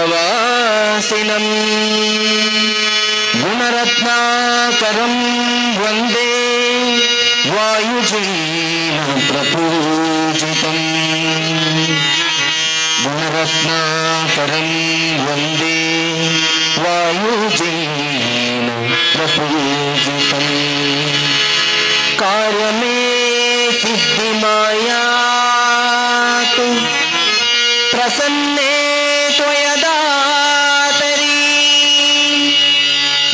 पर्वतावासिनं गुणरत्नाकरं वन्दे वायुजीनप्रपूजितं गुणरत्नाकरं वन्दे वायुजीनप्रपूजितं कार्यमे सिद्धिमायातु प्रसन्ने त्वयदातरी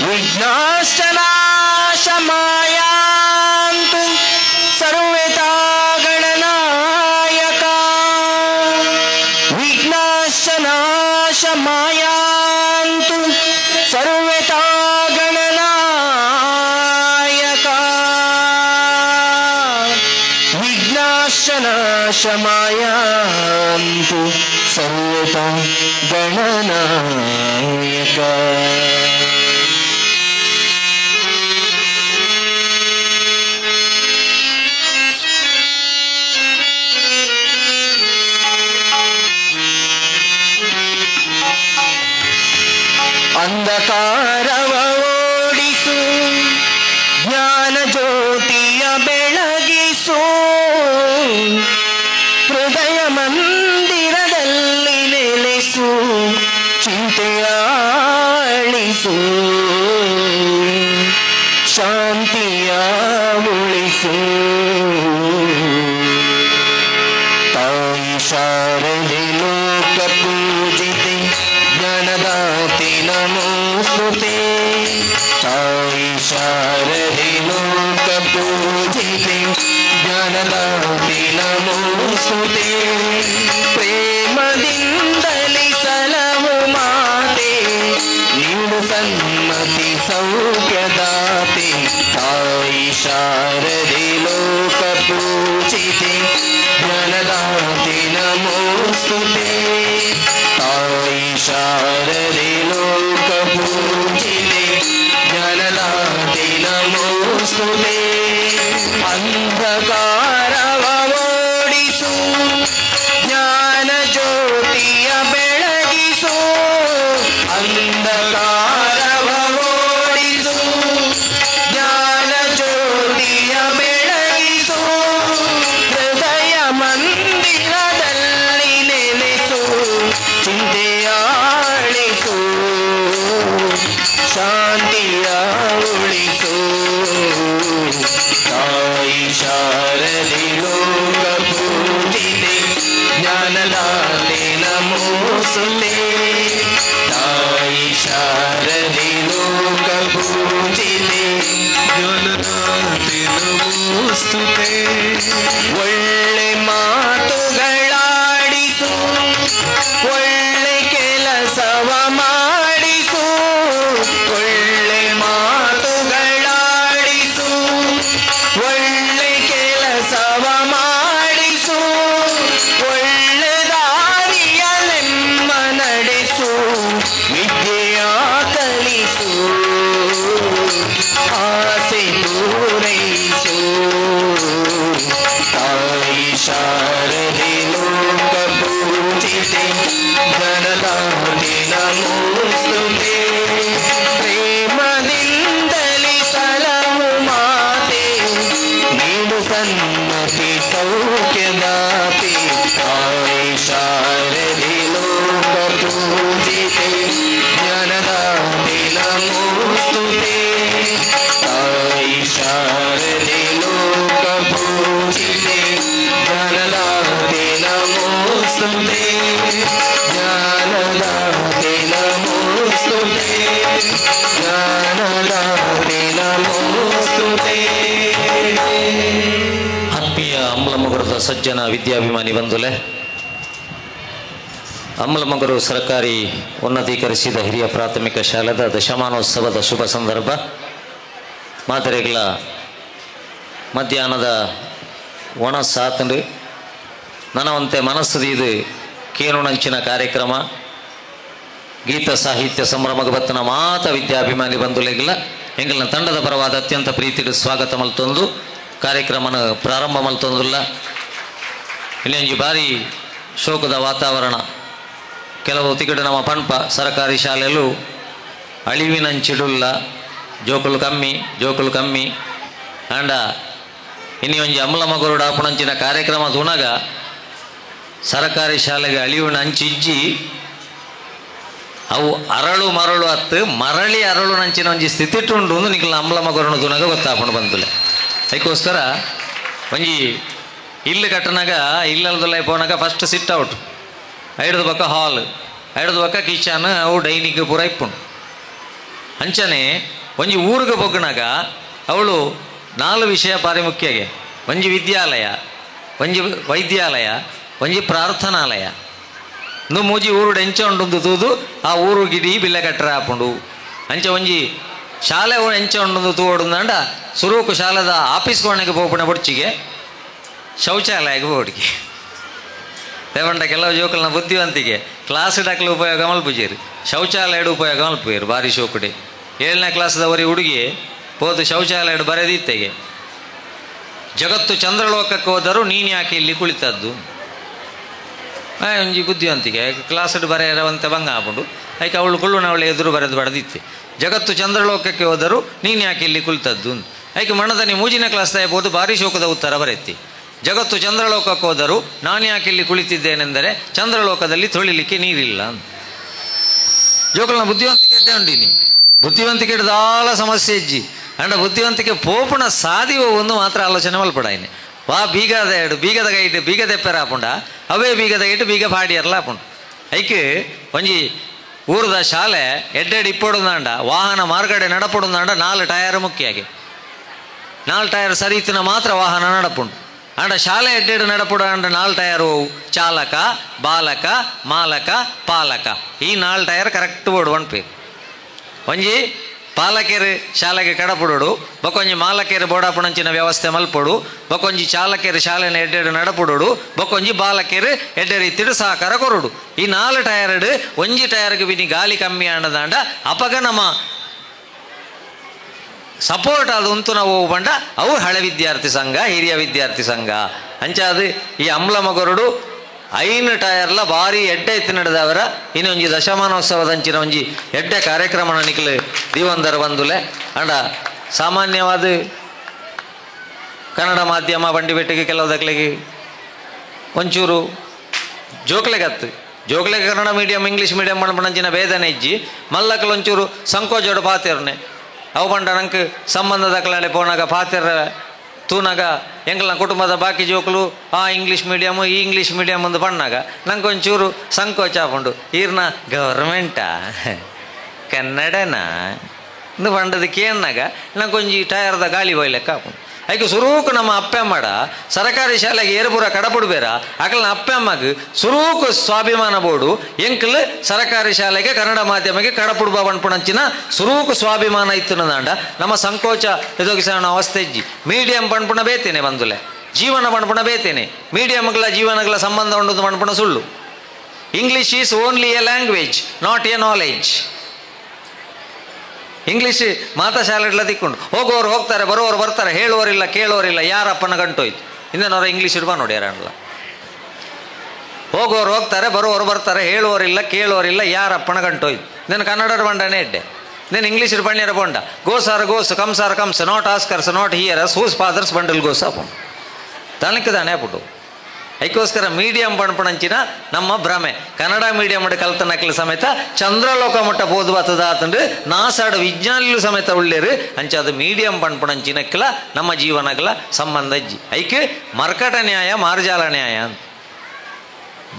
विघ्नाश्च नाशमायान्तु सर्वदा गणनायका विघ्नाश्च नाशमायान्तु सर्वदा गणनायका विघ्नाश्च नाशमायान्तु सर्वदा गणनायका. ಅಂಧಕಾರವ ಓಡಿಸು ಜ್ಞಾನ ಜ್ಯೋತಿಯ ಬೆಳಗಿಸು ಹೃದಯ ಮಂದಿರದಲ್ಲಿ ನೆಲೆಸು ಚಿಂತೆಯ ಅಳಿಸು ಶಾಂತಿಯ ಉಳಿಸು ತಾಯಿ ಶಾರದೆ ಲೋಕ ಪೂಜಿತೆ ಜ್ಞಾನದಾತೆ ನಮೋಸ್ತುತೆ ತಾಯಿ ಶಾರದೆ ಲೋಕ ಪೂಜಿತೆ ಜ್ಞಾನದಾತೆ ನಮೋಸ್ತುತೆ ಪ್ರೇಮದಿಂದಲೇ ಸಲಹು ಮಾತೆ ನೀಡು ಸನ್ಮತಿ ಸೌಖ್ಯದಾತೆ ತಾಯಿ ಶಾರದೆ ಲೋಕ ಪೂಜಿತೆ ಜ್ಞಾನದಾತೆ ನಮೋಸ್ತುತೆ ತಾಯಿ ಶಾರದೆ ಲೋಕ ಪೂಜಿತೆ ಜ್ಞಾನದಾತೆ ನಮೋಸ್ತುತೆ ಅಂಧಕಾರವ ಓಡಿಸು ಜ್ಞಾನ ಜ್ಯೋತಿಯ ಬೆಳಗಿಸು ಅಂಧಕಾರವ ಓಡಿಸು ಜ್ಞಾನ ಜ್ಯೋತಿಯ ಬೆಳಗಿಸು ಹೃದಯ ಮಂದಿರದಲ್ಲಿ ನೆಲೆಸು ಚಿಂತೆಯ ಅಳಿಸು ಶಾಂತಿಯ ಉಳಿಸು ತಾಯಿ ಶಾರದೆ ಲೋಕ ಪೂಜಿತೆ ಜ್ಞಾನದಾತೆ ನಮೋಸ್ತುತೆ ತಾಯಿ ಶಾರದೆ ಲೋಕ ಪೂಜಿತೆ ಜ್ಞಾನದಾತೆ ನಮೋಸ್ತುತೆ ಒಳ್ಳೆ ಮಾತುಗಳಾಡಿಸು ಒಳ್ಳೆ ಕೆಲಸವ ಮಾಡಿಸು ಒಳ್ಳೆ ಮಾತುಗಳಾಡಿಸು ಒಳ್ಳೆ ಕೆಲಸವ ಮಾಡಿಸು ಒಳ್ಳೆ ದಾರಿಯಲೆಮ್ಮ ನಡೆಸು ವಿದ್ಯೆಯ ಕಲಿಸು ಆಸೆ ಪೂರೈಸು ತಾಯಿ ಶಾರದೆ ಲೋಕ ಪೂಜಿತೆ ಜ್ಞಾನದಾತೆ ನಮೋಸ್ತುತೆ ಪ್ರೇಮದಿಂದಲೇ ಸಲಹು ಮಾತೆ ನೀಡು ಸನ್ಮತಿ ಸೌಖ್ಯದಾತೆ ತಾಯಿ ಶಾರದೆ ಲೋಕ ಪೂಜಿತೆ ಜ್ಞಾನದಾತೆ ನಮೋಸ್ತುತೆ ತಾಯಿ ಶಾರದೆ ಲೋಕ ಪೂಜಿತೆ ಜ್ಞಾನದಾತೆ ನಮೋಸ್ತುತೆ ಜ್ಞಾನದಾತೆ ನಮೋಸ್ತುತೆ ಜ್ಞಾನದಾತೆ ನಮೋಸ್ತುತೆ. ಆತ್ಮೀಯ ಅಮ್ಲಮಗರದ ಸಜ್ಜನ ವಿದ್ಯಾಭಿಮಾನಿ ಬಂಧುಲೆ, ಅಮ್ಲಮಗರು ಸರ್ಕಾರಿ ಉನ್ನತೀಕರಿಸಿದ ಹಿರಿಯ ಪ್ರಾಥಮಿಕ ಶಾಲೆದ ದಶಮಾನೋತ್ಸವದ ಶುಭ ಸಂದರ್ಭ ಮಾದರಿಗಳ ಮಧ್ಯಾಹ್ನದ ಒಣ ಸಾತಂಡು ನನವಂತೆ ಮನಸ್ಸು ಇದು ಕೇನುಣಂಚಿನ ಕಾರ್ಯಕ್ರಮ ಗೀತ ಸಾಹಿತ್ಯ ಸಂಭ್ರಮಗ ಬತ್ತನ ಮಾತ ವಿದ್ಯಾಭಿಮಾನಿ ಬಂಧುಲೆಗಳ ಎಂಗಲ್ನ ತಂಡದ ಪರವಾದ ಅತ್ಯಂತ ಪ್ರೀತಿಡು ಸ್ವಾಗತ ಮಲ್ತೊಂದು ಕಾರ್ಯಕ್ರಮನ ಪ್ರಾರಂಭ ಮಲ್ತೊಂದುಲ್ಲ ಇಲ್ಲಿ ಬಾರಿ ಶೋಕದ ವಾತಾವರಣ ಕೆಲವು ತಿಕಡು ನಮ್ಮ ಪಂಪ ಸರ್ಕಾರಿ ಶಾಲೆಯಲ್ಲೂ ಅಳಿವಿನಂಚಿಡುಲ್ಲ ಜೋಕುಲು ಕಮ್ಮಿ ಆಂಡ ಇನ್ನು ಒಂಜಿ ಅಮಲ ಮಗರುಡು ಆಪುಣಂಚಿನ ಕಾರ್ಯಕ್ರಮ ತುಣಗ ಸರ್ಕಾರಿ ಶಾಲೆಗೆ ಅಳಿವಿನ ಅಂಚಿಜ್ಜಿ ಅವು ಅರಳು ಮರಳು ಹತ್ತು ಮರಳಿ ಅರಳು ನಂಚಿನ ಒಂಜಿ ಸ್ಥಿತಿ ಉಂಡು ನಿಖಿಲ ಅಮ್ಲ ಮಗರಣ ತುನಗ ಗೊತ್ತಾಪುಂಡು ಬಂದುಲೆ ಅದಕ್ಕೋಸ್ಕರ ಒಂಜಿ ಇಲ್ಲು ಕಟ್ಟನಾಗ ಇಲ್ಲಲ್ದಲ್ಲ ಪೋನಾಗ ಫಸ್ಟ್ ಸಿಟ್ ಔಟ್ ಐಡದ ಪಕ್ಕ ಹಾಲ್ ಐಡದ ಪಕ್ಕ ಕಿಚನ್ ಅವು ಡೈನಿಂಗ್ ಪೂರ ಇಪ್ಪುಂಡು ಅಂಚನೆ ಒಂಜಿ ಊರಿಗೆ ಬೊಗ್ಗನಾಗ ಅವಳು 4 ವಿಷಯ ಪಾರಿ ಮುಖ್ಯಗೆ ಒಂಜಿ ವಿದ್ಯಾಲಯ ಒಂಜಿ ವೈದ್ಯಾಲಯ ಒಂಜಿ ಪ್ರಾರ್ಥನಾಲಯ ಇಂದು ಮೂಜಿ ಊರುಡು ಎಂಚ ಉಂಡು ತೂದು ಆ ಊರು ಗಿಡಿ ಬಿಲ್ಲೆ ಕಟ್ಟರೆ ಹಾಪುಂಡು ಅಂಚ ಒಂಜಿ ಶಾಲೆ ಎಂಚ ಉಂಡು ತೂಡುಂದಂಡ ಸುರೂಕು ಶಾಲೆದ ಆಫೀಸ್ ಕೋಣೆಗೆ ಪೋಪುಣ ಬೊಡ್ಚಿಗೆ ಶೌಚಾಲಯಕ್ಕೆ ಹೋಡಿಗೆ ದೇವಂಡ ಕೆಲವು ಜೋಕಲ್ನ ಬುದ್ಧಿವಂತಿಗೆ ಕ್ಲಾಸ್ ಡಾಕ್ಲು ಉಪಯೋಗ ಮಲ್ಪುಜೇರು ಶೌಚಾಲಯಡು ಉಪಯೋಗ ಮಲ್ಪುಜೇರು ಭಾರಿ ಶೋಕುಡೆ 7ನೇ ಕ್ಲಾಸ್ದವರಿ ಹುಡುಗಿ ಹೋದು ಶೌಚಾಲಯಡು ಬರೆದಿತ್ತೆಗೆ ಜಗತ್ತು ಚಂದ್ರಲೋಕಕ್ಕೆ ಹೋದರೂ ನೀನು ಯಾಕೆ ಇಲ್ಲಿ ಕುಳಿತದ್ದು ಒಂಜಿ ಬುದ್ಧಿವಂತಿಗೆ ಕ್ಲಾಸ್ಡ್ ಬರೆಯವಂತೆ ಭಂಗ ಹಾಕೊಂಡು ಆಯ್ಕೆ ಅವಳು ಕುಳ್ಳುನವಳೆ ಎದುರು ಬರೆದು ಬರೆದಿತ್ತೆ ಜಗತ್ತು ಚಂದ್ರಲೋಕಕ್ಕೆ ಹೋದರೂ ನೀನು ಯಾಕೆ ಇಲ್ಲಿ ಕುಳಿತದ್ದು ಆಯ್ಕೆ ಮಣ್ಣದನಿ 3ನೇ ಕ್ಲಾಸ್ ತಾಯ್ಬೋದು ಭಾರಿ ಶೋಕದ ಉತ್ತರ ಬರೆಯುತ್ತೆ ಜಗತ್ತು ಚಂದ್ರಲೋಕಕ್ಕೆ ಹೋದರೂ ನಾನು ಯಾಕೆ ಇಲ್ಲಿ ಕುಳಿತಿದ್ದೇನೆಂದರೆ ಚಂದ್ರಲೋಕದಲ್ಲಿ ತೊಳಿಲಿಕ್ಕೆ ನೀರಿಲ್ಲ ಜೋಕಲ್ನ ಬುದ್ಧಿವಂತಿಕೆ ಎಡ್ಡೆ ಉಂಡಿನಿ ಬುದ್ಧಿವಂತಿಕೆ ದಾಲ ಸಮಸ್ಯೆ ಇಜ್ಜಿ ಅಂಡ ಬುದ್ಧಿವಂತಿಕೆ ಪೋಪುಣ ಸಾದಿವ ಒಂದು ಮಾತ್ರ ಆಲೋಚನೆ ಮಲ್ಪಡಾಯಿನಿ ವಾ ಬೀಗದ ಎಡು ಬೀಗದ ಗೈಟ್ ಬೀಗದ ಎಪ್ಪೆರ ಹಾಪುಂಡ ಅವೇ ಬೀಗದ ಗೈಟ್ ಬೀಗ ಪಾಡಿಯರ್ಲ ಹಾಪುಂಡು ಐಕೆ ಒಂಜಿ ಊರದ ಶಾಲೆ ಎಡ್ಡೆಡು ಇಪ್ಪೊಡುಂದಾಂಡ ವಾಹನ ಮಾರ್ಗಡೆ ನಡಪುಡುಂದಾಂಡ 4 ಟಯರ್ ಮುಖ್ಯಾಗಿ 4 ಟಯರ್ ಸರಿತಿನ ಮಾತ್ರ ವಾಹನ ನಡಪುಂಡು ಅಂಡ ಶಾಲೆ ಎಡ್ಡೆಡು ನಡಪುಡ ಅಂಡ 4 ಟಯರ್ ಹೋವು ಚಾಲಕ ಬಾಲಕ ಮಾಲಕ ಪಾಲಕ ಈ 4 ಟಯರ್ ಕರೆಕ್ಟ್ ಓಡು ಒಣ್ಪೇರು ಒಂಜಿ ಪಾಲಕೇರು ಶಾಲೆಗೆ ಕಡಪುಡು ಬೊಕೊಂಜಿ ಮಾಲಕೇರು ಬೋಡಾಪುಣಂಚಿನ ವ್ಯವಸ್ಥೆ ಮಲ್ಪೊಡು ಬೊಕೊಂಜಿ ಚಾಲಕೇರು ಶಾಲೆನ ಎಡ್ಡೆಡು ನಡಪುಡು ಬೊಕೊಂಜಿ ಬಾಲಕೇರು ಎಡ್ಡೆ ರೀತಿಡು ಸಹಕಾರ ಕೊರುಡು ಈ 4 ಟಯರ್ಡು ಒಂಜಿ ಟಯರ್ಗೆ ಬಿನಿ ಗಾಲಿ ಕಮ್ಮಿ ಆಂಡದಾಂಡ ಅಪಗ ನಮ್ಮ ಸಪೋರ್ಟ್ ಅದು ಉಂತು ನಾವು ಬಂಡ ಅವು ಹಳೆ ವಿದ್ಯಾರ್ಥಿ ಸಂಘ ಹಿರಿಯ ವಿದ್ಯಾರ್ಥಿ ಸಂಘ ಅಂಚಾದು ಈ ಅಮ್ಲ ಮಗರುಡು 5 ಟಯರ್ಲ ಭಾರಿ ಎಡ್ಡೆ ಎತ್ತಿ ನಡೆದವರ ಇನ್ನೊಂಜಿ ದಶಮಾನೋತ್ಸವದಂಚಿನ ಒಂಜಿ ಎಡ್ಡೆ ಕಾರ್ಯಕ್ರಮ ನಿಖಲು ದಿವಂದರ ಬಂದುಲೆ ಅಂಡ ಸಾಮಾನ್ಯವಾದ ಕನ್ನಡ ಮಾಧ್ಯಮ ಬಂಡಿಬೆಟ್ಟಿಗೆ ಕೆಲವು ದಕ್ಲಿಗೆ ಒಂಚೂರು ಜೋಕ್ಲೆಗತ್ತು ಜೋಕ್ಲೆಗೆ ಕನ್ನಡ ಮೀಡಿಯಂ ಇಂಗ್ಲೀಷ್ ಮೀಡಿಯಂ ಬಂಡಂಚಿನ ಭೇದನೆ ಇಜ್ಜಿ ಮಲ್ಲಕ್ಕಲು ಒಂಚೂರು ಸಂಕೋಚೋಡು ಪಾತಿರ್ನೆ ಅವು ಬಂಡ ನಂಗೆ ಸಂಬಂಧದ ಕಲೆ ಪೋನಾಗ ಪಾತಿರ ತೂನಾಗ ಎಂಕಲ್ನ ಕುಟುಂಬದ ಬಾಕಿ ಜೋಕುಲು ಆ ಇಂಗ್ಲೀಷ್ ಮೀಡಿಯಮು ಈ ಇಂಗ್ಲೀಷ್ ಮೀಡಿಯಮ್ ಒಂದು ಬಣ್ಣಾಗ ನಂಗೆ ಒಂಚೂರು ಸಂಕೋಚ ಹಾಕೊಂಡು ಈರ್ನ ಗೌರ್ಮೆಂಟಾ ಕನ್ನಡನಾ ಇಂದು ಬಂಡದಕ್ಕೆ ಏನಾಗ ನಂಗೆ ಒಂಜಿ ಟಯರ್ದ ಗಾಳಿ ಒಯ್ಲೆಕ್ಕ ಹಾಕೊಂಡು ಐಕೆ ಸುರೂಕು ನಮ್ಮ ಅಪ್ಪೆಮ್ಮಡ ಸರಕಾರಿ ಶಾಲೆಗೆ ಏರ್ಪುರ ಕಡಪುಡ್ಬೇರ ಅಕಲ್ನ ಅಪ್ಪೆಮ್ಮಗೆ ಸುರೂಕು ಸ್ವಾಭಿಮಾನ ಬೋಡು ಎಂಕಲ್ ಸರಕಾರಿ ಶಾಲೆಗೆ ಕನ್ನಡ ಮಾಧ್ಯಮಕ್ಕೆ ಕಡಪುಡ್ಬ ಬಣ್ಪುಣಂಚಿನ ಸುರೂಕು ಸ್ವಾಭಿಮಾನ ಇತ್ತುನದಾಂಡ ನಮ್ಮ ಸಂಕೋಚ ಎದೊಗಿಸೋಣ ಅವಸ್ಥೆ ಇಜ್ಜಿ ಮೀಡಿಯಂ ಬಣ್ಪುಣ ಬೇತೇನೆ ಬಂದುಲೆ ಜೀವನ ಬಣ್ಪುಣ ಬೇತೇನೆ ಮೀಡಿಯಂಗಳ ಜೀವನಗಳ ಸಂಬಂಧ ಉಂಡು ಬಣ್ಪುಣ ಸುಳ್ಳು English is only a language not a knowledge English ಮಾತಾ ಶಾಲೆಗಳ ತಿಕ್ಕೊಂಡು ಹೋಗೋರು ಹೋಗ್ತಾರೆ ಬರೋರು ಬರ್ತಾರೆ ಹೇಳುವರಿಲ್ಲ ಕೇಳೋರಿಲ್ಲ ಯಾರಪ್ಪನ ಗಂಟೋಯ್ತು ಇಂದನವರ ಇಂಗ್ಲೀಷ್ ಇಡ್ಬಾ ನೋಡಿ ಯಾರಲ್ಲ ಹೋಗೋರು ಹೋಗ್ತಾರೆ ಬರೋರು ಬರ್ತಾರೆ ಹೇಳುವರಿಲ್ಲ ಕೇಳೋರಿಲ್ಲ ಯಾರಪ್ಪನ ಗಂಟೋಯ್ತು ನಾನು ಕನ್ನಡದ ಬಂಡನೇ ಇಡ್ಡೆ ನಾನು ಇಂಗ್ಲೀಷ್ ಬಣ್ಣಿರ ಬಂಡ ಗೋಸಾರ ಗೋಸ್ ಕಂಸಾರ ಕಂಸ not Oscar's not here's whose father's bundle goes ಹಾಕೊಂಡು ತನಕ್ಕೆ ತಾನೇ ಬಿಟ್ಟು ಅದಕ್ಕೋಸ್ಕರ ಮೀಡಿಯಂ ಬಣ್ಪಣಂಚಿನ ನಮ್ಮ ಭ್ರಮೆ ಕನ್ನಡ ಮೀಡಿಯಂ ಕಲ್ತ ನಕ್ಲು ಸಮೇತ ಚಂದ್ರಲೋಕ ಮಟ್ಟ ಬೋದು ಬತ್ತದಾತಂದ್ರೆ ನಾಸಾಡು ವಿಜ್ಞಾನಿಲು ಸಮೇತ ಉಳ್ಳೇರು ಅಂಚಾದ ಮೀಡಿಯಂ ಬಣ್ಪಣಂಚಿನಕ್ಲ ನಮ್ಮ ಜೀವನಗಳ ಸಂಬಂಧ ಇಜ್ಜಿ ಐಕೆ ಮರ್ಕಟ ನ್ಯಾಯ ಮಾರ್ಜಾಲ ನ್ಯಾಯ ಅಂತ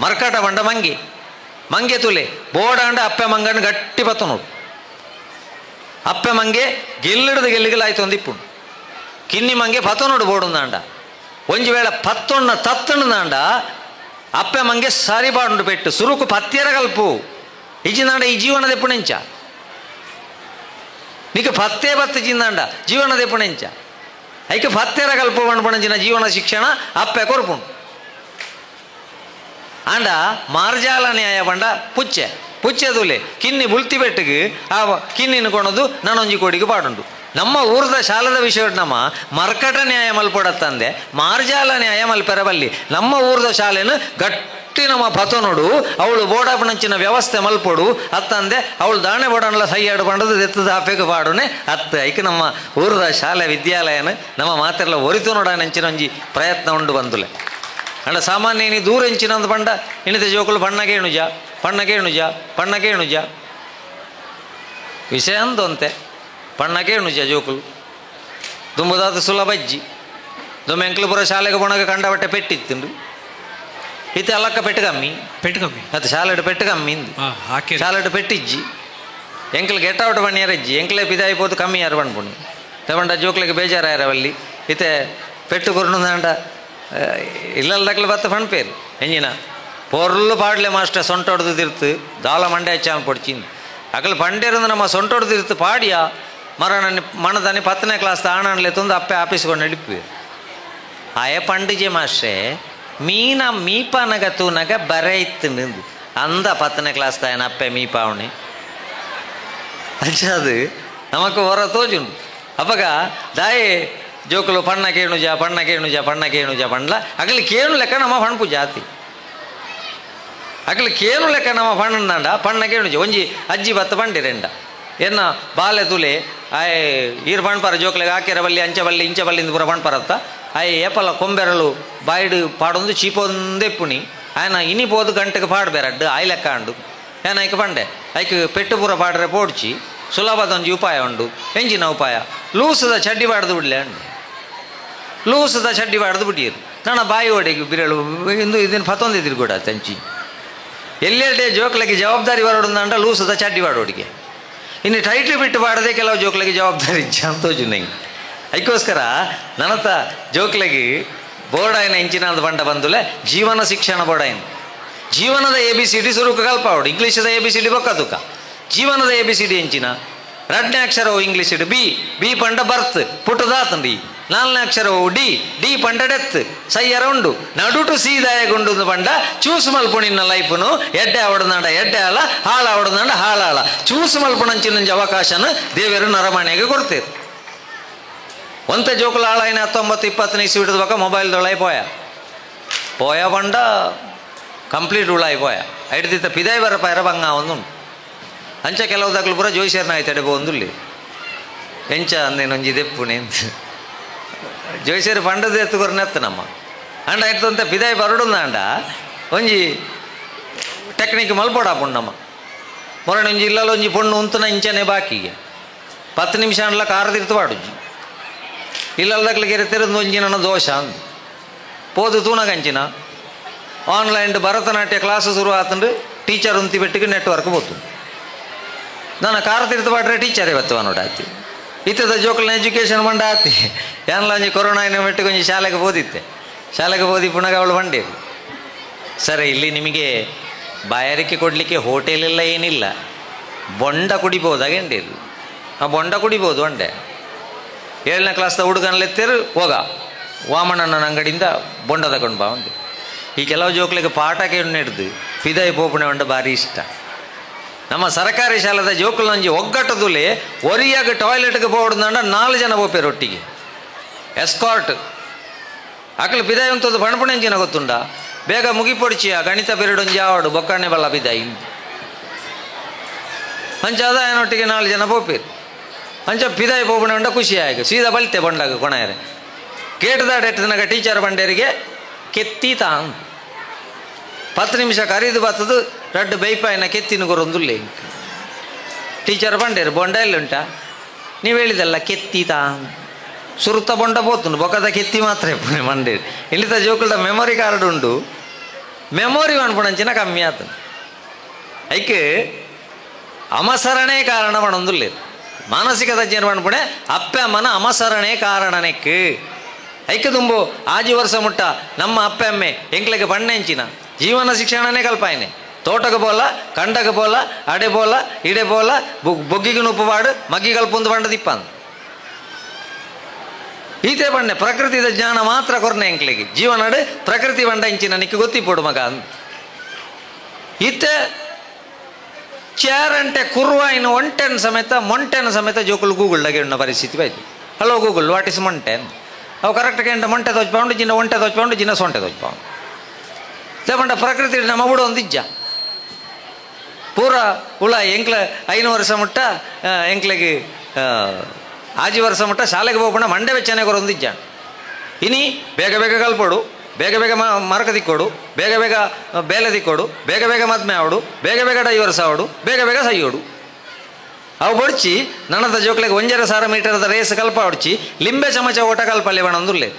ಮರ್ಕಟ ಬಂಡ ಮಂಗೆ ತುಲೆ ಬೋಡಾಂಡ ಅಪ್ಪೆ ಮಂಗನ ಗಟ್ಟಿ ಬತ್ತ ನೋಡು ಅಪ್ಪೆ ಮಂಗೆ ಗೆಲ್ಲಿಡ್ದು ಗೆಲ್ಲಿಗಲಾಯ್ತು ಒಂದಿಪ್ಪುಂಡು ಕಿನ್ನಿ ಮಂಗೆ ಪತ ನೋಡು ಬೋಡುಂದಾಂಡ ಒಂಜಿ ವೇಳೆ ಪತ್ತೊಣ್ಣ ತತ್ತಣ್ಣದಾಂಡ ಅಪ್ಪೆ ಮಂಗೆ ಸಾರಿ ಬಾಂಡು ಪೆಟ್ಟು ಸುರುಕು ಪತ್ಯರ ಕಲ್ಪು ಇಜಿಂದಾಂಡ ಈ ಜೀವನದ ಎಪ್ಪುಣೆಂಚ ನೀಕು ಪತ್ತೇ ಬತ್ತಿಜಿಂದಾಂಡ ಜೀವನದ ಎಪ್ಪುಣೆಂಚ ಐಕೆ ಪತ್ಯರ ಕಲ್ಪು ಬಣ್ಪಣಂಚಿನ ಜೀವನ ಶಿಕ್ಷಣ ಅಪ್ಪೆ ಕೊರ್ಪುಂಡು ಆಂಡ ಮಾರ್ಜಾಲ ನ್ಯಾಯ ಬಂಡ ಪುಚ್ಚೆ ತುಲೆ ಕಿನ್ನಿ ಬುಲ್ತಿ ಬೆಟ್ಟಿಗೆ ಆ ಕಿನ್ನಿನ ಕೊಣದು ನಾನೊಂಜಿ ಕೋಡಿಗೆ ಪಾಡುಂಡು ನಮ್ಮ ಊರದ ಶಾಲದ ವಿಷಯ ನಮ್ಮ ಮರ್ಕಟ ನ್ಯಾಯ ಮಲ್ಪಡತ್ತಂದೆ ಮಾರ್ಜಾಲ ನ್ಯಾಯ ಮಲ್ಪೆರ ಬಲ್ಲಿ ನಮ್ಮ ಊರದ ಶಾಲೆನು ಗಟ್ಟಿ ನಮ್ಮ ಪತನೋಡು ಅವಳು ಬೋಡಾಪಣಂಚಿನ ವ್ಯವಸ್ಥೆ ಮಲ್ಪೊಡು ಅತ್ತಂದೆ ಅವಳು ದಾಣೆ ಬೋಡನ್ಲ ಸೈಯಾಡು ಪಂಡದು ಎತ್ತದ ಆಪೆಗೆ ಪಾಡುನೆ ಅತ್ತ ಐಕೆ ನಮ್ಮ ಊರದ ಶಾಲೆ ವಿದ್ಯಾಲಯನ ನಮ್ಮ ಮಾತೆಲ್ಲ ಒರಿತು ನೋಡಾನಂಚಿನ ಒಂಜಿ ಪ್ರಯತ್ನ ಉಂಡು ಬಂದುಲೆ ಅಂಡ ಸಾಮಾನ್ಯ ನೀ ದೂರ ಎಂಚಿನಂದು ಪಂಡ ಇಣಿತ ಜೋಕುಲು ಪಣ್ಣಗೇಣುಜ ವಿಷಯ ಅಂದೊಂತೆ ಪಣ್ಣಗೇಣುಜ ಜೋಕುಲು ದುಂಬುದಾದ ಸುಲಭಜ್ಜಿ ದೊಮ್ಮೆ ಎಂಕ್ಲಪುರ ಶಾಲೆಗೆ ಪೊಣಗ ಕಂಡ ಬಟ್ಟೆ ಪೆಟ್ಟಿತ್ತುಂಡು ಇತ್ತೆ ಅಲ್ಲಕ್ಕ ಪೆಟ್ಟು ಕಮ್ಮಿ ಅದು ಶಾಲೆಡ್ ಪೆಟ್ಟು ಕಮ್ಮಿ ಇಂದು ಶಾಲೆಡ್ ಪೆಟ್ಟಿಜ್ಜಿ ಎಂಕ್ಲಿಗೆ ಎಟ್ಟವಟ ಬಣ್ಣಿಯರಜ್ಜಿ ಎಂಕ್ಲೆ ಪಿದಾಯಿ ಪೋತು ಕಮ್ಮಿ ಯಾರು ಬಣ್ಪುಣಿ ತಗೊಂಡ ಜೋಕ್ಲಿಗೆ ಬೇಜಾರಾಯರವಲ್ಲಿ ಇತ್ತೆ ಪೆಟ್ಟು ಕೊರ್ನುಂದಾಂಡ ಇಲ್ಲಲ್ದಕ್ಲೆ ಬತ್ತ ಪಣ್ಪೇರು ಎಂಜಿನ ಪೊರ್ಲು ಪಾಡ್ಲೆ ಮಾಸ್ಟರ್ ಸೊಂಟೊಡ್ದು ತಿರ್ತು ದಾಲ ಮಂಡೆ ಹಚ್ಚಾನ್ ಪೊಡ್ಚಿಂದು ಅಕಲ್ ಪಂಡೇರಂದು ನಮ್ಮ ಸೊಂಟೊಡ್ದು ತಿರ್ತು ಪಾಡಿಯ ಮಣದಾನಿ 10ನೇ ಕ್ಲಾಸ್ ಆಣಲೆ ತಂದು ಅಪ್ಪೆ ಆಫೀಸ್ಕೊಂಡು ನಡಿಪು ಆಯ ಪಂಡಿಜೆ ಮಾಸ್ಟ್ರೇ ಮೀಪಾನಗ ತೂನಗ ಬರೆ ಇತ್ತು ನಿಂದು ಅಂದ 10ನೇ ಕ್ಲಾಸ್ ತಾಯನ ಅಪ್ಪೆ ಮೀಪಾವಣೆ ಅದು ನಮಕ್ ಹೊರ ತೋಜುಂಡು ಅಪ್ಪಗ ದಾಯೆ ಜೋಕುಲು ಪಣ್ಣ ಕೇಣುಜ ಪಂಡ್ಲ ಅಗಲಿ ಕೇಣು ಲೆಕ್ಕ ನಮ್ಮ ಪಣ್ಪು ಜಾತಿ ಅಗಲಿ ಕೇಣು ಲೆಕ್ಕ ನಮ್ಮ ಪಣ್ಣಂಡ ಪಣ್ಣ ಕೇಣುಜ ಒಂಜಿ ಅಜ್ಜಿ ಬತ್ತ ಪಂಡಿರೆಂಡ ಎನ್ನ ಬಾಲೆ ತುಲೆ ಆಯ್ ಈರು ಪಣ್ಪರ ಜೋಕ್ಲೆಗೆ ಆಕೆರ ಬಲ್ಲಿ ಅಂಚ ಬಲ್ಲಿಂದ ಪೂರ ಪಣ್ಪರತ್ತ ಆಯ್ ಏಪಲ ಕೊಂಬೆರಳು ಬಾಯ್ಡು ಪಾಡೊಂದು ಚೀಪೊಂದೆ ಪುಣಿ ಆಯ್ನ ಇನಿಪೋದು ಗಂಟೆಗೆ ಪಾಡ್ಬೇರಡ್ಡು ಆಯ್ ಲೆಕ್ಕ ಅಂಡು ಏನ ಐಕೆ ಪಂಡೆ ಐಕೆ ಪೆಟ್ಟು ಪೂರ ಪಾಡ್ರೆ ಪೋಡ್ಚಿ ಸುಲಭದೊಂಜಿ ಉಪಾಯ ಉಂಡು ಎಂಜಿನ ಉಪಾಯ ಲೂಸದ ಚಡ್ಡಿ ಬಾಡ್ದು ಬಿಡ್ಲೆ ಅಂಡು ಲೂಸದ ಚಡ್ಡಿ ಬಾಡ್ದು ಬಿಟ್ಟಿರು ನನ್ನ ಬಾಯಿ ಒಡೆಗೆ ಬಿರಳು ಇಂದು ಇದನ್ನು ಪತ್ತೊಂದಿದ್ರು ಕೂಡ ತಂಚಿ ಎಲ್ಲೆಡೆ ಜೋಕ್ಲೆಗೆ ಜವಾಬ್ದಾರಿ ಹೊರಡುಂದಂಡ ಲೂಸದ ಚಡ್ಡಿ ಬಾಡೋಡಿಗೆ ಇನ್ನು ಟೈಟ್ಲು ಬಿಟ್ಟು ಬಾಡದೆ ಕೆಲವು ಜೋಕ್ಲೆಗೆ ಜವಾಬ್ದಾರಿ ಇಚ್ಛೆ ಅಂತೋಜು ನಂಗೆ ಅದಕ್ಕೋಸ್ಕರ ನನ್ನತ್ತ ಜೋಕ್ಲೆಗೆ ಬೋರ್ಡಾಯಿನ ಇಂಚಿನ ಅಂತ ಬಂಡ ಬಂದುಲೆ ಜೀವನ ಶಿಕ್ಷಣ ಬೋರ್ಡಾಯಿನ ಜೀವನದ ABCD ಸುರುಕು ಕಲ್ಪಾವಡು ಇಂಗ್ಲೀಷದ ABCD ಬೊಕ್ಕ ತುಕ ಜೀವನದ ABCD ಎಂಚಿನ 2ನೇ ಅಕ್ಷರವು ಇಂಗ್ಲೀಷ್ ಬಿ ಪಂಡ ಬರ್ತ್ ಪುಟ್ಟದಾತಂಡಿ 4ನೇ ಅಕ್ಷರವು ಡಿ ಪಂಡ ಡೆತ್ ಸೈಯರ ಉಂಡು ನಡುಟು ಸೀದಾಯಗುಂಡು ಪಂಡ ಚೂಸ್ ಮಲ್ಪುಣಿನ ಲೈಫ್ನು ಎಡ್ಡೆ ಅವಡನಾಡ ಎಡ್ಡೆ ಅಲ ಹಾಳ ಅವಡನಾಡ ಹಾಳಾಳ ಚೂಸ್ ಮಲ್ಪುಣಂಚಿನಂಜ ಅವಕಾಶನ ದೇವರು ನರಮಣೆಗೆ ಕೊಡ್ತೇರು ಒಂತೆ ಜೋಕುಲ ಆಳಾಯಿನ 19-20 ಇಸ್ವಿಟದ ಬಕ್ಕ ಮೊಬೈಲ್ದೊಳಗೆ ಪೋಯ ಪಂಡ ಕಂಪ್ಲೀಟ್ ಉಳಾಯಿ ಪೋಯ ಐಡ್ದಿತ್ತ ಪಿದಾಯಿ ಬರ ಪೈರ ಬಂಗ ಒಂದು ಅಂಚ ಕೆಲವು ದಗ್ಲು ಪೂರ ಜೋಯಿಸರ್ನ ಆಯ್ತಡೆ ಬಂದುಲ್ಲಿ ಎಂಚ ಅಂದೇನೊಂಜಿ ದೆಪ್ಪುಣಿ ಅಂತ ಜೋಯಿಸರು ಪಂಡದ ಎತ್ತುಕೊರ್ನೆತ್ತ ನಮ್ಮ ಅಂಡ ಆಯ್ತಂತ ಪಿದಾಯಿ ಬರಡುಂದ ಅಂಡ ಒಂಜಿ ಟೆಕ್ನಿಕ್ ಮಲ್ಪೋಡಾಪುಂಡು ನಮ್ಮ ಮೊರನೊಂಜಿ ಇಲ್ಲಲ್ಲ ಒಂಜಿ ಪೊಣ್ಣು ಉಂತನ ಇಂಚನೆ ಬಾಕಿಗೆ 10 ನಿಮಿಷ ಅಂಡ್ಲ ಕಾರದಿರ್ತು ಪಾಡುಜ್ಜಿ ಇಲ್ಲಲ್ದಕ್ಲಿಗೆ ತೆರೆದು ಒಂಜಿ ನನ್ನ ದೋಷ ಅಂದು ಪೋದು ತೂಣಗಂಚಿನ ಆನ್ಲೈನ್ ಭರತನಾಟ್ಯ ಕ್ಲಾಸ್ ಶುರು ಆತಂಡು ಟೀಚರ್ ಉಂತಿ ಬೆಟ್ಟಿಗೆ ನೆಟ್ವರ್ಕ್ ಹೋತು ನಾನು ಕಾರತಿರ್ತು ಪಾಡ್ರೆ ಟೀಚರೇ ಬತ್ತವ ನೋಡಾತಿ ಇತ್ತದ ಜೋಕಲ್ನ ಎಜುಕೇಷನ್ ಮಂಡ ಆತಿ ಏನ್ಲ ಒಂಜಿ ಕೊರೋನಾ ಮೆಟ್ಟಿಗೆ ಒಂಜಿ ಶಾಲೆಗೆ ಓದಿ ಪುನಃ ಅವಳು ಬಂಡೇರು ಸರಿ ಇಲ್ಲಿ ನಿಮಗೆ ಬಾಯಾರಿಕೆ ಕೊಡಲಿಕ್ಕೆ ಹೋಟೆಲ್ ಎಲ್ಲ ಏನಿಲ್ಲ ಬೊಂಡ ಕುಡಿಬೋದಾಗೆಂಡೇರು ಆ ಬೊಂಡ ಕುಡಿಬೋದು ಒಂಡೆ 7ನೇ ಕ್ಲಾಸ್ದ ಹುಡುಗನಲೆತ್ತೇರು ಹೋಗ ವಾಮಣ್ಣನ ಅಂಗಡಿಯಿಂದ ಬೊಂಡ ತಗೊಂಡು ಬಾ ಒಂದು ಈ ಕೆಲವು ಜೋಕ್ಲಿಗೆ ಪಾಠ ಕೇಳಿ ಹಿಡ್ದು ಫಿದಾಯಿ ಪೋಪಣೆ ಉಂಡ ಭಾರಿ ಇಷ್ಟ ನಮ್ಮ ಸರ್ಕಾರಿ ಶಾಲೆದ ಜೋಕುಲಂಜಿ ಒಗ್ಗಟ್ಟದುಲೆ ಒರಿಯಾಗ ಟಾಯ್ಲೆಟ್ಗೆ ಪೋಡ್ದಂಡ 4 ಜನ ಪೋಪೇರು ಒಟ್ಟಿಗೆ ಎಸ್ಕಾರ್ಟ್ ಅಕಲು ಪಿದಾಯಿ ಅಂತದ್ದು ಪಣಪಣೆಂಚಿನ ಗೊತ್ತುಂಡ ಬೇಗ ಮುಗಿಪೊಡಿಚಿಯ ಗಣಿತ ಪೀರಿಯಡ್ ಆವಡು ಬೊಕ್ಕಣ್ಣೆ ಬಲ್ಲ ಪಿದಾಯಿ ಅಂಚಾದ ಏನೊಟ್ಟಿಗೆ 4 ಜನ ಪೋಪೇರು ಅಂಚ ಪಿದಾಯಿ ಪೋಪಣೆ ಉಂಡ ಖುಷಿ ಆಯ್ತು ಸೀದಾ ಬಲ್ತೆ ಬಂಡಾಗ ಕೊನೆಯರೆ ಕೇಟದಾಡ ಎಟ್ಟದನಾಗ ಟೀಚರ್ ಬಂಡೇರಿಗೆ ಕೆತ್ತಿ ತಾಂಗ್ 10 ನಿಮಿಷ ಕರೀದು ಬತ್ತದು ರಡ್ಡು ಬೈಪಾಯಿನ ಕೆತ್ತಿನ ಗೊರೊಂದುಲ್ಲೆ ಟೀಚರ್ ಬಂಡೇರು ಬೊಂಡ ಎಲ್ಲುಂಟಾ ನೀವು ಹೇಳಿದಲ್ಲ ಕೆತ್ತಿ ತಾಂಗ್ ಸುರುತ್ತ ಬೊಂಡ ಪೋತುಂಡು ಬೊಕ್ಕದ ಕೆತ್ತಿ ಮಾತ್ರ ಪುಣೆ ಮಂಡೇರು ಇಲ್ಲಿತ ಜೋಕುಲ್ದ ಮೆಮೊರಿ ಕಾರ್ಡ್ ಉಂಡು ಮೆಮೊರಿ ಅನ್ಪುಣಂಚಿನ ಕಮ್ಮಿ ಆತನು ಐಕೆ ಅಮಸರಣೆ ಕಾರಣ ಪಣೊಂದುಲ್ಲೇರು ಮಾನಸಿಕ ತಜ್ಞರು ಪಣ್ಪುಣೆ ಅಪ್ಪೆ ಅಮ್ಮನ ಅಮಸರಣೆ ಕಾರಣನೆಕ್ಕೆ ಐಕೆ ತುಂಬು ಆಜಿ ವರ್ಷ ಮುಟ್ಟ ನಮ್ಮ ಅಪ್ಪೆ ಅಮ್ಮೆ ಎಂಕ್ಲೆಗೆ ಪಣ್ಣೆಂಚಿನ ಜೀವನ ಶಿಕ್ಷಣನೇ ಕಲ್ಪಾಯನೆ ತೋಟಕ್ಕೆ ಬೋಲ ಕಂಡಗೆ ಬೋಲ ಅಡೆ ಬೋಲ ಇಡೆ ಬೋಲ ಬೊಗ್ಗಿಗೆ ನುಪ್ಪುಪಾಡು ಮಗ್ಗಿ ಕಲ್ಪೊಂದು ಪಂಡ ದಿಪ್ಪಂದು ಈತೆ ಬಣ್ಣೆ ಪ್ರಕೃತಿದ ಜ್ಞಾನ ಮಾತ್ರ ಕೊರ್ನೆ ಎಂಕ್ಲೆಗೆ ಜೀವನಡು ಪ್ರಕೃತಿ ಬಂಡ ಇಂಚಿನ ನಿಕ್ಕೆ ಗೊತ್ತಿಪ್ಪೋಡು ಮಗ ಅಂದು ಈತೆ ಚೇರಂಟೆ ಕುರ್ವಾಯಿನ ಮೊಂಟೆನ ಸಮೇತ ಜೋಕುಲು ಗೂಗಲ್ದಾಗೆ ಉಣ್ಣ ಪರಿಸ್ಥಿತಿ ಆಯ್ತು hello Google what is Monte ಅವು ಕರೆಕ್ಟ್ ಎಂಟ ಮೊಂಟೆ ತೋಚ್ಪೌಂಡು ಜಿನ್ನ ಒಂಟೆ ತೋಚ್ಪೌಂಡು ಜಿನ್ನ ಸೊಂಟೆ ತೋಚ್ಪೌಂಡು ತಗೊಂಡ ಪ್ರಕೃತಿ ನಮ್ಮ ಬುಡ ಒಂದಿಜ್ಜ ಪೂರ ಉಳ ಎಂಕ್ಲ 5 ವರ್ಷ ಮುಟ್ಟ ಎಂಕ್ಲೆಗೆ ಆಜಿ ವರ್ಷ ಮುಟ್ಟ ಶಾಲೆಗೆ ಹೋಗೋಣ ಮಂಡೆ ವೆಚ್ಚನೆ ಕೊರೊಂದಿಜ್ಜ ಇನಿ ಬೇಗ ಬೇಗ ಕಲ್ಪೋಡು ಬೇಗ ಬೇಗ ಮರಕ ತಿಕ್ಕೋಡು ಬೇಗ ಬೇಗ ಬೇಲೆ ತಿಕ್ಕೋಡು ಬೇಗ ಬೇಗ ಮದ್ಮೆ ಆವಡು ಬೇಗ ಬೇಗ ಡೈವರ್ಸ್ ಆವಡು ಬೇಗ ಬೇಗ ಸೈಯೋಡು ಅವು ಬಡ್ಚಿ ನನ್ನದ ಜೋಕ್ಲೆಗೆ 1.5 ಮೀಟರ್ದ ರೇಸ್ ಕಲ್ಪ ಹೊಡ್ಚಿ ಲಿಂಬೆ ಚಮಚ ಓಟ ಕಲ್ಪಲ್ಲಿ ಬಣಂದುಲ್ಲೆ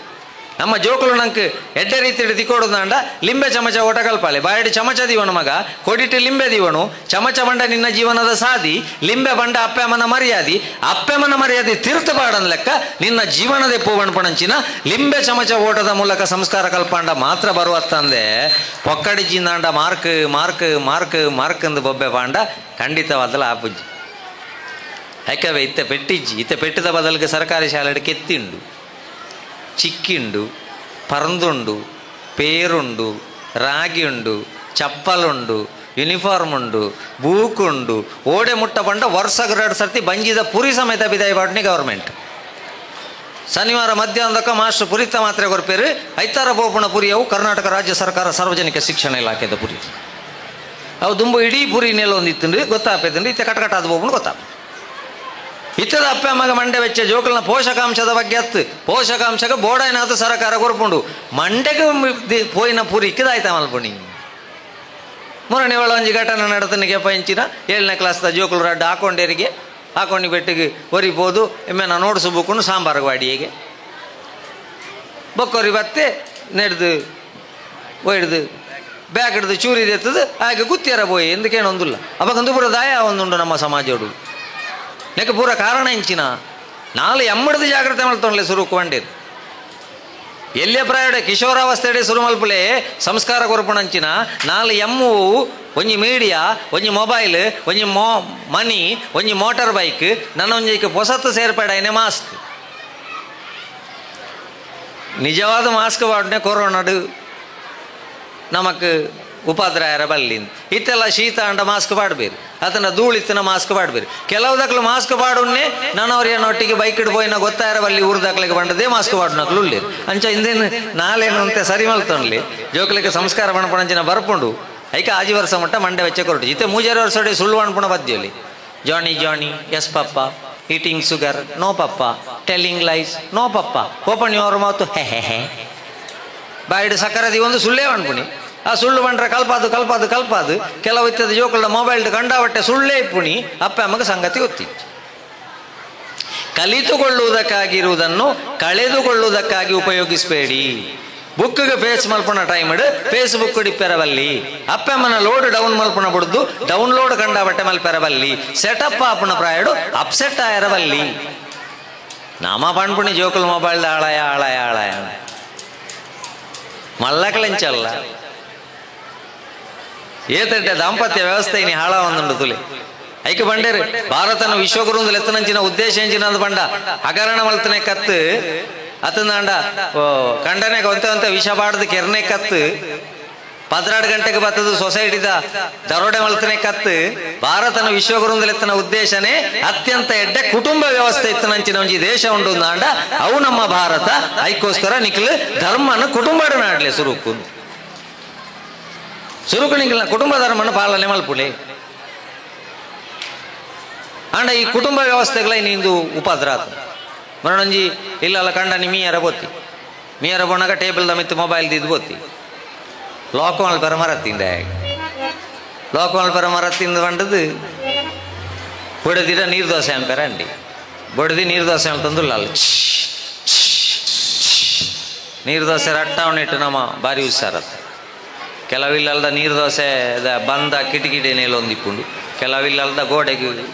ನಮ್ಮ ಜೋಕುಲು ನಂಗೆ ಎಡ್ಡೆ ರೀತಿ ತಿಕ್ಕೋಡುದಂಡ ಲಿಂಬೆ ಚಮಚ ಓಟ ಕಲ್ಪಾಲೆ ಬಾಯಡಿ ಚಮಚ ದಿವನು ಮಗ ಕೊಡಿಟ್ಟು ಲಿಂಬೆ ದಿವನು ಚಮಚ ಬಂಡ ನಿನ್ನ ಜೀವನದ ಸಾದಿ ಲಿಂಬೆ ಬಂಡ ಅಪ್ಪೆಮ್ಮನ ಮರ್ಯಾದಿ ತೀರ್ಥಪಾಡನ್ ಲೆಕ್ಕ ನಿನ್ನ ಜೀವನದೇ ಪೂವಣ್ ಪಣಂಚಿನ ಲಿಂಬೆ ಚಮಚ ಓಟದ ಮೂಲಕ ಸಂಸ್ಕಾರ ಕಲ್ಪಾಂಡ ಮಾತ್ರ ಬರುವತ್ತಂದೆ ಪೊಕ್ಕಡಿಜಿಂದಾಂಡ ಮಾರ್ಕ್ ಎಂದು ಬೊಬ್ಬೆ ಪಾಂಡ ಖಂಡಿತವಾದಲ್ಲ ಆಪುಜ್ಜಿ ಯಾಕವೆ ಇತ್ತ ಪೆಟ್ಟಿಜ್ಜಿ ಇತ್ತ ಪೆಟ್ಟಿದ ಬದಲಿಗೆ ಸರ್ಕಾರಿ ಶಾಲೆ ಕೆತ್ತಿಂಡು ಚಿಕ್ಕಿಂಡು ಪರಂದುಂಡು ಪೇರುಂಡು ರಾಗಿಯುಂಡು ಚಪ್ಪಲುಂಡು ಯೂನಿಫಾರ್ಮ್ ಉಂಡು ಬೂಕುಂಡು ಓಡೆ ಮುಟ್ಟ ಬಂಡ ವರ್ಷಕ್ಕೆ 2 ಸರ್ತಿ ಬಂಜಿದ ಪುರಿ ಸಮೇತ ಬಿದಾಯ ಬಾಡ್ನಿ ಗೌರ್ಮೆಂಟ್ ಶನಿವಾರ ಮಧ್ಯಾಹ್ನದಕ್ಕ ಮಾಸ್ಟರ್ ಪುರಿತ ಮಾತ್ರೆ ಕೊರ್ಪೇರು ಐತಾರ ಬೋಪುಣ ಪುರಿಯವು ಕರ್ನಾಟಕ ರಾಜ್ಯ ಸರ್ಕಾರ ಸಾರ್ವಜನಿಕ ಶಿಕ್ಷಣ ಇಲಾಖೆದ ಪುರಿ ಅವು ದುಂಬು ಇಡೀ ಪುರಿ ನೆಲ ಒಂದಿತ್ತಂಡು ಗೊತ್ತಾಪೇತಂಡು ಇತ್ತೆ ಕಟಕಟಾದ ಬೋಪುಣ ಗೊತ್ತಾಪ ಇತ್ತದ ಅಪ್ಪ ಅಮ್ಮಗ ಮಂಡೆ ವೆಚ್ಚ ಜೋಕಲ್ನ ಪೋಷಕಾಂಶದ ಬಗ್ಗೆ ಅತ್ತು ಪೋಷಕಾಂಶಕ್ಕೆ ಬೋಡಾಯಿನಾದ ಸರಕಾರ ಕೊರ್ಪುಂಡು ಮಂಡೆಗೆ ಪೋಯಿನ ಪೂರಿ ಇಕ್ಕದಾಯ್ತ ಮಲ್ಪುಣಿ ಮೂರನೇ ಒಳ ಒಂಜಿ ಘಟನೆ ನಡತನಿಗೆ ಪಂಚಿನ 7ನೇ ಕ್ಲಾಸ್ದ ಜೋಕುಲು ರಡ್ಡ ಹಾಕೊಂಡು ಬೆಟ್ಟಿಗೆ ಒರಿಬೋದು ಎಮ್ಮೆನ ನೋಡ್ಸು ಬುಕ್ಕೊಂಡು ಸಾಂಬಾರು ವಾಡಿಯೇಗೆ ಬೊಕ್ಕೊರಿ ಬತ್ತೆ ನೆಡ್ದು ಒಯ್ದು ಬ್ಯಾಗ್ ಹಿಡ್ದು ಚೂರಿದೆ ಎತ್ತದು ಹಾಗೆ ಗುತ್ತಿಯರ ಬೋಯ್ ಎಂದಕ್ಕೇನೊಂದಿಲ್ಲ ಅವಾಗಂದು ಪೂರ ದಾಯ ಒಂದುಂಡು ನಮ್ಮ ಸಮಾಜೋಡು ನೆಕ್ಕೆ ಪೂರ ಕಾರಣ ಇಂಚಿನ ನಾಳೆ ಎಮ್ಮಡಿದ ಜಾಗ್ರತೆ ಮಲ್ತೊಂಡ್ಲೆ ಸುರು ಕೊಂಡೇರು ಎಲ್ಲೇ ಪ್ರಾಯಡೆ ಕಿಶೋರಾವಸ್ಥೆಡೆ ಸುರು ಮಲ್ಪಲೆ ಸಂಸ್ಕಾರ ಕೊರಪಣಂಚಿನ ನಾಳೆ ಎಮ್ಮು ಒಂಜಿ ಮೀಡಿಯಾ ಒಂಜಿ ಮೊಬೈಲ್ ಒಂಜಿ ಮನಿ ಒಂಜಿ ಮೋಟಾರ್ ಬೈಕ್ ನನ್ನ ಒಂಜಿಗೆ ಹೊಸತ್ತು ಸೇರ್ಪಡೆನೆ ಮಾಸ್ಕ್ ನಿಜವಾದ ಮಾಸ್ಕ್ ವಾಡ್ನೆ ಕೊರೋನಾಡು ನಮಕ್ ಉಪಾಧ್ರಾಯರ ಬಲ್ಲಿಂದ ಇತ್ತೆಲ್ಲ ಶೀತ ಅಂಡ ಮಾಸ್ಕ್ ಪಾಡ್ಬೇರು ಅದನ್ನ ಧೂಳಿತ್ತಿನ ಮಾಸ್ಕ್ ಪಾಡ್ಬೇರು ಕೆಲವುದಕ್ಲು ಮಾಸ್ಕ್ ಪಾಡುನ್ನೇ ನನ್ನವ್ರಿಯನ್ನೊಟ್ಟಿಗೆ ಬೈಕ್ ಇಡ್ಬೋಯ್ನ ಗೊತ್ತಾಯರ ಬಲ್ಲಿ ಊರ್ದಾಕ್ಲಿಗೆ ಬಂಡದೇ ಮಾಸ್ಕ್ ಪಾಡುನಕ್ಲು ಉಳ್ಳೇರು ಅಂಚ ಇಂದೇನು ನಾಳೆನು ಅಂತ ಸರಿ ಮಲ್ತೊಂಡ್ಲಿ ಜೋಕ್ಲಿಕ್ಕೆ ಸಂಸ್ಕಾರ ಬಣ್ಪಣಂಚಿನ ಬರ್ಪುಂಡು ಐಕೆ ಆಜಿ ವರ್ಷ ಮಟ್ಟ ಮಂಡೆ ವೆಚ್ಚ ಕೊರಟು ಇತ್ತೆ 3 ವರ್ಷ ಸುಳ್ಳು ಅನ್ಪುಣ ಬದ್ಯಲ್ಲಿ Johnny yes papa eating sugar no papa telling lies no papa open your mouth ಹೆ ಬಾಯಿಡು ಸಕ್ಕರದಿ ಒಂದು ಸುಳ್ಳೇ ಅನ್ಪುಣಿ ಆ ಸುಳ್ಳು ಬಂಡ್ರೆ ಕಲ್ಪಾದು ಕೆಲವು ಇತ್ತದ ಜೋಕುಳ ಮೊಬೈಲ್ ಕಂಡಾವಟ್ಟೆ ಸುಳ್ಳೇ ಇಪ್ಪುಣಿ ಅಪ್ಪ ಅಮ್ಮಗ ಸಂಗತಿ ಗೊತ್ತಿತ್ತು ಕಲಿತುಕೊಳ್ಳುವುದಕ್ಕಾಗಿರುವುದನ್ನು ಕಳೆದುಕೊಳ್ಳುವುದಕ್ಕಾಗಿ ಉಪಯೋಗಿಸಬೇಡಿ ಬುಕ್ಗೆ ಫೇಸ್ ಮಲ್ಪಣ ಟೈಮ್ ಫೇಸ್ಬುಕ್ ಡಿಪ್ಪೆರವಲ್ಲಿ ಅಪ್ಪಮ್ಮನ ಲೋಡ್ ಡೌನ್ ಮಲ್ಪಣ ಬಿಡುದು ಡೌನ್ಲೋಡ್ ಕಂಡಾವಟ್ಟೆ ಮಲ್ಪೆರವಲ್ಲಿ ಸೆಟಪ್ ಆಪಣ ಪ್ರಾಯಡು ಅಪ್ಸೆಟ್ ಆಯರವಲ್ಲಿ ನಾಮ ಪಣ್ಪುಣಿ ಜೋಕುಲ್ ಮೊಬೈಲ್ ಆಳಾಯ ಮಲ್ಲಕಲೆಂಚಲ್ಲ ಏತಡ್ಡೆ ದಾಂಪತ್ಯ ವ್ಯವಸ್ಥೆ ಇನಿ ಹಾಳ ಒಂದುಂಡು ತುಲೆ ಐಕೆ ಬಂಡೇರು ಭಾರತನ ವಿಶ್ವಗುರುಂದು ಲೆತ್ತನಂಚಿನ ಉದ್ದೇಶ ಎಂಚಿನ ಬಂಡ ಹಗರಣ ಮಲ್ತನೆ ಕತ್ತು ಅತಂದಾಂಡ ಕಂಡನೆ ಒಂತೆ ವಿಷ ಬಾಡ್ದು ಕೆರ್ನೆ ಕತ್ತು 12 ಗಂಟೆಗೆ ಬತ್ತದು ಸೊಸೈಟಿದ ದರೋಡೆ ಮಲ್ತನೆ ಕತ್ತು ಭಾರತನ ವಿಶ್ವಗುರುಂದು ಲೆತ್ತನ ಉದ್ದೇಶನೇ ಅತ್ಯಂತ ಎಡ್ಡೆ ಕುಟುಂಬ ವ್ಯವಸ್ಥೆ ಇತ್ತನಂಚಿನ ಒಂಜಿ ದೇಶ ಉಂಡು ಅಂದಾಂಡ ಅವು ನಮ್ಮ ಭಾರತ ಐಕೋಸ್ಕರ ನಿಕ್ಲು ಧರ್ಮನ ಕುಟುಂಬಡ ನಾಡ್ಲೆ ಸುರುಕು ನಿಕ್ಲ ಕುಟುಂಬ ಧರ್ಮನ ಪಾಲನೆ ಮಲ್ಪುಳೆ ಅಂಡ ಈ ಕುಟುಂಬ ವ್ಯವಸ್ಥೆಗಳ ನಿಂದು ಉಪದ್ರಾತ ಮರಣಂಜಿ ಇಲ್ಲಲ್ಲ ಕಂಡನಿ ಮೀಯರ ಬೋತಿ ಮೀಯರ ಬೋನಾಗ ಟೇಬಲ್ ದ ಮಿತ್ತು ಮೊಬೈಲ್ ದಿದ್ದು ಬೋತಿ ಲೋಕಮಲ್ ಪರ ಮರತ್ತಿಂದ ಲೋಕಮಲ್ ಪರ ಮರತ್ತಿಂದ ಬಂಡದು ಬೊಡದಿರ ನೀರು ದೋಸೆ ಅಂಪೇರ ಅಂಡಿ ಬೊಡದಿ ನೀರು ದೋಸೆ ಅಂತಂದು ಅಲ್ಲ ನೀರು ದೋಸೆ ರಟ್ಟವನ್ನಿಟ್ಟು ನಮ್ಮ ಭಾರಿ ಹುಷಾರತ್ತ ಕೆಲವಿಲ್ಲದ ನೀರು ದೋಸೆ ಬಂದ ಕಿಟಕಿಟೆ ನೇಲೊಂದಿಪ್ಪುಂಡು ಕೆಲವಿಲ್ಲದ ಗೋಡೆಗೆ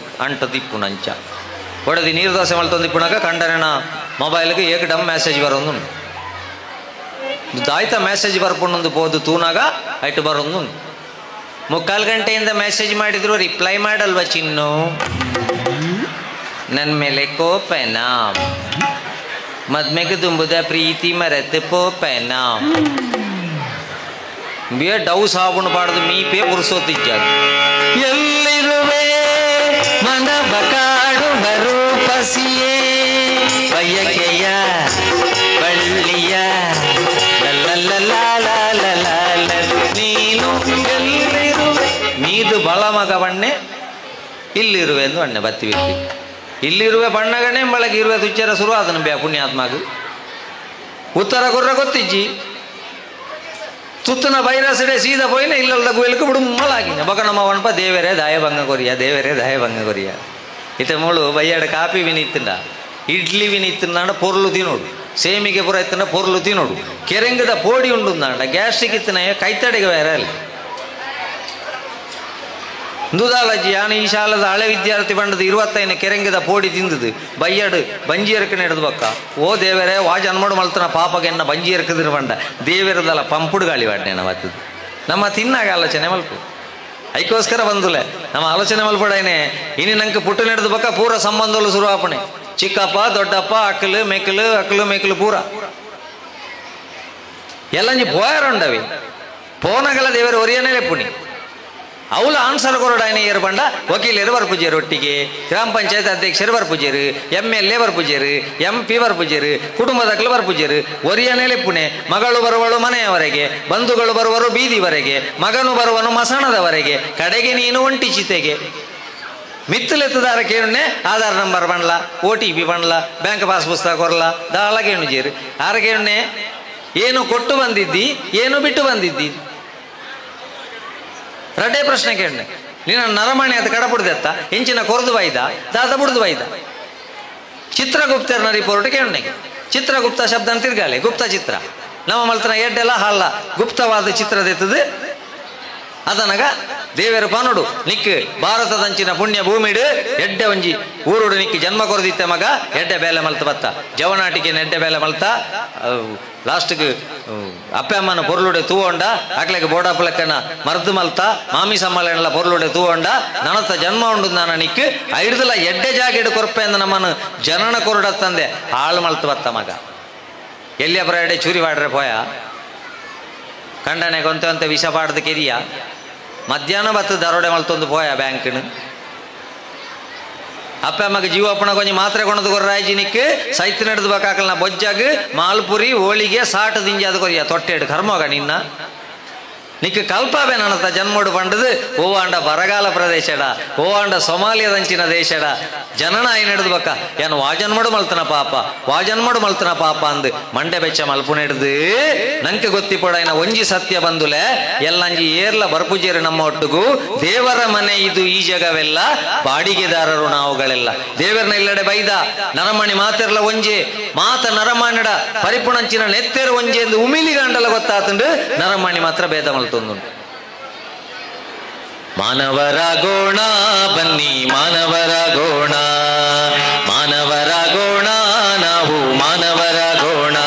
ಅಂಟು ದಿಪ್ಪುಂಡು ಅಂಚ ಹೊಡೆದಿ ನೀರು ದೋಸೆ ಮಲ್ತೊಂದಿಪ್ಪುನಾಗ ಕಂಡನ ಮೊಬೈಲ್ಗೆ ಏಕಡಮ್ ಮೆಸೇಜ್ ಬರೋದು ದಾಯ್ತ ಮೆಸೇಜ್ ಬರ್ಪುಂಡು ಬೋದು ತೂನಾಗ ಐಟು ಬರೋದು 3/4 ಗಂಟೆಯಿಂದ ಮೆಸೇಜ್ ಮಾಡಿದ್ರು ರಿಪ್ಲೈ ಮಾಡಲ್ವ ಚಿನ್ನು ನನ್ನ ಮೇಲೆ ಕೋಪೇನಾ ಮದ್ಮೆಗೆ ತುಂಬುದ ಪ್ರೀತಿ ಮರೆತು ಪೋಪೇನಾ ಬೇ ಡೌ ಸಾಬುಣ್ ಪಾಡ್ದು ಮೀಪೇ ಪುರುಸೋತಿಜ್ಜ ಎಲ್ಲಿರುವೆ ಮನವ ಕಾಡು ಮರುಪಸಿಯೇ ಬಯಕೆಯ ಬಳ್ಳಿಯ ಲಲ್ಲ ನೀ ಮಗ ಬಣ್ಣೆ ಇಲ್ಲಿರುವೆ ಎಂದು ಬಣ್ಣೆ ಬತ್ತಿ ಬಿತ್ತಿ ಇಲ್ಲಿರುವೆ ಬಣ್ಣಗಣೆ ಬಳಗೆ ಇರುವೆ ತುಚ್ಚರ ಶುರು ಅದನ್ನು ಬೇ ಪುಣ್ಯಾತ್ಮಗ ಉತ್ತರ ಗುರ್ರ ಗೊತ್ತಿಜ್ಜಿ ತುತ್ತನ ಬೈರಸಡೆ ಸೀದಾ ಪೋಯಿನ ಇಲ್ಲದ ಗುಯಲ್ಕು ಬಿಡು ಮಲಾಗಿನ ಬಕಣಮ್ಮ ವಣಪ ದೇವರೇ ದಾಯ ಭಂಗ ಕೊರಿಯ ದೇವರೇ ದಾಯ ಭಂಗ ಕೊರಿಯ ಇತ ಮೂಳು ಬಯ್ಯಾಡ ಕಾಪಿ ವಿನಿತ್ತಿಂಡ ಇಡ್ಲಿ ವಿನಿತ್ತಿಂದಾಂಡ ಪೊರ್ಲು ತಿನ್ನೋಡು ಸೇಮಿಗೆ ಪುರ ಇತ್ತಂಡ ಪೊರ್ಲು ತಿನ್ನೋಡು ಕೆರೆಂಗದ ಪೋಡಿ ಉಂಡುಂದಾಂಡ ಗ್ಯಾಸ್ಟ್ರಿಕ್ ಇತ್ತಿನ ಕೈತಡೆಗೆ ಬೇರೆ ಅಲ್ಲಿ ದುದಾಲಜ್ಜಿ ಯಾನು ಈ ಶಾಲದ ಹಳೆ ವಿದ್ಯಾರ್ಥಿ ಬಂಡದು 25 ಕೆರೆಂಗದ ಪೋಡಿ ತಿಂದದು ಬಯ್ಯಾಡು ಬಂಜಿ ಎರಕನೆ ಹಿಡಿದು ಬಕ್ಕ ಓ ದೇವರೇ ವಾಜ್ ಅನ್ಮಡು ಮಲ್ತನ ಪಾಪಗೆ ಎನ್ನ ಬಂಜಿ ಎರಕದಿರು ಬಂಡ ದೇವರದಲ್ಲ ಪಂಪುಡು ಗಾಳಿ ಬಾಡ್ನೇನ ಬತ್ತದು ನಮ್ಮ ತಿನ್ನಾಗ ಆಲೋಚನೆ ಮಲ್ಪು ಅದಕ್ಕೋಸ್ಕರ ಬಂದುಲೆ ನಮ್ಮ ಆಲೋಚನೆ ಮಲ್ಪಡೇನೆ ಇನ್ನು ನಂಗೆ ಪುಟ್ಟು ನಡೆದು ಬಕ್ಕ ಪೂರ ಸಂಬಂಧಗಳು ಶುರು ಆಪಣೆ ಚಿಕ್ಕಪ್ಪ ದೊಡ್ಡಪ್ಪ ಅಕ್ಕಲು ಮೇಕಲು ಪೂರ ಎಲ್ಲಂಜಿ ಪೋಯಾರುಂಡವಿ ಪೋನಗಲ ದೇವರು ಒರಿಯನೇ ಪುಣಿ ಅವಳ ಆನ್ಸರ್ ಕೊರಡಾಯನ ಏರು ಬಂಡ ವಕೀಲರು ಬರ್ಪುಜೇರು ಒಟ್ಟಿಗೆ ಗ್ರಾಮ ಪಂಚಾಯತ್ ಅಧ್ಯಕ್ಷರು ಬರ್ಪುಜೇರು MLA ಬರ್ಪುಜೇರು MP ಬರ್ಪುಜೇರು ಕುಟುಂಬದಕ್ಕಲು ಬರ್ಪುಜೇರು ಒರಿಯನೇಲೆ ಪುಣೆ ಮಗಳು ಬರುವಳು ಮನೆಯವರೆಗೆ ಬಂಧುಗಳು ಬರುವರು ಬೀದಿವರೆಗೆ ಮಗನು ಬರುವನು ಮಸಣದವರೆಗೆ ಕಡೆಗೆ ನೀನು ಒಂಟಿ ಚಿತೆಗೆ ಮಿತ್ತಲೆತ್ತದಾರ ಕೇಳುನೆ ಆಧಾರ್ ನಂಬರ್ ಬಣ್ಲ OTP ಬಣ್ಲ ಬ್ಯಾಂಕ್ ಪಾಸ್ ಪುಸ್ತಕ ಕೊರಲ ದಾಳ ಕೇಳು ಜೇರು ಆರ ಕೇಳುನೆ ಏನು ಕೊಟ್ಟು ಬಂದಿದ್ದಿ ಏನು ಬಿಟ್ಟು ಬಂದಿದ್ದಿ ರಡ್ಡೆ ಪ್ರಶ್ನೆ ಕೇಳನೆ ನೀನು ನರಮಣಿ ಅದು ಕಡಪುಡ್ದೆತ್ತ ಹೆಂಚಿನ ಕೊರದು ಬೈದ ದಾದ ಬುಡ್ದು ಬೈದ ಚಿತ್ರಗುಪ್ತರ್ನ ರಿಪೋರ್ಟ್ ಕೇಳನೆಗೆ ಚಿತ್ರಗುಪ್ತ ಶಬ್ದ ಅಂತ ತಿರ್ಗಾಲೆ ಗುಪ್ತ ಚಿತ್ರ ನಮ್ಮ ಮಲ್ತನ ಎಡ್ಡೆಲ್ಲ ಹಲ್ಲ ಗುಪ್ತವಾದ ಚಿತ್ರದೆತ್ತದು ಅದನಗ ದೇವರು ಪಾನುಡು ನಿಕ್ ಭಾರತದಂಚಿನ ಪುಣ್ಯ ಭೂಮಿಡು ಎಡ್ಡೆ ಒಂಜಿ ಊರುಡು ನಿಕ್ಕಿ ಜನ್ಮ ಕೊರದಿತ್ತೆ ಮಗ ಎಡ್ಡೆ ಬೇಲೆ ಮಲ್ತ ಬತ್ತ ಜವನಾಟಿಗೆ ಎಡ್ಡೆ ಬೇಲೆ ಮಲ್ತ ಲಾಸ್ಟ್ಗೆ ಅಪ್ಪೆ ಅಮ್ಮನ ಪೊರ್ಲುಡೆ ತೂವೊಂಡ ಆಕ್ಲೆಗೆ ಬೋಡಾಪುಲಕ್ಕನ ಮರ್ದು ಮಲ್ತ ಮಾಮಿ ಸಮ್ಮಳೆಲ್ಲ ಪೊರ್ಲುಡೆ ತೂವೊಂಡ ನನತ ಜನ್ಮ ಉಂಡು ನಾನು ನಿಕ್ ಐಡ್ದಲ್ಲ ಎಡ್ಡೆ ಜಾಗಿಡು ಕೊರಪೆ ಅಂದ ನಮ್ಮನ್ನು ಜನನ ಕೊರಡತ್ತಂದೆ ಹಾಳು ಮಲ್ತ ಬತ್ತ ಮಗ ಎಲ್ಲಿಯ ಬರಡೆ ಚೂರಿ ಬಾಡ್ರೆ ಪೋಯ ಕಂಡನೆ ಗೊಂತೆ ವಿಷ ಪಾಡ್ದು ಕೆರಿಯ ಮಧ್ಯಾಹ್ನ ಬತ್ತು ದರೋಡೆ ಮಲ್ತೊಂದು ಪೋಯ ಬ್ಯಾಂಕ್ನು ಅಪ್ಪ ಅಮ್ಮಗೆ ಜೀವಪ್ಪಣ ಕೊಂಚ ಮಾತ್ರೆ ಕೊಂಡದು ಕೊರ್ರಾಯ್ಜಿ ನಿಕ್ಕೆ ಸೈತ್ ನಡೆದು ಬೇಕಾಕಲ್ನ ಬೊಜ್ಜಾಗ ಮಾಲ್ಪುರಿ ಹೋಳಿಗೆ ಸಾಟು ದಿಂಜಿ ಅದು ಕೊರಿಯ ತೊಟ್ಟೆಡು ಕರ್ಮೋಗ ನಿನ್ನ ನಿಕ್ಕೆ ಕಲ್ಪಾಬೆ ನನ್ನತ ಜನ್ಮೋಡು ಪಂಡದು ಓವಾಂಡ ಬರಗಾಲ ಪ್ರದೇಶಡ ಓವಾಂಡ ಸೊಮಾಲಿಯದಂಚಿನ ದೇಶಡ ಜನನ ಆಯಿ ನಡೆದು ಬಕ್ಕ ಏನು ವಾಜನ್ಮಡು ಮಲ್ತನ ಪಾಪ ಅಂದು ಮಂಡೆ ಬೆಚ್ಚ ಮಲ್ಪು ನೆಡ್ದು ನಂಗೆ ಗೊತ್ತಿಪೊಡೈನ ಒಂಜಿ ಸತ್ಯ ಬಂದುಲೆ ಎಲ್ಲಂಜಿ ಏರ್ಲ ಬರ್ಪುಜೇರು ನಮ್ಮ ಒಟ್ಟಿಗೂ ದೇವರ ಮನೆ ಇದು ಈ ಜಗವೆಲ್ಲ ಬಾಡಿಗೆದಾರರು ನಾವುಗಳೆಲ್ಲ ದೇವರನ್ನ ಇಲ್ಲಡೆ ಬೈದ ನರಮಣಿ ಮಾತೆರ್ಲ ಒಂಜೆ ಮಾತ ನರಮಣಿಡ ಪರಿಪುಣಂಚಿನ ನೆತ್ತೆರು ಒಂಜೆ ಎಂದು ಉಮಿಲಿಗಂಡಲ ಗೊತ್ತಾತುಂಡು ನರಮಣಿ ಮಾತ್ರ ಭೇದ ಮಲ್ತೊಂದುಂಡು ಮಾನವರಾಗೋಣ ಬನ್ನಿ ಮಾನವರಾಗೋಣ ನಾವು ಮಾನವರಾಗೋಣ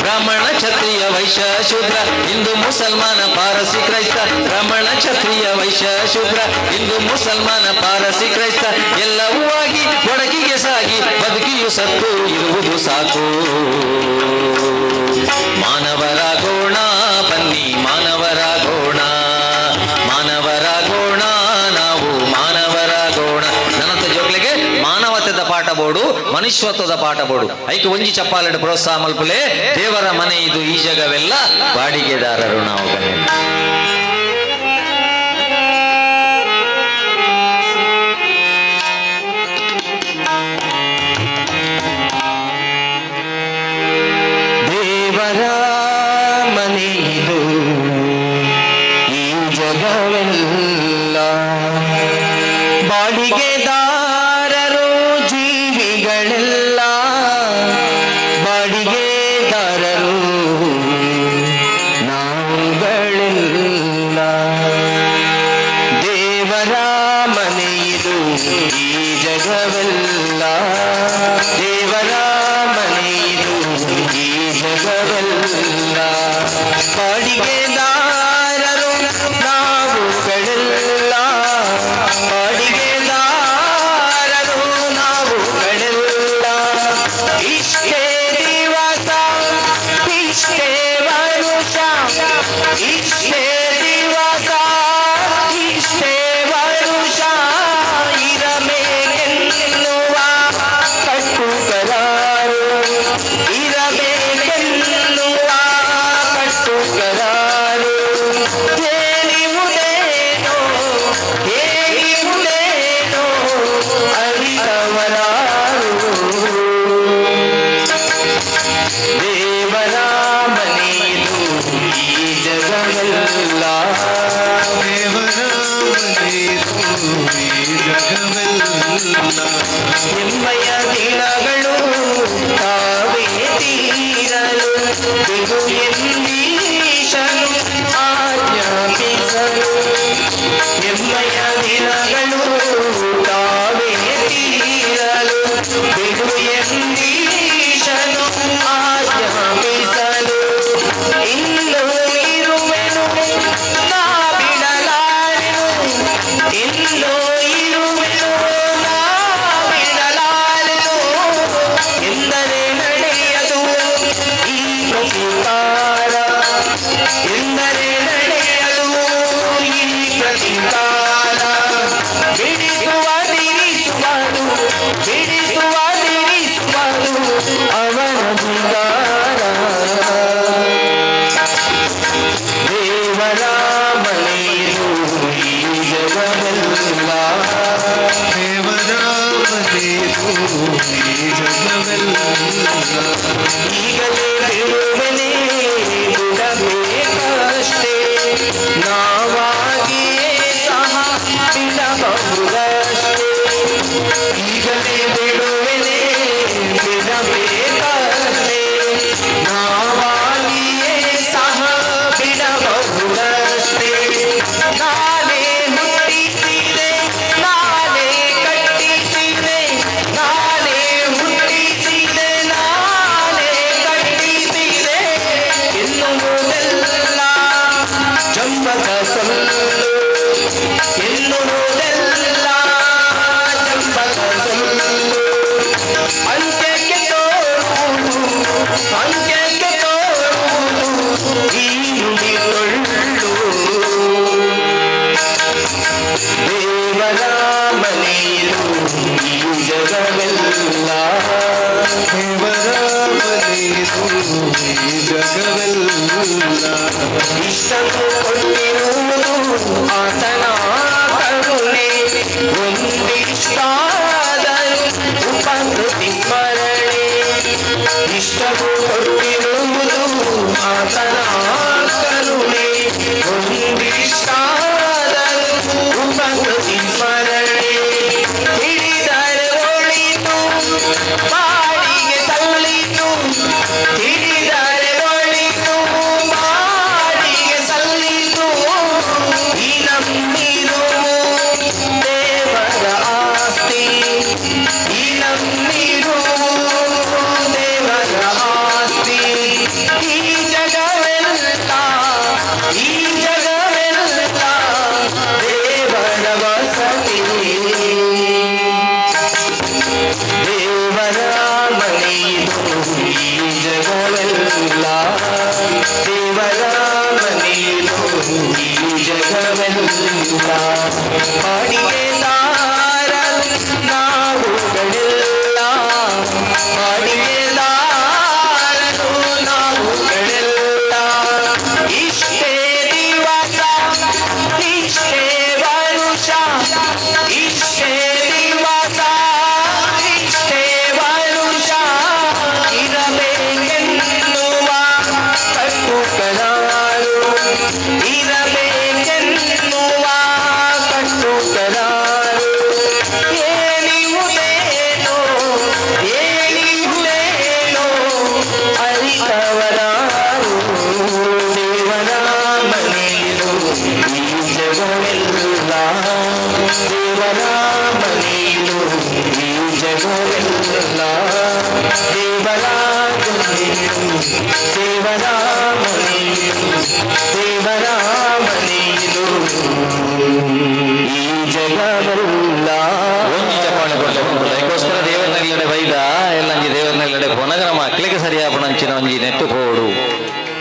ಬ್ರಾಹ್ಮಣ ಕ್ಷತ್ರಿಯ ವೈಶ್ಯ ಶೂದ್ರ ಹಿಂದೂ ಮುಸಲ್ಮಾನ ಪಾರಸಿ ಕ್ರೈಸ್ತ ಬ್ರಾಹ್ಮಣ ಕ್ಷತ್ರಿಯ ವೈಶ್ಯ ಶೂದ್ರ ಹಿಂದೂ ಮುಸಲ್ಮಾನ ಪಾರಸಿ ಕ್ರೈಸ್ತ ಎಲ್ಲವೂ ಆಗಿ ಒಡಗಿಗೆ ಸಾಗಿ ಬದುಕಿಯು ಸತ್ತು ಇರುವುದು ಸಾಕು ಮಾನವರಾಗೋಣ ಬನ್ನಿ ಮಾನವರಾಗೋಣ ನಾವು ಮಾನವರಾಗೋಣ ನನ್ನಂತ ಜೋಗ್ಲೆಗೆ ಮಾನವತೆದ ಪಾಠ ಬೋಡು ಮನುಷ್ಯತ್ವದ ಪಾಠ ಬೋಡು ಐಕೆ ಒಂಜಿ ಚಪ್ಪಾಲೆಡು ಪ್ರೋತ್ಸಾಹ ಮಲ್ಪುಲೆ ದೇವರ ಮನೆ ಇದು ಈ ಜಗವೆಲ್ಲ ಬಾಡಿಗೆದಾರರು ನಾವುಗಳೇ ದೇವರ ಮನೆ ಇದು ಈ ಜಗವೆಲ್ಲ ಬಾಡಿಗೆದಾರರು ಜೀವಿಗಳೆಲ್ಲ ಬಾಡಿಗೆದಾರರು ನಾವುಗಳೆಲ್ಲ ದೇವರ ಮನೆ ಇದು ಈ ಜಗವೆಲ್ಲ ದೇವರ ಮನೆ ಇದು ಈ ಜಗವೆಲ್ಲ ಬಾಡಿಗೆದಾರರು ನಾವುಗಳೆಲ್ಲ ಬಾಡಿಗೆದಾರರು ನಾವುಗಳೆಲ್ಲ ಇಷ್ಟೇ ದಿವಸ ಇಷ್ಟೇ ವರುಷ ಇಷ್ಟೇ ದಿವಸ ಇಷ್ಟೇ ವರುಷ ಇರಬೇಕೆನ್ನುವ ಕಟ್ಟು ನಿಮ್ಮಯ ದಿನಗಳು ತಾವೇ ತೀರಲು ಬಿಡು ಎಂದೀಶನು ಆಜ್ಞಾಪಿಸಲು ನಿಮ್ಮಯ ದಿನಗಳು ತಾವೇ ತೀರಲು ಬಿಡು ಎಂದೀಶನು ಆಜ್ಞಾಪಿಸಲು ಇನ್ನು ಇರುವೆನು ನಾ ಬಿಡಲಾರೆನು ಇನ್ನು ಇರುವೆನು ನಾ ಬಿಡಲಾರೆನು ಎಂದರೆ ನಡೆಯದು ಈ ಪ್ರತಿಕಾರ ಎಂದರೆ ನಡೆಯದು ಈ ಪ್ರತಿಕಾರ ಬಿಡಿಸುವುದು ಅವನ ಧಿಕಾರ ದೇವರ ಮನೆಯು ಈ ಜಗವೆಲ್ಲ ದೇವರ ಮನೆಯು ಈ ಜಗವೆಲ್ಲ ಈಗಲೇ ಬಿಡುವೆನೆ ಬಿಡಬೇಕಷ್ಟೇ ನಾವಾಗಿಯೇ ಸಹ ಬಿಡಬಹುದಷ್ಟೇ ಈಗಲೇ ಬಿಡುವೆನೆ ಬಿಡಬೇಕಷ್ಟೇ ನಾವಾಗಿಯೇ ಸಹ ಬಿಡಬಹುದಷ್ಟೇ ನಾನೇ ಹುಟ್ಟಿಸಿದೆ ನಾನೇ ಕಟ್ಟಿಸಿದೆ ನಾನೇ ಹುಟ್ಟಿಸಿದೆ ನಾನೇ ಕಟ್ಟಿಸಿದೆ ಎನ್ನುವುದೆಲ್ಲ ಚಂಪಕ ಸೊಲ್ಲು ಎನ್ನುವುದೆಲ್ಲ ಚಂಪಕ ಸೊಲ್ಲು ಅಂತ್ಯಕ್ಕೆ ತೋರುವುದು ಅಂತ್ಯಕ್ಕೆ ತೋರುವುದು ಈ ನುಡಿಗಳು ದೇವರ ಮನೆಯು ಈ ಜಗವೆಲ್ಲ ದೇವರ ಮನೆಯು ಈ ಜಗವೆಲ್ಲ ಇಷ್ಟನ್ನು ಕೊಟ್ಟಿರುವುದು ಆತನ ಕರುಣೆ ಒಂದಿಷ್ಟಾದರೂ ಉಪಕೃತಿ ಸ್ಮರಣೆ ಇಷ್ಟವು ಕೊಟ್ಟಿರುವುದು ಆತನ ಕರುಣೆ ಒಂದಿಷ್ಟಾದರೂ ಉಪಕೃತಿ ಸ್ಮರಣೆ ಹಿಡಿದರೆ ಒಳಿತು ಬಾಡಿಗೆ ಸಲ್ಲಿತು ಹಿಡಿದರೆ ಒಳಿತು ಬಾಡಿಗೆ ಸಲ್ಲಿತು ಈ ನಮ್ಮಿರುವು ದೇವರ ಆಸ್ತಿ ಈ ನಮ್ಮಿರುವು ದೇವರ ಆಸ್ತಿ ಈ ಜಗವೆಲ್ಲ ಈ ಜಗವೆಲ್ಲ ದೇವರ ವಸತಿ ದೇವರ ಮನೆಯಿದು ಈ ಜಗವೆಲ್ಲ ದೇವರ ಮನೆಯಿದು ಈ ಜಗವೆಲ್ಲ ಬಾಡಿಗೆದಾರ ನಾವುಗಳೆಲ್ಲ ಬಾಡಿಗೆದಾರರು ನಾವುಗಳೆಲ್ಲ ಇಷ್ಟೇ ದಿವಸ ಇಷ್ಟೇ ವರುಷ ಇಷ್ಟೇ ದಿವಸ ಇಷ್ಟೇ ವರುಷ ಇರಬೇಕೆನ್ನುವ ಕಟ್ಟುಕರಾರು ಇರಬೇಕೆನ್ನುವ ಕಟ್ಟುಕರಾರು ಏನಿವುದೇನೋ ಏನಿವುದೇನೋ ಅರಿತವರಾರು ದೇವರ ಮನೆಯು ಈ ಜಗವೆಲ್ಲ ದೇವರ ಮನೆಯು ಈ ಜಗವೆಲ್ಲ ದೇವರ ಮನೆಯು ದೇವರ ಮನೆಯು ದೇವರ ಮನೆಯು ಈ ಜಗವೆಲ್ಲ ಒಂಜಿ ಚಪ್ಪಾಳೆ ಕೊಡ್ಲೆ ಅದಕ್ಕೋಸ್ಕರ ದೇವರನಲ್ಲಡೆ ಬೈದ ಎಲ್ಲಂಜಿ ದೇವರನಲ್ಲಡೆ ಪೊನಗರ ಮಕ್ಕಳಿಗೆ ಸರಿಯಾಪಣಂಚಿನ ಒಂಜಿ ನೆಟ್ಟು ಕೋಡು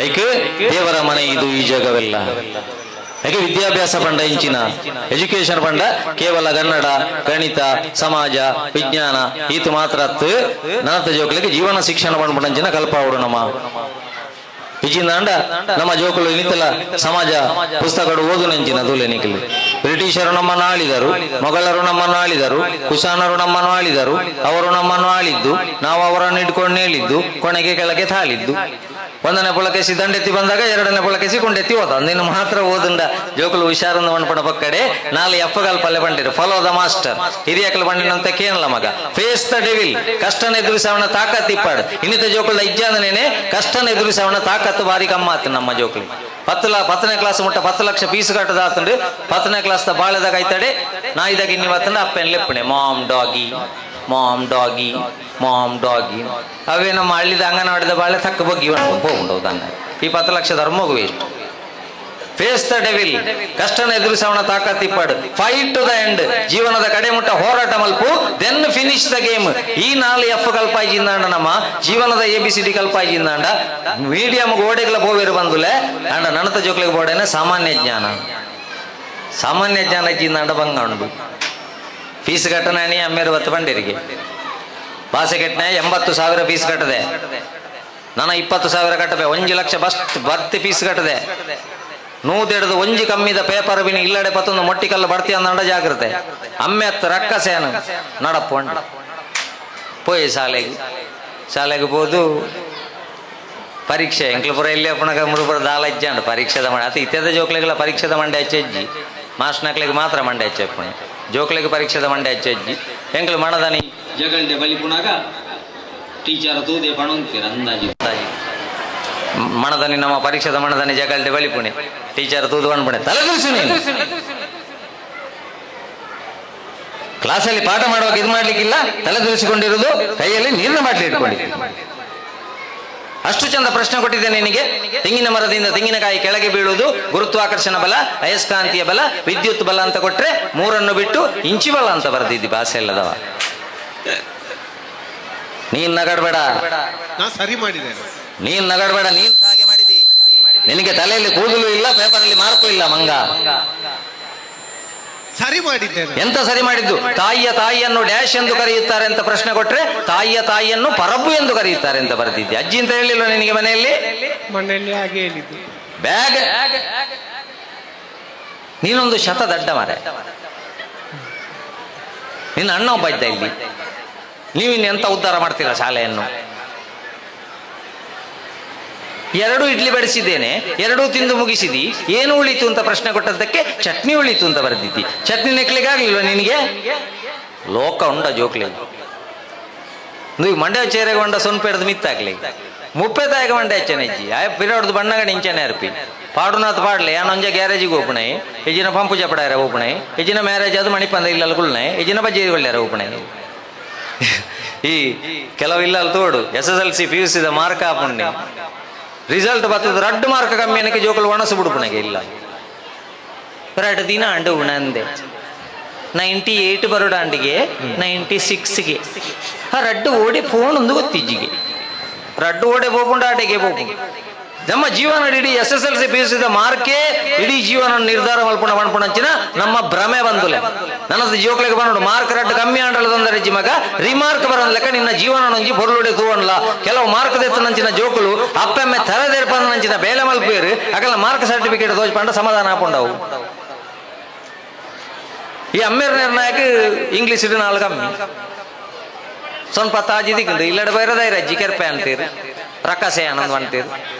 ಐಕೆ ದೇವರ ಮನೆ ಇದು ಈ ಜಗವೆಲ್ಲ ಯಾಕೆ ವಿದ್ಯಾಭ್ಯಾಸ ಪಂಡ ಇಂಚಿನ ಎಜುಕೇಶನ್ ಪಂಡ ಕೇವಲ ಕನ್ನಡ ಗಣಿತ ಸಮಾಜ ವಿಜ್ಞಾನ ಈತು ಮಾತ್ರ ನನ್ನತ ಜೋಕಲಿಗೆ ಜೀವನ ಶಿಕ್ಷಣ ಪಂಡಂಚಿನ ಕಲ್ಪಾವಡು ನಮ್ಮ ಇಜಿಂದ ನಮ್ಮ ಜೋಕುಲು ಇನ್ನಿತಲ ಸಮಾಜ ಪುಸ್ತಕಗಳು ಓದು ನೆಂಚಿನ ದುಲೆನಿಕಲಿ ಬ್ರಿಟಿಷರು ನಮ್ಮನ್ನು ಆಳಿದರು ಮೊಘಲರು ನಮ್ಮನ್ನು ಆಳಿದರು ಕುಶಾನರು ನಮ್ಮನ್ನು ಆಳಿದರು ಅವರು ನಮ್ಮನ್ನು ಆಳಿದ್ದು ನಾವು ಅವರನ್ನು ಇಟ್ಕೊಂಡು ಹೇಳಿದ್ದು ಕೊನೆಗೆ ಕೆಳಗೆ ತಾಳಿದ್ದು ಒಂದನೇ ಪುಳಕೇಸಿ ದಂಡೆತ್ತಿ ಬಂದಾಗ ಎರಡನೇ ಪುಳಕೇಸಿ ಕೊಂಡೆತ್ತಿ ಹೋದ ನಿನ್ನ ಮಾತ್ರ ಓದಂಡ ಜೋಕುಲು ಹುಷಾರನ್ನು ಮಣ್ಪಡ ಪಕ್ಕಡೆ ನಾಳೆ ಎಪ್ಪಗಾಲ್ ಪಲ್ಲೆ ಬಂದಿರು ಫಾಲೋ ದ ಮಾಸ್ಟರ್ ಹಿರಿಯಕಲು ಬಂಡಿನಂತ ಕೇನಲ್ಲ ಮಗ ಫೇಸ್ ದ ಡೆವಿಲ್ ಕಷ್ಟನ ಎದುರಿಸವನ ತಾಕತ್ ಇಪ್ಪಾಡು ಇನ್ನಿತ ಜೋಕುಳ ಇಜ್ಜಾದನೇನೆ ಕಷ್ಟನ ಎದುರಿಸವನ ತಾಕತ್ತು ಬಾರಿ ಕಮ್ಮಾತು ನಮ್ಮ ಜೋಕುಳಿ 10ನೇ ಕ್ಲಾಸ್ ಮುಟ್ಟ 10 ಲಕ್ಷ ಫೀಸ್ ಕಟ್ಟದಾತಂಡು 10ನೇ ಕ್ಲಾಸ್ ಬಾಳೆದಾಗ ಐತಾಡೆ ನಾ ಇದಾಗ ಇನ್ನಿವತ್ತಂಡು ಅಪ್ಪನ ಲೆಪ್ಪಣೆ ಮಾಮ್ ಡಾಗಿ ಮಾಮ್ ಡಾಗಿ ಅವೇ ನಮ್ಮ ಹಳ್ಳಿದ ಅಂಗನವಾಡಿದ ಬಾಳೆ ತಕ್ಕ ಬಗ್ಗಿ ಹೋಗ್ಬಿಡೋದು ಅನ್ನ ಈ 10 ಲಕ್ಷ ಧರ್ಮಗು ವೇಸ್ಟ್ ಫೇಸ್ ದ ಡೆವಿಲ್ ಕಷ್ಟನ ಎದುರಿಸವನ ತಾಕತ್ತಿಪ್ಪಾಡು ಫೈಟ್ ಟು ದ ಎಂಡ್ ಜೀವನದ ಕಡೆ ಮುಟ್ಟ ಹೋರಾಟ ಮಲ್ಪು ದೆನ್ ಫಿನಿಶ್ ದ ಗೇಮ್ ಈ 4 ಎಫ್ ಕಲ್ಪಾಯಿಜಿಂದಾಂಡ ನಮ್ಮ ಜೀವನದ ABCD ಕಲ್ಪಾಯಿಜಿಂದಾಂಡ ಮೀಡಿಯಂ ಗೋಡೆಗಳ ಬೋವೇರು ಬಂದುಲೆ ಅಂಡ ನನತ ಜೋಕ್ಲಿಗೆ ಬೋಡೇನೆ ಸಾಮಾನ್ಯ ಜ್ಞಾನ ಇಜ್ಜಿಂದಾಂಡ ಬಂಗಾಂಡು ಫೀಸ್ ಕಟ್ಟನಾನಿ ಅಮ್ಮೇರು ಹೊತ್ತು ಬಂಡಿರಿಗೆ ಭಾಷೆ ಕೆಟ್ಟನೆ 80,000 ಫೀಸ್ ಕಟ್ಟದೆ ನಾನು 20,000 ಕಟ್ಟಬೆ 1 ಲಕ್ಷ ಬರ್ತಿ ಫೀಸ್ ಕಟ್ಟದೆ 100 ಒಂಜಿ ಕಮ್ಮಿದ ಪೇಪರ್ ಬಿನಿ ಇಲ್ಲಡೆ ಪತ್ತೊಂದು ಮೊಟ್ಟಿಕಲ್ಲು ಬರ್ತಿ ಅಂದ ಜಾಗ್ರತೆ ಅಮ್ಮೆ ಹತ್ತು ರಕ್ಕಸೇನು ನಡಪ್ಪೊಂಡು ಪೋಯಿ ಶಾಲೆಗೆ ಹೋದು ಪರೀಕ್ಷೆ ಎಂಕ್ಲಪುರ ಇಲ್ಲಿ ಅಪ್ಪಣಗ ಮುರುಪುರ ದಾಲ ಇಜ್ಜಾಂಡು ಪರೀಕ್ಷೆದ ಮಂಡೆ ಅತಿ ಇತ್ಯಾದ ಜೋಕ್ಲೆಗಳ ಪರೀಕ್ಷೆದ ಮಂಡೆ ಹಚ್ಚಜ್ಜಿ ಮಾಸ್ಟರ್ನಕ್ಲಿಗೆ ಮಾತ್ರ ಮಂಡೆ ಹಚ್ಚಪ್ಪಣೆ ಜೋಕ್ಲಿಗೆ ಪರೀಕ್ಷೆದ ಮಂಡೆ ಹಚ್ಚಜ್ಜಿ ಎಂಕ್ಲು ಮಣದನಿ ಜಗಲ್ಡೆ ಬಲಿ ಪುಣಾಗ ಟೀಚರ್ ತೂದೆ ಪಣಂತೀರ ಅಂದಾಜಿ ಮಣದನಿ ನಮ್ಮ ಪರೀಕ್ಷೆದ ಮಣದನಿ ಜಗಲ್ಡೆ ಬಲಿ ಪುಣೆ ಟೀಚರ್ ತೂದು ಪಣೆ ತಲೆ ತಿಳಿಸು ನೀನು ಕ್ಲಾಸಲ್ಲಿ ಪಾಠ ಮಾಡುವಾಗ ಇದು ಮಾಡ್ಲಿಕ್ಕಿಲ್ಲ ತಲೆ ತಿಳಿಸಿಕೊಂಡಿರುವುದು ಕೈಯಲ್ಲಿ ನೀರಿನ ಬಾಟ್ಲಿ ಇಟ್ಕೊಂಡಿದ್ದೀನಿ ಅಷ್ಟು ಚಂದ ಪ್ರಶ್ನೆ ಕೊಟ್ಟಿದ್ದೆ ನಿನಗೆ ತೆಂಗಿನ ಮರದಿಂದ ತೆಂಗಿನಕಾಯಿ ಕೆಳಗೆ ಬೀಳುವುದು ಗುರುತ್ವಾಕರ್ಷಣ ಬಲ ಅಯಸ್ಕಾಂತೀಯ ಬಲ ವಿದ್ಯುತ್ ಬಲ ಅಂತ ಕೊಟ್ರೆ 3 ಬಿಟ್ಟು ಇಂಚಿ ಬಲ ಅಂತ ಬರೆದಿದ್ದಿ ಭಾಷೆ ಇಲ್ಲದವ ನೀನ್ ನಗಡ್ಬೇಡ ಸರಿ ಮಾಡಿದ್ದೇನೆ ನೀನ್ ನಗಡ್ಬೇಡ ನೀನ್ ಹಾಗೆ ಮಾಡಿದಿ ನಿನಗೆ ತಲೆಯಲ್ಲಿ ಕೂದಲು ಇಲ್ಲ ಪೇಪರ್ ಅಲ್ಲಿ ಮಾರ್ಕು ಇಲ್ಲ ಮಂಗ ಸರಿ ಮಾಡಿದ್ದೇನೆ ಎಂತ ಸರಿ ಮಾಡಿದ್ದು ತಾಯಿಯನ್ನು ಡ್ಯಾಶ್ ಎಂದು ಕರೆಯುತ್ತಾರೆ ಅಂತ ಪ್ರಶ್ನೆ ಕೊಟ್ರೆ ತಾಯಿಯನ್ನು ಪರಬ್ಬು ಎಂದು ಕರೆಯುತ್ತಾರೆ ಅಂತ ಬರೆದಿದ್ದೆ ಅಜ್ಜಿ ಅಂತ ಹೇಳಿಲ್ಲ ನಿನಗೆ ಮನೆಯಲ್ಲಿ ಹಾಗೆ ಹೇಳಿದ್ದು ಬ್ಯಾಗ್ ನೀನೊಂದು ಶತದಡ್ಡ ಮಾರೆ ನಿನ್ನ ಅಣ್ಣ ಒಬ್ಬ ಇದ್ದ ಇಲ್ಲಿ ನೀವಿನ್ನೆಂತ ಉದ್ಧಾರ ಮಾಡ್ತೀರಾ ಶಾಲೆಯನ್ನು 2 ಇಡ್ಲಿ ಬಡಿಸಿದ್ದೇನೆ 2 ತಿಂದು ಮುಗಿಸಿದಿ ಏನು ಉಳಿತು ಅಂತ ಪ್ರಶ್ನೆ ಕೊಟ್ಟದ್ದಕ್ಕೆ ಚಟ್ನಿ ಉಳಿತು ಅಂತ ಬರೆದಿದ್ದಿ ಚಟ್ನಿ ನೆಕ್ಲಿಕ್ಕೆ ಆಗ್ಲಿಲ್ವ ನಿನಗೆ ಲೋಕ ಉಂಡ ಜೋಕ್ಲಿ ನೀವು ಮಂಡ್ಯ ಚೇರೆಗೊಂಡ ಸೊನ್ಪೆಡ್ದು ಮಿತ್ತಾಗ್ಲಿ 30 ತಾಯಿಗೆ ಮಂಡ್ಯ ಹೆಚ್ಚನೆಜ್ಜಿ ಆಯ ಪಿರಾಡ್ದು ಬಣ್ಣಗಡೆ ಇಂಚನೆ ಅರ್ಪಿ ಪಾಡುನಾಥ್ ಪಾಡ್ಲೆ ಯಾನೊಂಜ ಗ್ಯಾರೇಜಿಗೆ ಓಪಣೆ ಎಜಿನ ಪಂಪು ಚಪಡಾರ ಓಪಣೆ ಎಜಿನ ಮ್ಯಾರೇಜ್ ಅದು ಮಣಿಪಂದ ಇಲ್ಲಲ್ಲ ಗುಳ್ನೆ ಎಜಿನ ಬಜ್ಜಿ ಒಳ್ಳೆಯಾರ ಓಪಣೆ ಈ ಕೆಲವು ಇಲ್ಲಲ್ಲಿ ತೋಡು SSLC PUC ಮಾರ್ಕ್ ಹಾಪುಂಡೆ ರಿಸಲ್ಟ್ ಬರ್ತದೆ 2 ಮಾರ್ಕ್ ಕಮ್ಮಿ ಅನ್ನಕ್ಕೆ ಜೋಕಲು ಒಣಸು ಬಿಡುಪುಣಗೆ ಇಲ್ಲ 2 ದಿನ ಅಂಡು ಉಣಂದೆ 98 ಬರೋಡಾಂಡಿಗೆ 96ಗೆ ಆ 2 ಓಡಿ ಫೋನ್ ಒಂದು ಗೊತ್ತಿಜ್ಜಿಗೆ 2 ಓಡೆ ಬೋಪುಂಡ ಆಟೆಗೆ ಬೋಪು ನಮ್ಮ ಜೀವನ ಇಡೀ SSLC PUC ಮಾರ್ಕೇ ಇಡೀ ಜೀವನ ನಿರ್ಧಾರ ಮಲ್ಪುಣಂಚಿನ ನಮ್ಮ ಭ್ರಮೆ ಬಂದುಲೆ ನನ್ನದು ಜೋಕ್ಲೆಗೆ ಬಂದು ಮಾರ್ಕ್ 2 ಕಮ್ಮಿ ಆಂಡಲದಂದ್ರೆ ಜಿ ಮಗ ರಿಮಾರ್ಕ್ ಬರೋದ್ ಲೆಕ್ಕ ನಿನ್ನ ಜೀವನ ನೊಂಜಿ பொருளுடைய ತೂವನ್ಲ ಕೆಲವು ಮಾರ್ಕ್ ದೆತ್ತನಂಚಿನ ಜೋಕುಲು ಅಪ್ಪೆಮ್ಮೆ ತರದೇರ್ಪಂಚಿನ ಬೇಲೆ ಮಲ್ಪೇರು ಅಕಲ್ಲ ಮಾರ್ಕ್ ಸರ್ಟಿಫಿಕೇಟ್ ದೋಚ್ಪಂಡ ಸಮಾಧಾನ ಹಾಕೊಂಡವು ಈ ಅಮ್ಮೇರ್ ನಿರ್ಣಾಯಕ ಇಂಗ್ಲಿಷ್ 4 ಕಮ್ಮಿ ಸ್ವಲ್ಪ ತಾಜಿ ದಿಕ್ಕಂಡು ಇಲ್ಲಡೆ ಬೈರದೈರ ಅಜ್ಜಿ ಕೆರ್ಪೆ ಅಂತೀರು ರಕ್ಕಸೆ ಆನಂದ್ ಅಂತೀರು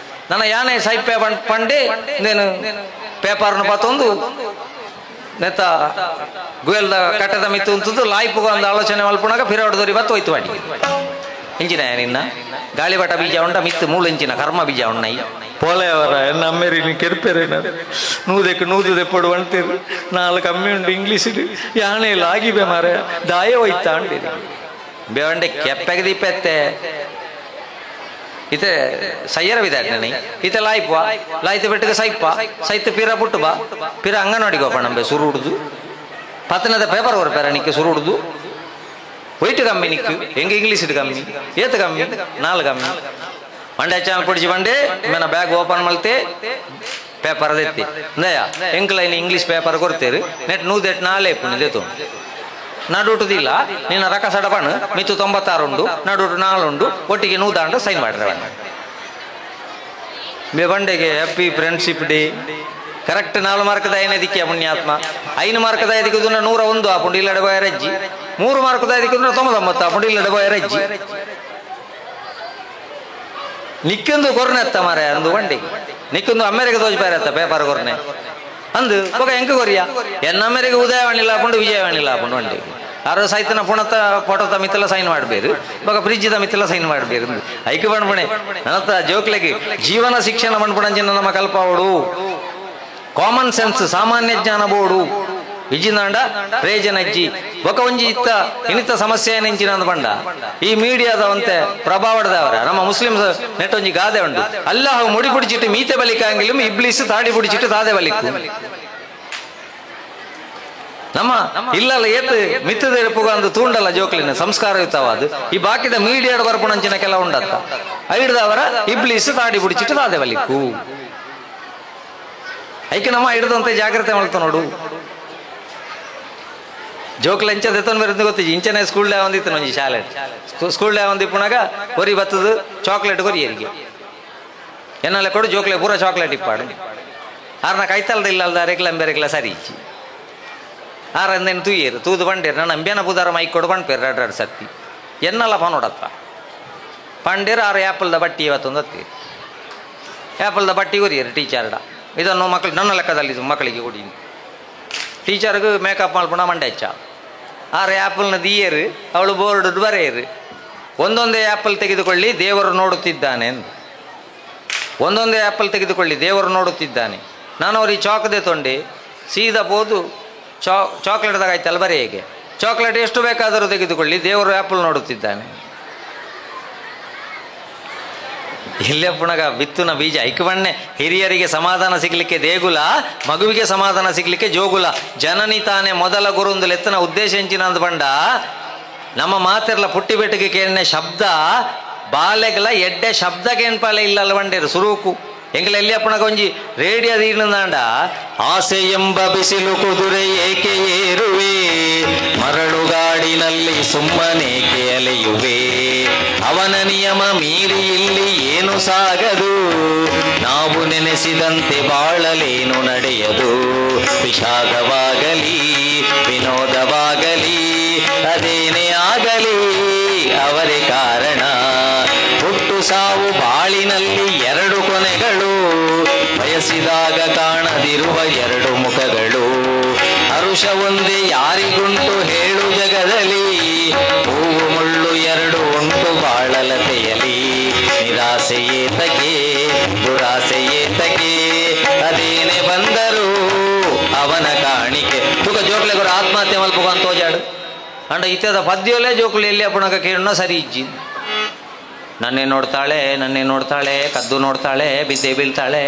ನನ್ನ ಯಾನೆ ಸೈಪೆ ಪಂಡೆ నేను ಪೇಪರ್ನ ಪತ್ತೊಂದು ನೆತ್ತ ಗುಯಲ್ದ ಕಟ್ಟದ ಮಿತ್ತು ಅಂತದ್ದು ಲಾಯ್ಪುಗ ಒಂದು ಆಲೋಚನೆ ಮಲ್ಪುಣಾಗ ಪಿರಾಡ್ದೋರಿ ಬತ್ತು ಹೋಯ್ತು ಮಾಡಿ ಇಂಚಿನ ನಿನ್ನ ಗಾಳಿಬಟ ಬೀಜ ಉಂಡ ಮಿತ್ತು 3 ಇಂಚಿನ ಕರ್ಮ ಬೀಜ ಉಣ್ಣೈ ಪೋಲೆಯವರ ನಮ್ಮೇರಿ ಕೆರ್ಪೇರೆ ನೂದೆ ಪೊಡು ಅಂತೀರು 4 ಕಮ್ಮಿ ಉಂಟು ಇಂಗ್ಲೀಷ್ ಯಾನೆ ಇಲ್ಲ ಆಗಿಬೆ ಮಾರೆ ದಾಯ ಹೋಯ್ತಾ ಅಂಡಿರಿ ಬೇವಂಡೆ ಕೆಪ್ಪೆಗೆ ದೀಪೆತ್ತೆ ಇತೆ ಸಯ್ಯರ ವಿಧಾಟನೆ ಇತೆ ಲಾಯ್ತು ಬೆಟ್ಟಿಗೆ ಸೈತ್ ಪಿರ ಪುಟ್ಟು ಬಾ ಪಿರ ಅಂಗನವಾಡಿಗೆ ಹೋಗೋಣ ನಂಬೆ ಸುರು ಹುಡುದು 10ನೇದ ಪೇಪರ್ ಹೊರಪೇರ ನಿಕ್ಕೆ ಸುರು ಹುಡುದು ವೈಟ್ ಕಮ್ಮಿ ನಿಕ್ಕು ಹೆಂಗೆ ಇಂಗ್ಲೀಷ್ ಕಮ್ಮಿ ಏತ್ ಕಮ್ಮಿ 4 ಕಮ್ಮಿ ಮಂಡೆ ಚಾನಲ್ ಪುಡಿಸಿ ಬಂಡೆ ಮೇನ ಬ್ಯಾಗ್ ಓಪನ್ ಮಲ್ತೆ ಪೇಪರ್ ಅದೆತ್ತಿ ನಯ ಎಂಕ್ಲೈನ್ ಇಂಗ್ಲೀಷ್ ಪೇಪರ್ ಕೊಡ್ತೇರು ನೆಟ್ 4 ಪುಣ್ಯದೇತು ನಡುಟುದಿಲ್ಲ ನಿನ್ನ ರಕ ಸಡಪಣ್ ಮಿತ್ತು 96 ಉಂಡು ನಡುಟು 4 ಉಂಡು ಒಟ್ಟಿಗೆ 100 ಸೈನ್ ಮಾಡ್ರೆ ಬಂಡೆಗೆ happy friendship day correct 4 mark ದಯನೆ ದಿಕ್ಕಿ ಪುಣ್ಯಾತ್ಮ 5 ಮಾರ್ಕ್ ದಯ ದಿಕ್ಕುದ್ರೆ 101 ಆಪುಂಡು ಇಲ್ಲಡೆ ಬಯರಜ್ಜಿ 3 ಮಾರ್ಕ್ ದಯ ದಿಕ್ಕುದ್ರೆ 99 ಆಪುಂಡು ಇಲ್ಲಡೆ ಬಯರಜ್ಜಿ ನಿಕ್ಕೊಂದು ಕೊರ್ನೆ ಅತ್ತ ಮಾರೆ ಅಂದು ಬಂಡಿ ನಿಕ್ಕೊಂದು ಅಮೆರಿಕ ತೋಜ್ಪಾರತ್ತ ಪೇಪರ್ ಕೊರ್ನೆ ಅಂದು ಬೊಕ ಎಂಕ ಕೊರಿಯ ಎನ್ನ ಅಮೆರಿಕ ಉದಯವಾಣಿಲ್ಲ ಹಾಕೊಂಡು ವಿಜಯವಾಣಿಲ್ಲ ಹಾಕೊಂಡು ಬಂಡಿ ಆರು ಸೈತನ ಪುಣತ ಫೋಟೋತ ಮಿತ್ತಲ ಸೈನ್ ಮಾಡಬೇರು ಬೊಕ ಫ್ರಿಜ್ದ ಮಿತ್ತಲ ಸೈನ್ ಮಾಡಬೇರು ಐಕೆ ಬಣ್ಪಣೆ ನನ್ನತ್ತ ಜೋಕ್ಲೆಗೆ ಜೀವನ ಶಿಕ್ಷಣ ಬಣ್ಪಣಂಚಿನ ನಮ್ಮ ಕಲ್ಪಾವಡು ಕಾಮನ್ ಸೆನ್ಸ್ ಸಾಮಾನ್ಯ ಜ್ಞಾನ ಬೋಡು ವಿಜಿನಾಂಡ ಪ್ರಯೋಜನಜ್ಜಿ ಬೊಕ ಒಂಜಿ ಇತ್ತ ಇನಿತ ಸಮಸ್ಯೆ ನೆಂಚಿನ ಬಂಡ ಈ ಮೀಡಿಯಾದ ಒಂತೆ ಪ್ರಭಾವಡದವರ ನಮ್ಮ ಮುಸ್ಲಿಮ್ಸ್ ನೆಟ್ ಒಂಜಿ ಗಾದೆ ಉಂಡು ಅಲ್ಲಾಹ್ ಮುಡಿ ಪುಡಿಚಿಟ್ಟು ಮೀತೆ ಬಲಿಕಾಂಗಿലും ಇಬ್ಲಿಸ್ ತಾಡಿ ಪುಡಿಚಿಟ್ಟು ತಾದೆ ಬಲಿಕು ನಮ್ಮ ಇಲ್ಲಲ್ಲ ಏತ್ ಮಿತ್ತದ ಎಪ್ಪುಗ ಅಂದು ತೂಂಡಲ್ಲ ಜೋಕ್ಲಿನ ಸಂಸ್ಕಾರಯುತವಾದ ಈ ಬಾಕಿದ ಮೀಡಿಯಾದ ಬರ್ಪುಣಂಚಿನ ಕೆಲ ಉಂಡತ್ತ ಐಡ್ದವರ ಇಬ್ಲಿಸ್ ತಾಡಿ ಪುಡಿಚಿಟ್ಟು ತಾದೆ ಬಲಿಕು ಐಕೆ ನಮ್ಮ ಹಿಡಿದಂತೆ ಜಾಗ್ರತೆ ಮಾಡ್ತಾ ನೋಡು ಜೋಕ್ಲ ಎಂಚ ದೆತ್ತನ್ ಬರುತ್ತೆ ಗೊತ್ತಿಜ್ಜಿ ಇಂಚನೆ ಸ್ಕೂಲ್ ಡೇ ಒಂದಿತ್ತು ನಂಜಿ ಶಾಲೆ ಸ್ಕೂಲ್ ಡೇ ಒಂದಿಪ್ಪುನಾಗ ಒರಿ ಬತ್ತದು ಚಾಕ್ಲೇಟ್ ಕೊರಿ ಏರಿಗೆ ಎನ್ನಲ್ಲ ಕೊಡು ಜೋಕ್ಲೆ ಪೂರ ಚಾಕ್ಲೇಟ್ ಇಪ್ಪಾಡು ಆರ್ನ ಕೈತಲ್ದ ಇಲ್ಲಲ್ದ ರೆಗ್ಲ ಸರಿ ಇಚ್ಚಿ ಆರಂದೇನು ತೂಯೇರು ತೂದು ಬಂಡೇರು ನಾನು ಅಂಬ್ಯಾನ ಪುದಾರ ಮೈಕ್ ಕೊಡು ಬಂಡ್ಪೇರು ಎರಡು ಸತ್ತಿ ಎನ್ನಲ್ಲ ಪನೋಡತ್ತ ಪಂಡೇರು ಆರು ಆ್ಯಪಲ್ದ ಬಟ್ಟಿ ಇವತ್ತೊಂದು ಹತ್ತಿ ಆ್ಯಪಲ್ದ ಬಟ್ಟಿ ಕೊರಿಯರು ಟೀಚರ್ಡ ಇದನ್ನು ಮಕ್ಕಳು ನನ್ನ ಲೆಕ್ಕದಲ್ಲಿ ಮಕ್ಕಳಿಗೆ ಕೊಡಿ ಟೀಚರ್ಗೆ ಮೇಕಪ್ ಮಲ್ಪುಣ ಮಂಡೆ ಹೆಚ್ಚ ಆರು ಆ್ಯಪಲ್ನ ದೀಯರು ಅವಳು ಬೋರ್ಡ್ ಬರೆಯರು ಒಂದೊಂದೇ ಆ್ಯಪಲ್ ತೆಗೆದುಕೊಳ್ಳಿ ದೇವರು ನೋಡುತ್ತಿದ್ದಾನೆ ಒಂದೊಂದೇ ಆ್ಯಪಲ್ ತೆಗೆದುಕೊಳ್ಳಿ ದೇವರು ನೋಡುತ್ತಿದ್ದಾನೆ ನಾನು ಅವ್ರಿಗೆ ಚಾಕ್ದೆ ತೊಂಡೆ ಸೀದಾ ಬೋದು ಚಾಕ್ಲೇಟ್ದಾಗ ಆಯ್ತಲ್ಲ ಬರೀ ಹೇಗೆ ಚಾಕ್ಲೇಟ್ ಎಷ್ಟು ಬೇಕಾದರೂ ತೆಗೆದುಕೊಳ್ಳಿ ದೇವರು ಆ್ಯಪಲ್ ನೋಡುತ್ತಿದ್ದಾನೆ ಇಲ್ಲೇ ಪುಣಗ ಬಿತ್ತುನ ಬೀಜ ಐಕವಣ್ಣೆ ಹಿರಿಯರಿಗೆ ಸಮಾಧಾನ ಸಿಗ್ಲಿಕ್ಕೆ ದೇಗುಲ ಮಗುವಿಗೆ ಸಮಾಧಾನ ಸಿಗ್ಲಿಕ್ಕೆ ಜೋಗುಲ ಜನನಿ ತಾನೇ ಮೊದಲ ಗುರುಂದು ಲೆತ್ತನ ಉದ್ದೇಶ ಎಂಚಿನ ಅಂದ್ ಬಂಡ ನಮ್ಮ ಮಾತೆರ್ಲ ಪುಟ್ಟಿ ಬೆಟ್ಟಿಗೆ ಕೇಳನೆ ಶಬ್ದ ಬಾಲೆಗಲ ಎಡ್ಡೆ ಶಬ್ದ ಕೇಳ್ಪಾಲೆ ಇಲ್ಲಲ್ಲ ಬಂಡೇರು ಸುರೂಕು ಎಂಗ್ಲ ಎಲ್ಲಿ ಪುಣಗ ಒಂಜಿ ರೇಡಿಯೋ ದೀರ್ನಂದಾಂಡ ಆಸೆ ಎಂಬ ಬಿಸಿಲು ಕುದುರೆ ಏಕೆ ಏರುವೆ ಮರಳುಗಾಡಿನಲ್ಲಿ ಸುಮ್ಮನೇಕೆ ಅಲೆಯುವೆ ಅವನ ನಿಯಮ ಮೀರಿ ಇಲ್ಲಿ ಏನು ಸಾಗದು ನಾವು ನೆನೆಸಿದಂತೆ ಬಾಳಲೇನು ನಡೆಯದು ವಿಷಾದವಾಗಲಿ ವಿನೋದವಾಗಲಿ ಅದೇನೇ ಆಗಲಿ ಅವರೇ ಕಾರಣ ಹುಟ್ಟು ಸಾವು ಬಾಳಿನಲ್ಲಿ ಎರಡು ಕೊನೆಗಳು ಬಯಸಿದಾಗ ಕಾಣದಿರುವ ಎರಡು ಮುಖಗಳು ಹರುಷ ಒಂದೇ ಯಾರಿಗುಂಟು ಹೇಳು ಜಗದಲ್ಲಿ ಹೂವು ಮುಳ್ಳು ಎರಡು ಉಂಟು ಬಾಳಲತೆಯಲಿ ನಿರಾಸೆ ಏತಕ್ಕೆ ದುರಾಸೆ ಏತಕ್ಕೆ ಅದೇನೆ ಬಂದರು ಅವನ ಕಾಣಿಕೆ ತುಕ ಜೋಕ್ಲೆ ಗೊರ ಆತ್ಮಹತ್ಯೆ ಮಲ್ಪು ಅಂತ ತೋಜಾಡು ಅಂಡ ಇತ್ಯದ ಪದ್ಯೋಲೆ ಜೋಕ್ಲು ಎಲ್ಲಿ ಅಪ್ಪಣಗ ಕೇಳೋ ಸರಿ ಇಜ್ಜಿ ನನ್ನೇ ನೋಡ್ತಾಳೆ ಕದ್ದು ನೋಡ್ತಾಳೆ ಬಿದ್ದೆ ಬೀಳ್ತಾಳೆ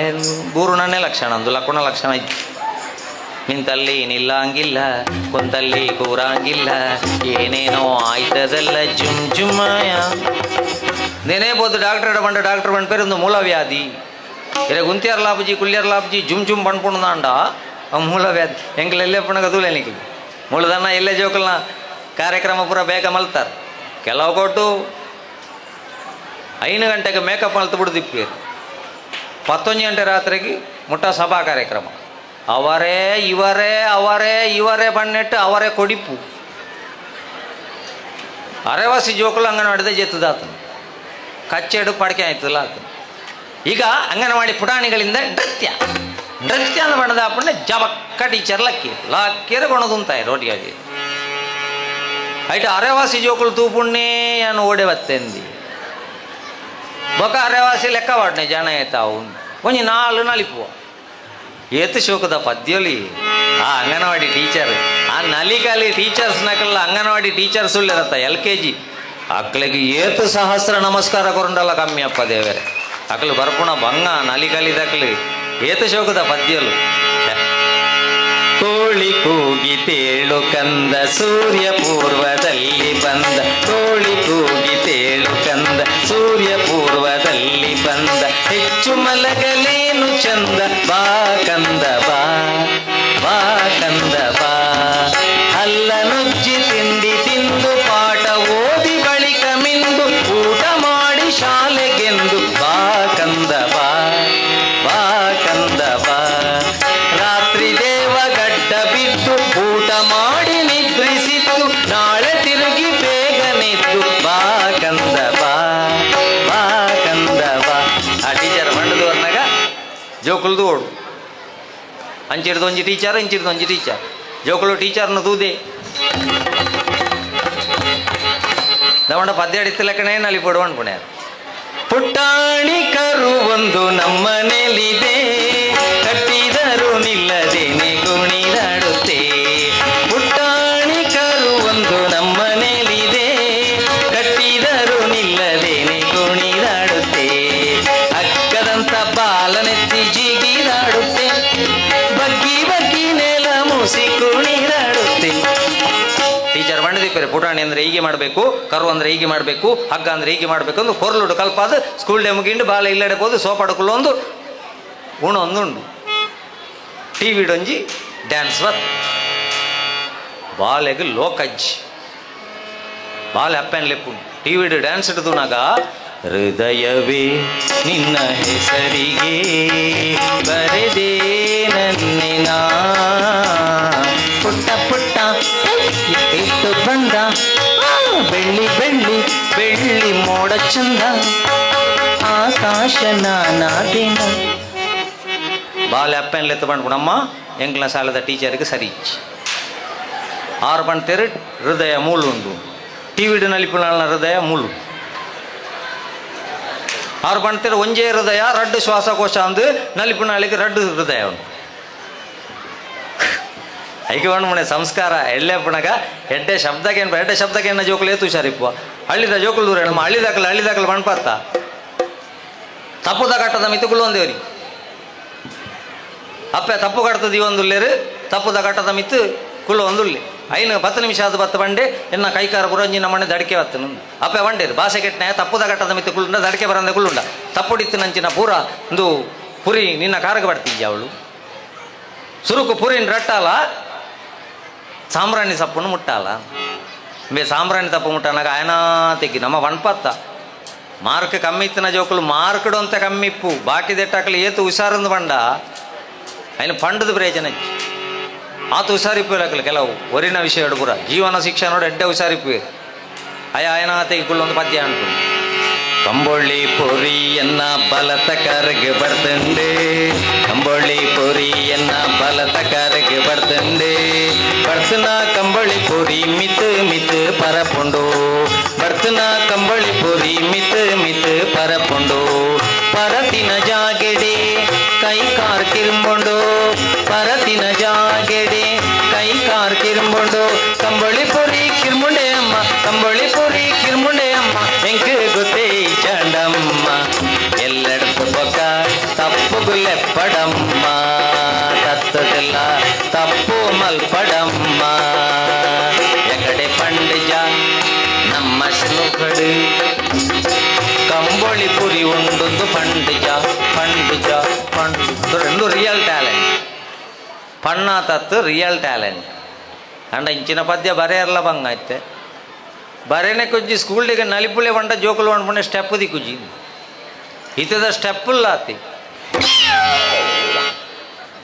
ಗೂರು ನನ್ನೇ ಲಕ್ಷಣ ಅಂದು ಲಕ್ಕುಣ ಲಕ್ಷಣ ಇಜ್ಜಿ ನಿಂತಲ್ಲಿ ನಿಲ್ಲಂಗಿಲ್ಲ ಕುಂತಲ್ಲಿ ಕೂರಂಗಿಲ್ಲ ಏನೇನೋ ಆಯ್ತದಲ್ಲ ಜುಮ್ ಜುಮ್ಮಾಯ నేనే పోతు డాక్టర్ బండ పేరు ఉంది మూల వ్యాధి ఇలా గుంతేరు లాపుజీ కుల్లేరు లాపుజీ జుమ్ జుమ్ పండుకుంటుందండ ಆ ಮೂಲ ವ್ಯಾಧಿ ಎಂಕ್ಲ ಎಲ್ಲೇ ಪುಣಗ ದೂಲೆನಿಕ್ಲಿ ಮೂಲದನ್ನ ಎಲ್ಲೇ ಜೋಕಲ್ನ ಕಾರ್ಯಕ್ರಮ ಪೂರ ಬೇಗ ಮಲ್ತಾರೆ ಕೆಲವು ಕೊಟ್ಟು 5 ಗಂಟೆಗೆ ಮೇಕಪ್ ಮಲ್ತು ಬಿಡುದು ಇಪ್ಪೇರು 11 ಗಂಟೆ ರಾತ್ರಿಗೆ ಮುಟ್ಟ ಸಭಾ ಕಾರ್ಯಕ್ರಮ ಅವರೇ ಬಣ್ಣೆಟ್ಟು ಅವರೇ ಕೊಡಿಪು ಅರೆವಾಸಿ ಜೋಕಲು ಅಂಗನವಾಡಿದ ಜೆತ್ತದಾತನು ಕಚ್ಚೆಡು ಪಡಕೆ ಆಯ್ತಲ್ಲ ಆತನು ಈಗ ಅಂಗನವಾಡಿ ಪುಟಾಣಿಗಳಿಂದ ನೃತ್ಯ ಅಂತ ಮಾಡಿದ ಅಪ್ಪಣ್ಣ ಜಬಕ್ಕ ಟೀಚರ್ ಲಕ್ಕೇರು ಕೊಣದುಂತಾಯಿ ರೋಟಿಯಾಗಿ ಐಟು ಅರೆವಾಸಿ ಜೋಕುಲು ತೂಪುಣ್ಣೆ ಅನ್ನು ಓಡೆ ಬತ್ತೆಂದಿ ಬೊಕ ಅರೆವಾಸಿ ಲೆಕ್ಕ ವಾಡ್ನೆ ಜನ ಏತಾವು ಒಂಜಿ 4 ನಲಿಪುವ ಏತು ಶೋಕದ ಪದ್ಯೋಲಿ ಆ ಅಂಗನವಾಡಿ ಟೀಚರ್ ಆ ನಲಿಕಲಿ ಟೀಚರ್ಸ್ ನಕಲ್ಲ ಅಂಗನವಾಡಿ ಟೀಚರ್ಸ್ ಉಳ್ಳಿರತ್ತ LKG ಅಕ್ಳಿಗೆ ಏತು ಸಹಸ್ರ ನಮಸ್ಕಾರ ಕೊರಂಡಲ್ಲ ಕಮ್ಮಿ ಅಪ್ಪ ದೇವರೇ ಅಕ್ಲು ಬರ್ಪುಣ ಬಂಗ ನಲಿಕಲಿದಕ್ಲಿ ಏತು ಶೋಕದ ಪದ್ಯಲು ಕೋಳಿ ಕೂಗಿತೇಳು ಕಂದ ಸೂರ್ಯ ಪೂರ್ವದಲ್ಲಿ ಬಂದ ಕೋಳಿ ಕೂಗಿತೇಳು ಕಂದ ಸೂರ್ಯ ಪೂರ್ವದಲ್ಲಿ ಬಂದ ಹೆಚ್ಚು ಮಲಗಲೇನು ಚಂದ ಬಾ ಕಂದ ಬಾ ಬಾ ಕಂದ ಬಾ ಅಲ್ಲ ನುಜ್ಜಿ ತಿಂಡಿ ತಿಂದು ಪಾಠ ಓದಿ ಬಳಿಕ ಮಿಂದು ಊಟ ಮಾಡಿ ಶಾಲೆಗೆಂದು ಬಾ ಕಂದ ಬಾ ಬಾ ಕಂದ ಬಾ ರಾತ್ರಿ ದೇವಗಡ್ಡ ಬಿದ್ದು ಊಟ ಮಾಡಿ ನಿದ್ರಿಸಿದ್ದು ನಾಳೆ ತಿರುಗಿ ಬೇಗನೆದ್ದು ಜೋಕುಲ್ದು ಓಡು ಅಂಚಿಡ್ದು ಒಂಜಿ ಟೀಚರ್ ಇಂಚಿಡ್ದು ಒಂಜಿ ಟೀಚರ್ ಜೋಕುಲು ಟೀಚರ್ನ ತೂದೆ ದಮಂಡ ಪದ್ಯ ಅಡಿತ ಲೆಕ್ಕನೇ ನಲ್ಲಿ ಪಡುವ ಅನ್ಪುಣ್ಯ ಪುಟ್ಟಾಣಿ ಕರು ಒಂದು ನಮ್ಮನೇಲಿದೆ ಕಟ್ಟಿದರು ನಿಲ್ಲದೇನೆ ಕುಣಿದಾಡುತ್ತೆ ಪುಟ್ಟಾಣಿ ಕರು ಒಂದು ನಮ್ಮನೇಲಿದೆ ಕಟ್ಟಿದರು ನಿಲ್ಲದೇನೆ ಕುಣಿದಾಡುತ್ತೆ ಅಕ್ಕದಂತ ಬಾಲನೆತ್ತಿ ಜಿಗಿದಾಡುತ್ತೆ ಬಗ್ಗಿ ಬಗ್ಗಿ ನೆಲ ಮುಸಿ ಕುಣಿದಾಡುತ್ತೆ ಟೀಚರ್ ಬಂಡದಿಪ್ಪರೆ ಪುಟಾಣಿ ಅಂದರೆ ಹೀಗೆ ಮಾಡಬೇಕು ಕರು ಅಂದರೆ ಹೀಗೆ ಮಾಡಬೇಕು ಹಗ್ಗ ಅಂದರೆ ಹೀಗೆ ಮಾಡಬೇಕು ಒಂದು ಕೊರ್ಲುಡು ಕಲ್ಪಾದ ಸ್ಕೂಲ್ ಡೇ ಮುಗಿಂಡು ಬಾಲ ಇಲ್ಲಡೆ ಹೋದು ಸೋಪಾಡಕುಲ್ಲ ಒಂದು ಉಂಡು ಟಿ ವಿಡೊಂಜಿ ಡ್ಯಾನ್ಸ್ ಬತ್ ಬಾಲೆಗೆ ಲೋಕಜ್ಜಿ ಬಾಲೆ ಅಪ್ಪನ್ ಲೆಪ್ಪು ಟಿ ವಿಡು ಡ್ಯಾನ್ಸ್ ಇಡ್ದುನಾಗ ಹೃದಯವೇ ನಿನ್ನ ಹೆಸರಿಗೆ ಬರೆದೇ ನನ್ನಿನ ಪುಟ್ಟ ಪುಟ್ಟ ಇಟ್ಟು ಬಂದ ಬೆಳ್ಳಿ ಬೆಳ್ಳಿ ಬೆಳ್ಳಿ ಮೋಡ ಚಂದ ಆಕಾಶ ನಾನಾದಿನ ಬಾಲೆ ಅಪ್ಪನ್ ಲೆತ್ತು ಬಂಡ್ಬಿಡಮ್ಮ ಎಂಕ್ಲ ಸಾಲದ ಟೀಚರ್ಗೆ ಸರಿ ಆರು ಪಂಡ್ತೇರು ಹೃದಯ ಮೂಲುಂಡು ಟಿ ವಿಡು ನಲಿಪುನಾಳ್ನ ಹೃದಯ ಮೂಲು ಆರು ಪಂಡ್ತೇರು ಒಂಜೇ ಹೃದಯ ರಡ್ಡು ಶ್ವಾಸಕೋಶ ಅಂದು ನಲಿಪುನಾಳಿಗೆ ರಡ್ಡು ಹೃದಯ ಉಂಟು ಐಕೆ ಮನೆ ಸಂಸ್ಕಾರ ಎಳ್ಳೆ ಪುಣಗ ಎಡ್ಡೆ ಶಬ್ದಕ್ಕೆ ಜೋಕುಲು ಏತು ಹುಷಾರಿಪ್ಪು ಹಳ್ಳಿದ ಜೋಕುಲು ದೂರ ನಮ್ಮ ಹಳ್ಳಿದಾಕಲು ಮಣ್ಪಾತ ತಪ್ಪುದ ಕಟ್ಟದ ಮಿತ್ತುಗಳು ಒಂದೇವ್ರಿ ಅಪ್ಪೆ ತಪ್ಪು ಕಟ್ತದ ಒಂದುಲ್ಲೇರು ತಪ್ಪುದ ಕಟ್ಟದ ಮಿತ್ತು ಕುಳ್ಳು ಒಂದುಳ್ಳಿ ಐನು 10 ನಿಮಿಷ ಆದ ಬತ್ತ ಬಂಡೆ ಎನ್ನ ಕೈಕಾರ ಬುರಂಜಿ ನಮ್ಮನೆ ದಡಿಕೆ ಬತ್ತನು ಅಪ್ಪೆ ಬಂಡೇರು ಭಾಷೆ ಕೆಟ್ಟನೆ ತಪ್ಪುದ ಕಟ್ಟದ ಮಿತ್ತು ಕುಳ್ಳುಂಡ ದಡಿಕೆ ಬರಂದೆ ಕುಳ್ಳುಂಡ ತಪ್ಪುಡಿತ್ತು ನಂಚಿನ ಪೂರ ಒಂದು ಪುರಿ ನಿನ್ನ ಕಾರಗೆ ಬರ್ತಿದ್ಯ ಅವಳು ಸುರುಕು ಪುರಿನ ರಟ್ಟಾಲ ಸಾಂಬ್ರಾಣಿ ಸಪ್ಪನ್ನು ಮುಟ್ಟಾಲ ಬೇ ಸಾಂಬ್ರಾಣಿ ತಪ್ಪು ಮುಟ್ಟನಾಗ ಆಯನ ತೆಗಿ ನಮ್ಮ ವಣ್ಪತ್ತ ಮಾರ್ಕ್ ಕಮ್ಮಿ ಇತ್ತಿನ ಜೋಕುಲು ಮಾರ್ಕ್ಡು ಅಂತ ಕಮ್ಮಿ ಇಪ್ಪು ಬಾಕಿ ದೆಟ್ಟಾಕಲಿ ಏತು ಹುಷಾರಂದು ಬಂಡ ఆయన ಪಂಡದ ಪ್ರಯೋಜನ ಆತು ಹುಷಾರಿಪ್ಪು ಕೆಲವು ಒರಿನ ವಿಷಯ ಪೂರ ಜೀವನ ಶಿಕ್ಷಣ ನೋಡಿ ಎಡ್ಡೆ ಹುಷಾರಿಪ್ಪು ఆయన ತೆಗಿಕೊಳ್ಳೊಂದು ಪದ್ಯ ಅನ್ಕೊಂಡು ಕಂಬೊಳ್ಳಿ ಪೊರಿಯನ್ನ ಬಲತ ಕರಗೆ ಬರ್ತಂಡೆ ಕಂಬೊಳ್ಳಿ ಪೊರಿಯನ್ನ ಬಲತ ಕರಗೆ ಬರ್ತಂಡೆ ಬರ್ತನ ಕಂಬಳಿ ಪೊರಿ ಮಿತ್ ಪರಪುಂಡು ಬರ್ತನ ಕಂಬಳಿ ಪೊರಿ ಮಿತ್ ಪರಪುಂಡು ಪರತಿನ ಜಾಗೆಡೆ ಕೈ ಕಾರ್ ಕಿರುಂಬುಂಡು ಪರತಿನ ಜಾಗೆಡೆ ಕೈ ಕಾರ್ ಕಿರುಂಬುಂಡು ಕಂಬಳಿ ಪೊರಿ ಕಿರುಮುಂಡೆ ಅಮ್ಮ ಕಂಬಳಿ ಪೊರಿ ಕಿರುಮುಂಡೆ ಅಮ್ಮ ಎಂಕೆ ಗೊತ್ತೇ ಚಂಡಮ್ಮ ಎಲ್ಲೆಡತು ಬೊಕ್ಕ ತಪ್ಪುಗುಲೆಪ್ಪಡಮ್ಮ ತತ್ತದೆಲ್ಲ ತಪ್ಪು ಮಲ್ಪಡಮ್ಮ ಎಕಡೆ ಪಂಡಿಜ ನಮ್ಮ ಶ್ಲೋಕಡು ಕಂಬಳಿ ಪುರಿ ಉಂಡೊಂದು ಪಂಡಿಜ రెండు రియల్ టాలెంట్ ಪಣ್ಣ ತತ್ತು ರಿಯಲ್ ಟ್ಯಾಲೆಂಟ್ ಅಂಡ ಇಂಚಿನ ಪದ್ಯ ಬರೆಯರ್ಲ ಬಂಗ ಐತೆ ಬರೇನೆ ಕುಜ್ಜಿ ಸ್ಕೂಲ್ಡಿಗೆ ನಲಿಪುಳೆ ಬಂಡ ಜೋಕುಲು ಅನ್ಪುಣೆ ಸ್ಟೆಪ್ ದಿ ಕುಜ್ಜಿ ಇತದ ಸ್ಟೆಪ್ಪುಲ್ಲ ಆತಿ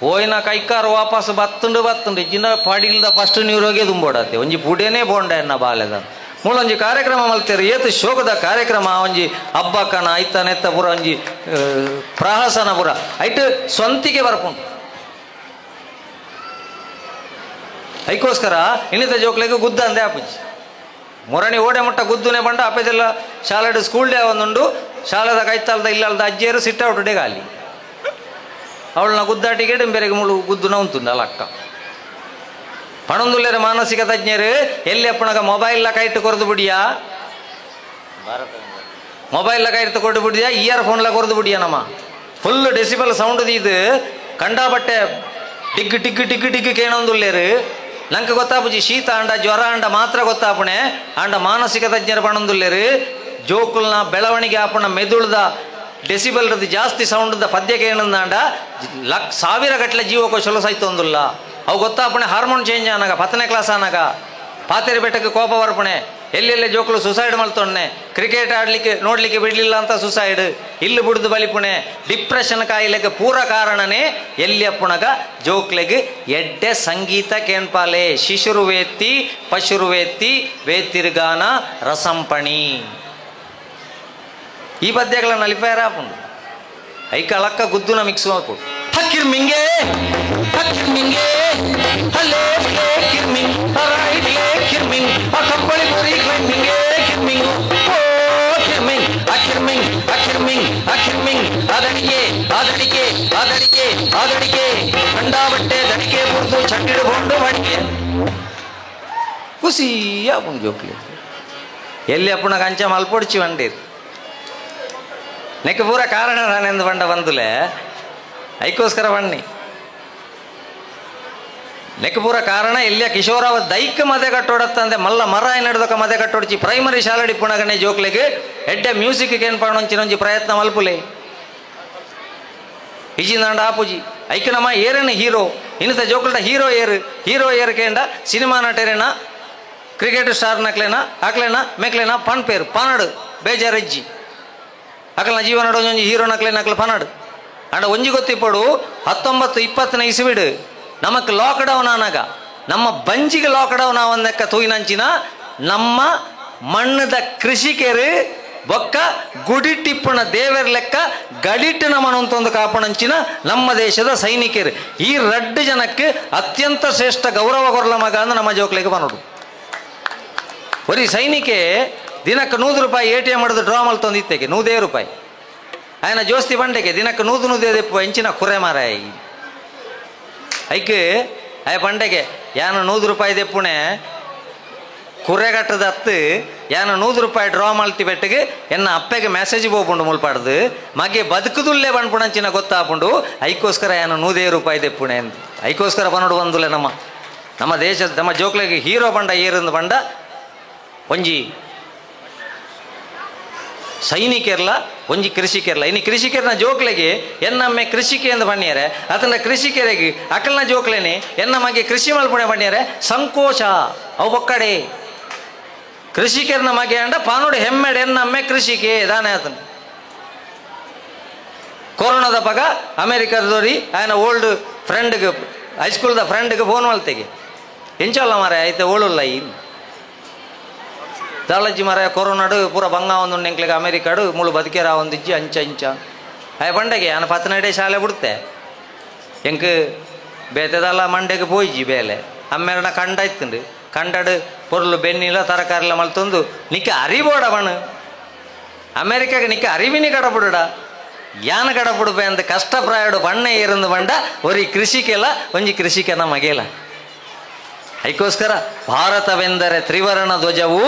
ಹೋಯ್ನ ಕೈಕಾರ ವಾಪಸ್ ಬತ್ತುಂಡು ಇಜ್ಜಿನ ಪಾಡಿಲ್ದ ಫಸ್ಟ್ ನೀರೋಗೆ ತುಂಬೋಡತ್ತೆ ಒಂಜಿ ಪುಡೇನೆ ಬೋಂಡ ಎನ್ನ ಬಾಲೆದ ಮೂಲೊಂಜಿ ಕಾರ್ಯಕ್ರಮ ಮಲ್ತೇರು ಏತು ಶೋಕದ ಕಾರ್ಯಕ್ರಮ ಒಂಜಿ ಹಬ್ಬಕ್ಕನ ಐತನೆತ್ತ ಪುರ ಒಂಜಿ ಪ್ರಹಸನ ಪುರ ಐಟ್ ಸ್ವಂತಿಗೆ ಬರ್ಪುಂಡು ಐಕೋಸ್ಕರ ಇನ್ನಿತ ಜೋಕ್ಲೆಗೆ ಗುದ್ದ ಅಂದೆ ಆಪುಜಿ ಮೊರಣಿ ಓಡೆ ಮುಟ್ಟ ಗುದ್ದುನೆ ಬಂಡ ಅಪ್ಪದೆಲ್ಲ ಶಾಲೆಡ್ ಸ್ಕೂಲ್ ಡೇ ಒಂದುಂಡು ಶಾಲೆದ ಕೈತಾಲ್ದ ಇಲ್ಲಲ್ದ ಅಜ್ಜಿಯರು ಸಿಟ್ಟೌಟ್ ಡೇ ಗಾಲಿ ಅವಳನ್ನ ಗುದ್ದಾಟಿಗೆ ಬೇರೆಗೆ ಮುಳು ಗುದ್ದುನ ಉಂಟುಂಡು ಅಲ್ಲ ಅಕ್ಕ ಪಣೊಂದುಲ್ಲೇರ ಮಾನಸಿಕ ತಜ್ಞರು ಎಲ್ಲಿ ಅಪ್ಪಣಗ ಮೊಬೈಲ್ ಕೈಟ್ ಕೊರದು ಬಿಡಿಯಾ ಮೊಬೈಲ್ ಕೈಟ್ ಕೊರದು ಬಿಡಿಯಾ ಇಯರ್ ಫೋನ್ಲ ಕೊರದು ಬಿಡಿಯಾ ನಮ್ಮ ಫುಲ್ ಡೆಸಿಬಲ್ ಸೌಂಡ್ ಇದು ಕಂಡಾ ಬಟ್ಟೆ ಟಿಗ್ ಟಿಗ್ ಟಿಗ್ ಟಿಗ್ ಕೇಳೊಂದುಲ್ಲೇರು ನಂಗೆ ಗೊತ್ತಾಪುಜಿ ಶೀತ ಅಂಡ ಜ್ವರ ಅಂಡ ಮಾತ್ರ ಗೊತ್ತಾಪಣೆ ಅಂಡ ಮಾನಸಿಕ ತಜ್ಞರು ಪಣೊಂದುಲ್ಲೇರು ಜೋಕುಲ್ನ ಬೆಳವಣಿಗೆ ಆಪಣ ಮೆದುಳ್ದ ಡೆಸಿಬಲ್ ಜಾಸ್ತಿ ಸೌಂಡ್ದ ಪದ್ಯ ಕೇಳಂದಾಂಡ ಸಾವಿರ ಗಟ್ಟಲೆ ಜೀವಕೋಶಲು ಸೈತೊಂದುಲ್ಲ ಅವು ಗೊತ್ತಾಪಣೆ ಹಾರ್ಮೋನ್ ಚೇಂಜ್ ಆನಾಗ 10ನೇ ಕ್ಲಾಸ್ ಆನಾಗ ಪಾತೆರೆ ಬೆಟ್ಟಕ್ಕೆ ಕೋಪ ಬರ್ಪಣೆ ಎಲ್ಲೆಲ್ಲೇ ಜೋಕುಲು ಸುಸೈಡ್ ಮಲ್ತೊಣ್ಣೆ ಕ್ರಿಕೆಟ್ ಆಡ್ಲಿಕ್ಕೆ ನೋಡ್ಲಿಕ್ಕೆ ಬಿಡ್ಲಿಲ್ಲ ಅಂತ ಸುಸೈಡ್ ಇಲ್ಲಿ ಬಿಡ್ದು ಬಲಿಪುಣೆ ಡಿಪ್ರೆಷನ್ ಕಾಯಿಲೆಗೆ ಪೂರ ಕಾರಣನೇ ಎಲ್ಲಿ ಅಪ್ಪುಣಗ ಜೋಕ್ಲೆಗೆ ಎಡ್ಡೆ ಸಂಗೀತ ಕೇಣ್ಪಾಲೆ ಶಿಶುರುವೇತ್ತಿ ಪಶುರುವೇತ್ತಿ ವೇತಿರ್ಗಾನ ರಸಂಪಣಿ ಈ ಪದ್ಯಗಳ ನಲಿಪಾರ ಐಕ ಅಳಕ್ಕ ಗುದ್ದುನ ಮಿಕ್ಸ್ ಮಾಡ್ಕೊಡು ಹಕ್ಕಿರ್ಮಿಂಗೆ ಹಕ್ಕಿರ್ಮಿಂಗೆ ಹಲ್ಲೇ ಕಿರ್ಮಿಂಗ್ ರೈಟ್ ಲೇ ಕಿರ್ಮಿಂಗ್ ಕಂಬಳಿ ಬುರಿ ಕ್ಲೈಂಬಿಂಗೆ ಕಿರ್ಮಿಂಗು ಓ ಕಿರ್ಮಿಂಗ್ ಅಕಿರ್ಮಿಂಗ್ ಅಕಿರ್ಮಿಂಗ್ ಅಕಿರ್ಮಿಂಗ್ ಅದಡಿಗೆ ಅದಡಿಗೆ ಅದಡಿಗೆ ಅದಡಿಗೆ ಕಂಡ ಬಟ್ಟೆ ದಡಿಗೆ ಮುರಿದು ಚಂಡಿಡ್ಕೊಂಡು ಮಡಿಗೆ ಖುಷಿಯ ಜೋಕ್ಲಿ ಎಲ್ಲಿ ಅಪ್ಪನ ಕಂಚ ಮಲ್ಪೊಡ್ಚಿ ಬಂಡೀರ್ ನೆಕ್ ಪೂರ ಕಾರಣ ನಾನೆಂದು ಬಂಡ ಬಂದುಲೆ ಐಕೋಸ್ಕರ ಬಣ್ಣಿ ನೆಕ್ ಪೂರ ಕಾರಣ ಇಲ್ಲಿಯ ಕಿಶೋರವ ದೈಕ್ ಮದೆ ಕಟ್ಟೋಡತ್ತಂದೆ ಮಲ್ಲ ಮರ ನಡೆದೊಕ ಮದೆ ಕಟ್ಟೋಡ್ಚಿ ಪ್ರೈಮರಿ ಶಾಲಡಿ ಪುಣಗನೆ ಜೋಕ್ಲೆಗೆ ಎಡ್ಡೆ ಮ್ಯೂಸಿಕ್ ಏನ್ ಪಣೊಂಚಿನೊಂಜಿ ಪ್ರಯತ್ನ ಮಲ್ಪುಲೆ ಇಜಿಂದಾಂಡ ಆಪುಜಿ ಐಕ ನಮ್ಮ ಏರೇನ ಹೀರೋ ಇನ್ನತ ಜೋಕ್ಲಟ ಹೀರೋ ಏರು ಕೇಂಡ ಸಿನಿಮಾ ನಟರೇನ ಕ್ರಿಕೆಟ್ ಸ್ಟಾರ್ ನಕ್ಲೇನ ಆಕ್ಲೇನ ಮೇಕ್ಲೇನ ಪಣ್ ಪೇರು ಪನಡು ಬೇಜಾರಜ್ಜಿ ಅಕಲ್ನ ಜೀವನ ಒಂಜಿ ಹೀರೋ ನಕ್ಲೇನ ಅಕ್ಲ ಪನಡು ಅಂಡ ಒಂಜಿ ಗೊತ್ತಿಪ್ಪಡು 19-20 ಇಸ್ವಿಡು ನಮಕ್ ಲಾಕ್ಡೌನ್ ಆನಾಗ ನಮ್ಮ ಬಂಜಿಗೆ ಲಾಕ್ಡೌನ್ ಆವಂದಕ್ಕ ತೂಯಿನಂಚಿನ ನಮ್ಮ ಮಣ್ಣದ ಕೃಷಿಕರು ಬೊಕ್ಕ ಗುಡಿಟ್ಟಿಪ್ಪುಣ ದೇವರ ಲೆಕ್ಕ ಗಡಿಟ್ಟು ನಮನೊಂದೊಂದು ಕಾಪಣಂಚಿನ ನಮ್ಮ ದೇಶದ ಸೈನಿಕರು ಈ ರಡ್ಡು ಜನಕ್ಕೆ ಅತ್ಯಂತ ಶ್ರೇಷ್ಠ ಗೌರವ ಕೊರಲ ಮಗ ಅಂದ್ರೆ ನಮ್ಮ ಜೋಕ್ಲಿಗೆ ಬನ್ನೋಡು ಬರೀ ಸೈನಿಕೆ ದಿನಕ್ಕೆ 100 ರೂಪಾಯಿ ATM ಮಾಡಿದು ಡ್ರಾ ಮಲ್ತೊಂದು ಇತ್ತೆಗೆ 100 ರೂಪಾಯಿ ಆಯ್ನ ಜೋಸ್ತಿ ಬಂಡೆಗೆ ದಿನಕ್ಕೆ 100 ದೆಪ್ಪು ಎಂಚಿನ ಕುರೆ ಮಾರ ಐಕ್ ಆಯ ಬಂಡೆಗೆ ಯಾನು 100 ರೂಪಾಯಿ ದೆಪ್ಪುಣೆ ಕುರೆಗಟ್ಟದ ಹತ್ತು ಯಾನು 100 ರೂಪಾಯಿ ಡ್ರಾ ಮಲ್ತಿ ಬೆಟ್ಟಿಗೆ ಎನ್ನ ಅಪ್ಪೆಗೆ ಮೆಸೇಜ್ ಹೋಗ್ಬುಂಡು ಮುಲ್ಪಾಡ್ದು ಮಗೆ ಬದುಕುದುಲ್ಲೇ ಬಣ್ಪುಣಂಚಿನ ಗೊತ್ತಾಪುಂಡು ಐಕೋಸ್ಕರ ಯಾನು 100 ರೂಪಾಯಿ ದೆಪ್ಪುಣೆ ಅಂತ ಐಕೋಸ್ಕರ ಬನ್ನೋಡು ಬಂದುಲೆ ನಮ್ಮ ದೇಶದ ನಮ್ಮ ಜೋಕ್ಲೆಗೆ ಹೀರೋ ಬಂಡ ಏರಂದು ಬಂಡ ಒಂಜಿ ಸೈನಿಕರ್ಲ ಒಂಜಿ ಕೃಷಿಕರ್ಲ ಇನ್ನು ಕೃಷಿಕರ್ನ ಜೋಕ್ಲೆಗೆ ಎನ್ನಮ್ಮೆ ಕೃಷಿಕೆ ಎಂದು ಬಣ್ಣಿಯರೆ ಅದನ್ನ ಕೃಷಿಕರಿಗೆ ಅಕಲ್ನ ಜೋಕ್ಲೇನೆ ಎನ್ನ ಮಗೆ ಕೃಷಿ ಮಲ್ಪುಣೆ ಬಣ್ಣಿಯರೆ ಸಂಕೋಚ ಅವು ಒಕ್ಕಡೆ ಕೃಷಿಕರ್ನ ಮಗೆ ಅಂಡ ಪಾನೋಡು ಹೆಮ್ಮೆಡೆ ಎನ್ನಮ್ಮೆ ಕೃಷಿಕೆ ದಾನೆ ಆತನು ಕೊರೋನಾದ ಪಗ ಅಮೇರಿಕಾದೋರಿ ಆಯ್ನ ಓಲ್ಡ್ ಫ್ರೆಂಡ್ಗೆ ಹೈಸ್ಕೂಲ್ದ ಫ್ರೆಂಡ್ಗೆ ಫೋನ್ ಮಲ್ತೆಗೆ ಎಂಚಲ್ಲ ಮಾರ ಆಯ್ತು ಓಳುಲ್ಲ ಇನ್ನು ದಾಳಜ್ಜಿ ಮರ ಕೊರೋನಾಡು ಪೂರ ಬಂಗ ಒಂದು ನೆಂಕ್ಲಿಗೆ ಅಮೇರಿಕಾಡು ಮುಳು ಬದುಕೇರ ಒಂದಿಜ್ಜಿ ಅಂಚ ಅಯ್ಯ ಬಂಡೆಗೆ ನಾನು 12 ಶಾಲೆ ಬಿಡುತ್ತೆ ಎಂಕ್ ಬೇತೆದಲ್ಲ ಮಂಡೆಗೆ ಪೋಯ್ಜಿ ಬೇಲೆ ಅಮ್ಮೆರನ ಕಂಡ ಇತ್ತುಂಡು ಕಂಡಡು ಪೊರ್ಲು ಬೆನ್ನಿಲ್ಲ ತರಕಾರಿಲ್ಲ ಮಲ್ತೊಂದು ನಿಕ್ಕ ಅರಿಬೋಡ ಬಣ ಅಮೇರಿಕಾಗೆ ನಿಕ್ಕ ಅರಿವಿನಿ ಕಡಪುಡ ಯಾನ ಕಡಪುಡುಬೆ ಅಂತ ಕಷ್ಟಪ್ರಾಯಡು ಬಣ್ಣ ಏರಂದು ಬಂಡ ಒರಿ ಕೃಷಿಕೆಲ್ಲ ಒಂಜಿ ಕೃಷಿಕೆನ ಮಗೇಲ ಐಕೋಸ್ಕರ ಭಾರತವೆಂದರೆ ತ್ರಿವರ್ಣ ಧ್ವಜವು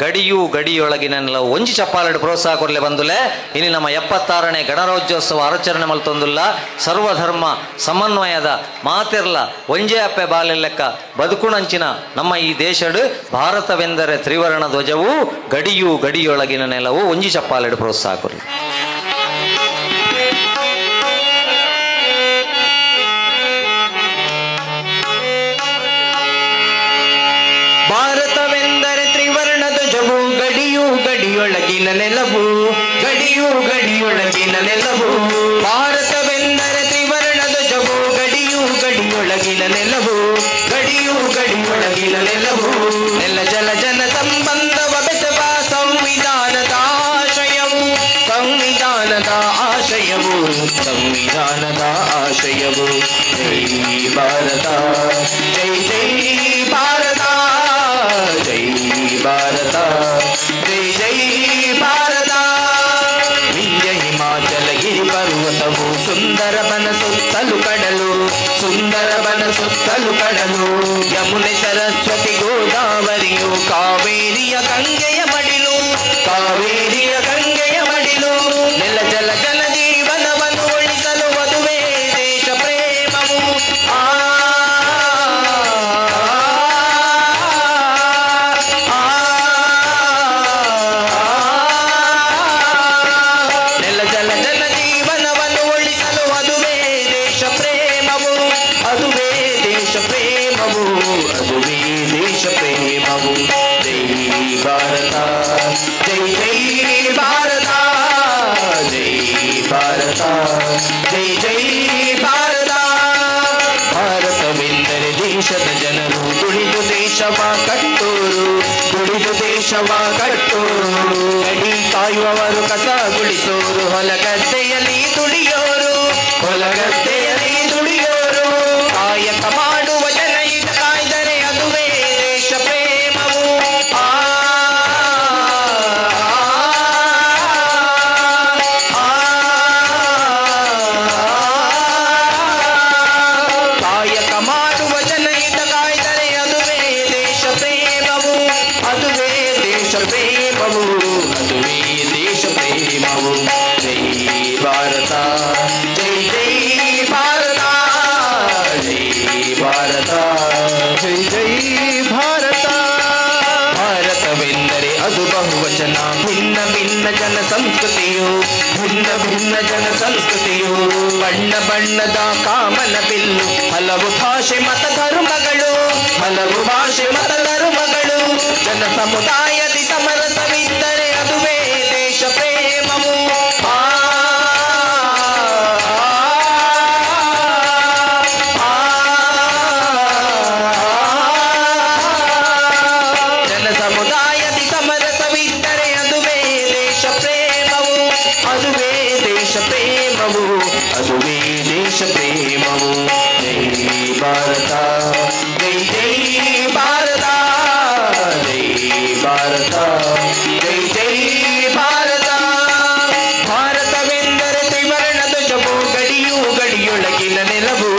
ಗಡಿಯೂ ಗಡಿಯೊಳಗಿನೆಲ್ಲ ಒಂಜಿ ಚಪ್ಪಾಲೆಡು ಪ್ರೋತ್ಸಾಹ ಕೊರಲೆ ಬಂದುಲೆ ಇನ್ನು ನಮ್ಮ 76ನೇ ಗಣರಾಜ್ಯೋತ್ಸವ ಆಚರಣೆ ಮಲ್ತೊಂದುಲ್ಲ ಸರ್ವಧರ್ಮ ಸಮನ್ವಯದ ಮಾತಿರ್ಲ ಒಂಜೇ ಅಪ್ಪೆ ಬಾಲೆ ಲೆಕ್ಕ ಬದುಕುಣಂಚಿನ ನಮ್ಮ ಈ ದೇಶಡು ಭಾರತವೆಂದರೆ ತ್ರಿವರ್ಣ ಧ್ವಜವು ಗಡಿಯೂ ಗಡಿಯೊಳಗಿನ ನೆಲವು ಒಂಜಿ ಚಪ್ಪಾಲೆಡು ಪ್ರೋತ್ಸಾಹ ಕೊರಲಿ ಭಾರತವೆಂದರೆ ತ್ರಿವರ್ಣ ಧ್ವಜವು ಗಡಿಯೂ ಗಡಿಯೊಳಗಿನ ನೆಲವು ಗಡಿಯೂ ಗಡಿಯೊಳಗಿನ ನೆಲವು ಭಾರತವೆಂದರೆ ತ್ರಿವರ್ಣ ಧ್ವಜವು ಗಡಿಯೂ ಗಡಿಯೊಳಗಿನ ನೆಲವು ಗಡಿಯೂ ಗಡಿಯೊಳಗಿನ ನೆಲವು ನೆಲ ಜಲ ಜನ ಸಂಬಂಧವ ಬೆಸವ ಸಂವಿಧಾನದ ಆಶಯವು ಸಂವಿಧಾನದ ಆಶಯವು ಸಂವಿಧಾನದ ಆಶಯವು ಜೈ ಭಾರತ ಜೈ ಜೈ ಭಾರತ ಜೈ ಭಾರತ ಜೈ ಜೈ ಭಾರತ ವಿಂಧ್ಯ ಹಿಮಾಚಲ ಗಿರಿ ಪರ್ವತವು ಸುಂದರಬನ ಸುತ್ತಲು ಕಡಲು ಸುಂದರಬನ ಸುತ್ತಲು ಕಡಲು ಯಮುನೆ ಸರಸ್ವತಿ ಗೋದಾವರಿಯು ಕಾವೇರಿಯ ಗಂಗೆಯ ಮಡಿಲು ಕಾವೇರಿಯ ಗಂಗೆಯ ಮಡಿಲು ನೆಲ ಜಲ ಜನ ಜೀವನವನ್ನು ಉಳಿಸಲು ಅದುವೇ ದೇಶ ಪ್ರೇಮವು ನೆಲ ಜಲ ಜನ ಜೀವನವನ್ನು ಉಳಿಸಲು ಅದುವೇ ದೇಶ ಪ್ರೇಮವು ಅದುವೇ ದೇಶ ಪ್ರೇಮವು ಅದುವೇ ದೇಶ ಪ್ರೇಮವು ಜೈ ಭಾರತ ಜೈ ಜೈ ಭಾರತ ಜೈ ಭಾರತ ಜೈ ಜೈ ಭಾರತ ಭಾರತವೆಂದರೆ ದೇಶದ ಜನರು ದುಡಿದು ದೇಶವ ಕಟ್ಟೋರು ದುಡಿದು ದೇಶವ ಕಟ್ಟೋರು ಗಡಿ ಕಾಯುವವರು ಕಸ ಗುಡಿಸೋರು ಹೊಲಗದ್ದೆಯಲ್ಲಿ ದುಡಿಯೋರು ಹೊಲಗದ್ದೆಯಲ್ಲಿ ಪ್ರೇಮವು ಅದುವೇ ದೇಶ ಪ್ರೇಮವು. ಜೈ ಭಾರತ ಜೈ ಜೈ ಭಾರತ ಜೈ ಭಾರತ ಜೈ ಜೈ ಭಾರತ. ಭಾರತವೆಂದರೆ ಅದು ಬಹುವಚನ. ಭಿನ್ನ ಭಿನ್ನ ಜನ ಸಂಸ್ಕೃತಿಯು ಭಿನ್ನ ಭಿನ್ನ ಜನ ಸಂಸ್ಕೃತಿಯು. ಬಣ್ಣ ಬಣ್ಣದ ಕಾಮನ ಬಿಲ್ಲು. ಹಲವು ಭಾಷೆ ಮತ ಧರ್ಮಗಳು ಹಲವು ಭಾಷೆ ಮತ ಧರ್ಮಗಳು. ಜನ ಸಮುದಾಯದಿ ಸಮರಸವಿದ್ದರೆ ಅದುವೇ ದೇಶ ಪ್ರೇಮವು. ಜನ ಸಮುದಾಯದಿ ಸಮರಸವಿದ್ದರೆ ಅದುವೇ ದೇಶ ಪ್ರೇಮವು. ಅದುವೇ ದೇಶ ಪ್ರೇಮವು ಅದುವೇ ದೇಶ ಪ್ರೇಮವು. ಜೈ ಭಾರತ ಜೈ ಜೈ ಭಾರತ ಜೈ ಭಾರತ ಜೈ ಜೈ ಭಾರತ. ಭಾರತವೆಂದರೆ ತ್ರಿವರ್ಣ ಧ್ವಜವು. ಗಡಿಯು ಗಡಿಯೊಳಗಿನ ನೆಲವು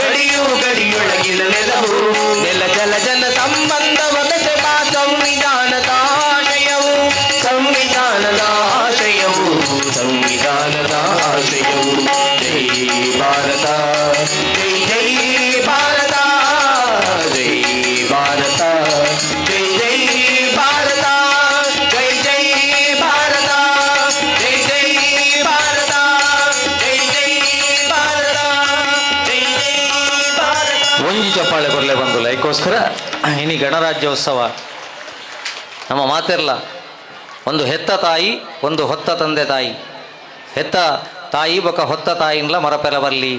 ಗಡಿಯು ಗಡಿಯೊಳಗಿನ ನೆಲವು. ನೆಲ ಜಲ ಜನ ಸಂಬಂಧವ ಬೆಸೆವ ಸಂವಿಧಾನದ ಆಶಯವು ಸಂವಿಧಾನದ ಆಶಯವು ಸಂವಿಧಾನದ ಆಶಯವು. ಜೈ ಭಾರತ ಜೈ ಜೈ ಭಾರತ ಜೈ ಭಾರತ ಜೈ ಜೈ ಭಾರತ ಜೈ ಜೈ ಭಾರತ ಜೈ ಜೈ ಭಾರತ ಜೈ ಜೈ ಭಾರತ ಜೈ ಜೈ ಭಾರತ. ಒಂಜಿ ಚಪ್ಪಾಳೆ ಕೊರಲೆ ಬಂದುಲ್ಲ ಅದಕ್ಕೋಸ್ಕರ ಇನಿ ಗಣರಾಜ್ಯೋತ್ಸವ ನಮ್ಮ ಮಾತಿರಲ್ಲ. ಒಂದು ಹೆತ್ತ ತಾಯಿ ಒಂದು ಹೊತ್ತ ತಂದೆ ತಾಯಿ. ಹೆತ್ತ ತಾಯಿ ಬೊಕ ಹೊತ್ತ ತಾಯಿನ್ಲ ಮರಪೆರ ಬರ್ಲಿ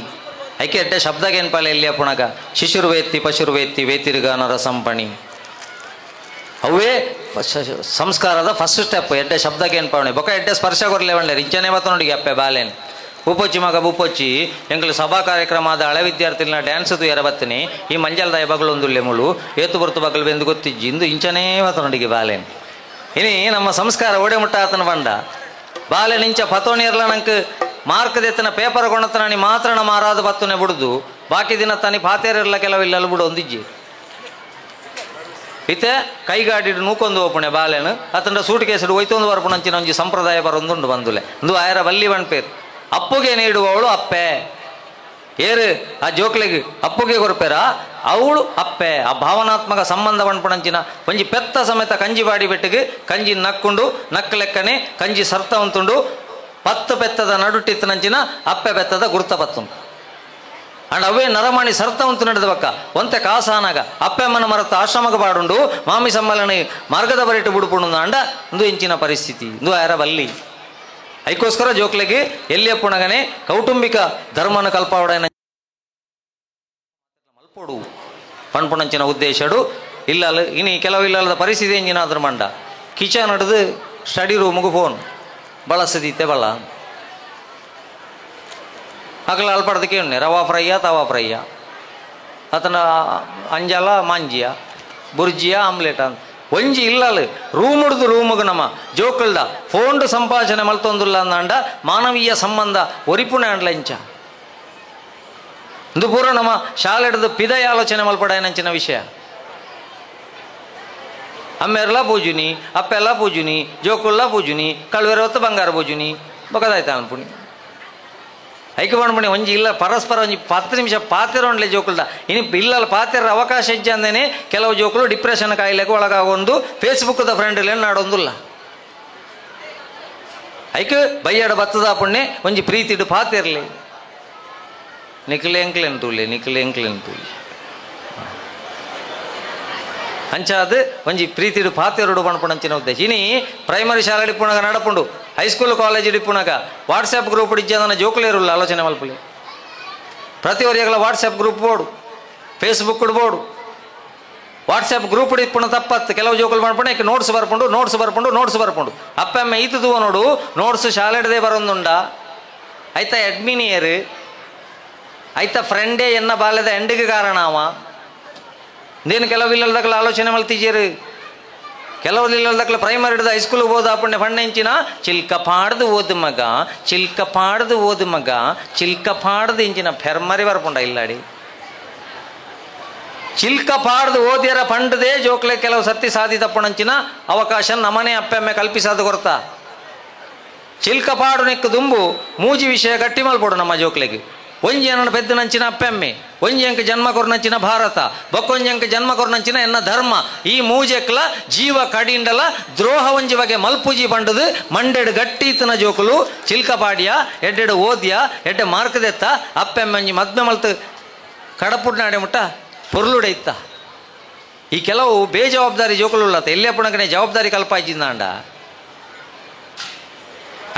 ಐಕೆ ಎಡ್ಡೆ ಶಬ್ದಗೇನ್ಪಾಲೆ ಎಲ್ಲಿಯ ಪುಣಗ ಶಿಶುರ್ವೇತ್ತಿ ಪಶುರ್ವೇತ್ತಿ ವೇತಿರ್ಗ ನರಸಂಪಣಿ. ಅವೇ ಸಂಸ್ಕಾರದ ಫಸ್ಟ್ ಸ್ಟೆಪ್. ಎಡ್ಡೆ ಶಬ್ದಗೇನ್ಪಾವಣೆ ಬೊಕ ಎಡ್ಡೆ ಸ್ಪರ್ಶ ಕೊರಲೆ ಒಳ್ಳೆ ರಿಂಚನೆ ಬತ್ತ ನೋಡಿ ಅಪ್ಪೆ ಬಾಲೇನ್ ಬೂಪೊಚ್ಚಿ ಮಗ ಬೂಪೊಚ್ಚಿ ಎಂಗಳು ಸಭಾ ಕಾರ್ಯಕ್ರಮದ ಹಳೆ ವಿದ್ಯಾರ್ಥಿನ ಡ್ಯಾನ್ಸ್ದು ಎರ ಬತ್ತನಿ ಈ ಮಂಜಲ್ದಾಯ ಬಗಲೊಂದುಲ್ಲೆ ಮುಳು ಏತು ಬರ್ತು ಬಗಲು ಬೆಂದು ಗೊತ್ತಿಜ್ಜಿ ಇಂದು ಇಂಚನೇ ಬತ್ತ ನೋಡಿಗೆ ಬಾಲೇನ್. ಇನಿ ನಮ್ಮ ಸಂಸ್ಕಾರ ಓಡೆ ಮುಟ್ಟ ಆತನ ಬಂಡ ಬಾಲೆ ನಿಂಚ ಪತೋಣಿಯರ್ಲ ನಂಗೆ ಮಾರ್ಕ್ ದೆತ್ತನ ಪೇಪರ್ ಕೊಣತನಿ ಮಾತ್ರ ಮಾರಾದ ಬತ್ತನೆ ಬಿಡುದು ಬಾಕಿ ದಿನ ತನಿ ಪಾತೇರೆಲ್ಲ ಕೆಲವಿಲ್ಲ ಬಿಡು ಒಂದಿಜ್ಜಿ ಇತ್ತೆ ಕೈಗಾಡಿಡು ನೂಕೊಂದು ಓಪುಣೆ ಬಾಲೆನು ಅತಂಡ ಸೂಟ್ ಕೇಸಡು ಒಯ್ತೊಂದು ಬರ್ಪುಣಂಚಿನ ಒಂಜಿ ಸಂಪ್ರದಾಯ ಬರೊಂದುಂಡು ಬಂದುಲೆ ಇಂದು ಆಯರ ಬಲ್ಲಿ ಬಣ್ಪೇರು ಅಪ್ಪುಗೆ ನೀಡುವವಳು ಅಪ್ಪೆ ಏರು ಆ ಜೋಕ್ಲೆಗೆ ಅಪ್ಪುಗೆ ಕೊರಪೇರ ಅವಳು ಅಪ್ಪೆ. ಆ ಭಾವನಾತ್ಮಕ ಸಂಬಂಧ ಬಣ್ಪುಣಂಚಿನ ಒಂಜಿ ಪೆತ್ತ ಸಮೇತ ಕಂಜಿ ಬಾಡಿ ಬೆಟ್ಟಿಗೆ ಕಂಜಿ ನಕ್ಕೊಂಡು ನಕ್ಕ ಲೆಕ್ಕನೆ ಕಂಜಿ ಸರ್ತ ಉಂತುಂಡು 10 ಪೆತ್ತದ ನಡುಟಿತ್ತನಂಚಿನ ಅಪ್ಪೆ ಬೆತ್ತದ ಗುರ್ತ ಪತ್ತುಂಟು ಅಂಡ್ ಅವೇ ನರಮಣಿ ಸರ್ತ ಉಂತು ನಡೆದ ಬಕ್ಕ ಒಂತೆ ಕಾಸಾನಾಗ ಅಪ್ಪೆಮ್ಮನ ಮರತ ಆಶ್ರಮಗ ಬಾಡುಂಡು ಮಾಮಿ ಸಮ್ಮಲನೆ ಮಾರ್ಗದ ಬರಿಟ್ಟು ಬಿಡುಪುಂಡು ಅಂಡ ಇಂದು ಇಂಚಿನ ಪರಿಸ್ಥಿತಿ ಇಂದು ಆಯರ ಬಲ್ಲಿ ಐಕೋಸ್ಕರ ಜೋಕ್ಲೆಗೆ ಎಲ್ಲಿಯ ಪುಣಗನೆ ಕೌಟುಂಬಿಕ ಧರ್ಮನ ಕಲ್ಪಾವಡನ ಮಲ್ಪೋಡು ಪಣ್ಪುಣಂಚಿನ ಉದ್ದೇಶಡು ಇಲ್ಲಲ್ಲ ಇನಿ ಕೆಲವು ಇಲ್ಲದ ಪರಿಸ್ಥಿತಿ ಎಂಜಿನಾದ್ರ ಮಂಡ ಕಿಚನ್ ಹಿಡಿದು ಸ್ಟಡಿ ರೂಮ್ಗೆ ಫೋನ್ ಬಳಸದೀತೆ ಬಲ್ಲ ಆಗಲ ಅಲ್ಪಡ್ದಕ್ಕೆ ರವಾ ಫ್ರೈಯ ತವಾ ಫ್ರೈಯ ಅತನ ಅಂಜಲ ಮಾಂಜಿಯ ಬುರ್ಜಿಯ ಆಮ್ಲೆಟ್ ಅಂತ ಒಂಜಿ ಇಲ್ಲಲ್ಲ ರೂಮ್ ಹಿಡಿದು ರೂಮ್ಗೆ ನಮ್ಮ ಜೋಕಲ್ದ ಫೋನ್ಡು ಸಂಭಾಷಣೆ ಮಲ್ತೊಂದುಲ್ಲ ಅಂದ ಮಾನವೀಯ ಸಂಬಂಧ ಒರಿಪುಣೆ ಅಂಡ್ಲ ಇಂಚ ಇಂದು ಪೂರ ನಮ್ಮ ಶಾಲೆ ಹಿಡಿದು ಪಿದಯ ಆಲೋಚನೆ ಮಲ್ಪಡೇನಂಚಿನ ವಿಷಯ ಅಮ್ಮೆರ್ಲ ಪೂಜುನಿ ಅಪ್ಪೆಲ್ಲ ಪೂಜುನಿ ಜೋಕುಲ್ಲ ಪೂಜುನಿ ಕಳ್ವೆರ ಹೊತ್ತು ಬಂಗಾರ ಪೂಜುನಿ ಬೊಕದಾಯ್ತ ಅನ್ಪುಣಿ ಐಕೆ ಮಾಡ್ಬಿಡಿ ಒಂಜಿ ಇಲ್ಲ ಪರಸ್ಪರ ಒಂಜಿ 10 ನಿಮಿಷ ಪಾತಿರೋಣ್ಲೆ ಜೋಕುಲ್ದ ಇನಿ ಇಲ್ಲಲ್ಲ ಪಾತಿರ ಅವಕಾಶ ಹೆಜ್ಜೆ ಅಂದೇನೆ ಕೆಲವು ಜೋಕುಲು ಡಿಪ್ರೆಷನ್ ಕಾಯಿಲೆಗೆ ಒಳಗಾಗೊಂದು ಫೇಸ್ಬುಕ್ದ ಫ್ರೆಂಡ್ಲೇನು ನಾಡೊಂದಿಲ್ಲ ಐಕೆ ಬೈಯಡ ಬತ್ತದ ಪುಣ್ಯ ಒಂಜಿ ಪ್ರೀತಿಡು ಪಾತಿರ್ಲಿ ನಿಕ್ಲೆ ಎಂಕ್ಲೆನ್ ತೂಲೆ ಅಂಚಾದ ಒಂಜಿ ಪ್ರೀತಿಡು ಪಾತಿರೋಡು ಪಣ್ಪುಣಂಚಿನ ಉದ್ದೇಶ ಇನಿ ಪ್ರೈಮರಿ ಶಾಲೆ ಇಡಿಪುಣಗ ನಡಪುಂಡು ಹೈಸ್ಕೂಲ್ ಕಾಲೇಜ್ ಇಡಿಪುಣಗ ವಾಟ್ಸಪ್ ಗ್ರೂಪ್ ಇಡಿಜ್ಜದನ್ನ ಜೋಕುಲೇರುಲ್ಲ ಆಲೋಚನೆ ಮಲ್ಪಲಿ ಪ್ರತಿ ಒರಿಯಗಳ ವಾಟ್ಸಪ್ ಗ್ರೂಪ್ ಬೋಡು ಫೇಸ್ಬುಕ್ ಬೋಡು ವಾಟ್ಸಪ್ ಗ್ರೂಪ್ ಇಡಿಪುಣ ತಪ್ಪತ್ತು ಕೆಲವು ಜೋಕುಲು ಮಾಡ್ಪುಣ ಈಗ ನೋಟ್ಸ್ ಬರ್ಪುಂಡು ಅಪ್ಪ ಅಮ್ಮ ಈತುವ ನೋಡು ನೋಟ್ಸ್ ಶಾಲೆ ಹಿಡದೆ ಬರೊಂದುಂಡ ಆಯ್ತ ಅಡ್ಮಿನಿಯರ್ ಆಯ್ತ ಫ್ರೆಂಡೇ ಎನ್ನ ಬಾಲ್ಯದ ಎಂಡಿಗೆ ಕಾರಣ ಅವ ಇಂದೇನು ಕೆಲವಿಲ್ಲದಕ್ಕಲ ಆಲೋಚನೆ ಮಲ್ತಿದ್ದೀರಿ ಕೆಲವಿಲ್ಲದಕ್ಕಲ ಪ್ರೈಮರಿ ಹಿಡಿದು ಹೈಸ್ಕೂಲ್ಗೆ ಹೋದ ಪುಣ್ಯ ಪಣ್ಣೆಂಚಿನ ಚಿಲ್ಕ ಪಾಡ್ದು ಓದು ಮಗ ಚಿಲ್ಕ ಪಾಡ್ದು ಇಂಚಿನ ಫೆರ್ಮರಿ ಬರ್ಪುಂಡ ಇಲ್ಲಾಡಿ ಚಿಲ್ಕ ಪಾಡ್ದು ಓದಿಯರ ಪಂಡದೇ ಜೋಕ್ಲೆ ಕೆಲವು ಸತ್ತಿ ಸಾಧಿತಪ್ಪಣಂಚಿನ ಅವಕಾಶ ನಮನೆ ಅಪ್ಪೆಮ್ಮೆ ಕಲ್ಪಿಸಾದ ಕೊರತ ಚಿಲ್ಕ ಪಾಡು ನೆಕ್ಕು ದುಂಬು ಮೂಜಿ ವಿಷಯ ಗಟ್ಟಿ ಮಲ್ಪಡು ನಮ್ಮ ಜೋಕ್ಲೆಗೆ ಒಂಜಿ ಅನ್ನ ಪೆದ್ದನಂಚಿನ ಅಪ್ಪೆಮ್ಮೆ ಒಂಜಿ ಅಂಕ ಜನ್ಮ ಕೊರ್ನಂಚಿನ ಭಾರತ ಬೊಕ್ಕೊಂಜಿ ಅಂಕ ಜನ್ಮ ಕೊರ್ನಂಚಿನ ಎನ್ನ ಧರ್ಮ ಈ ಮೂಜೆಕ್ಲ ಜೀವ ಕಡಿಂಡಲ ದ್ರೋಹ ಒಂಜಿ ಬಗೆ ಮಲ್ಪುಜಿ ಬಂಡದು ಮಂಡೆಡು ಗಟ್ಟಿ ಇತ್ತನ ಜೋಕುಲು ಚಿಲ್ಕ ಪಾಡ್ಯ ಎಡ್ಡೆಡು ಓದ್ಯ ಎಡ್ಡೆ ಮಾರ್ಕದೆತ್ತ ಅಪ್ಪೆಮ್ಮೆ ಒಂಜಿ ಮದ್ಮೆ ಮಲ್ತು ಕಡಪುಡ್ ನಾಡೆ ಮುಟ್ಟ ಪೊರ್ಲುಡೆ ಇತ್ತ ಈ ಕೆಲವು ಬೇಜವಾಬ್ದಾರಿ ಜೋಕುಲು ಉಳ್ಳತ್ತ ಎಲ್ಲೇ ಪುಣಕನೆ ಜವಾಬ್ದಾರಿ ಕಲ್ಪಾಯ್ಚಿಂದಾಂಡ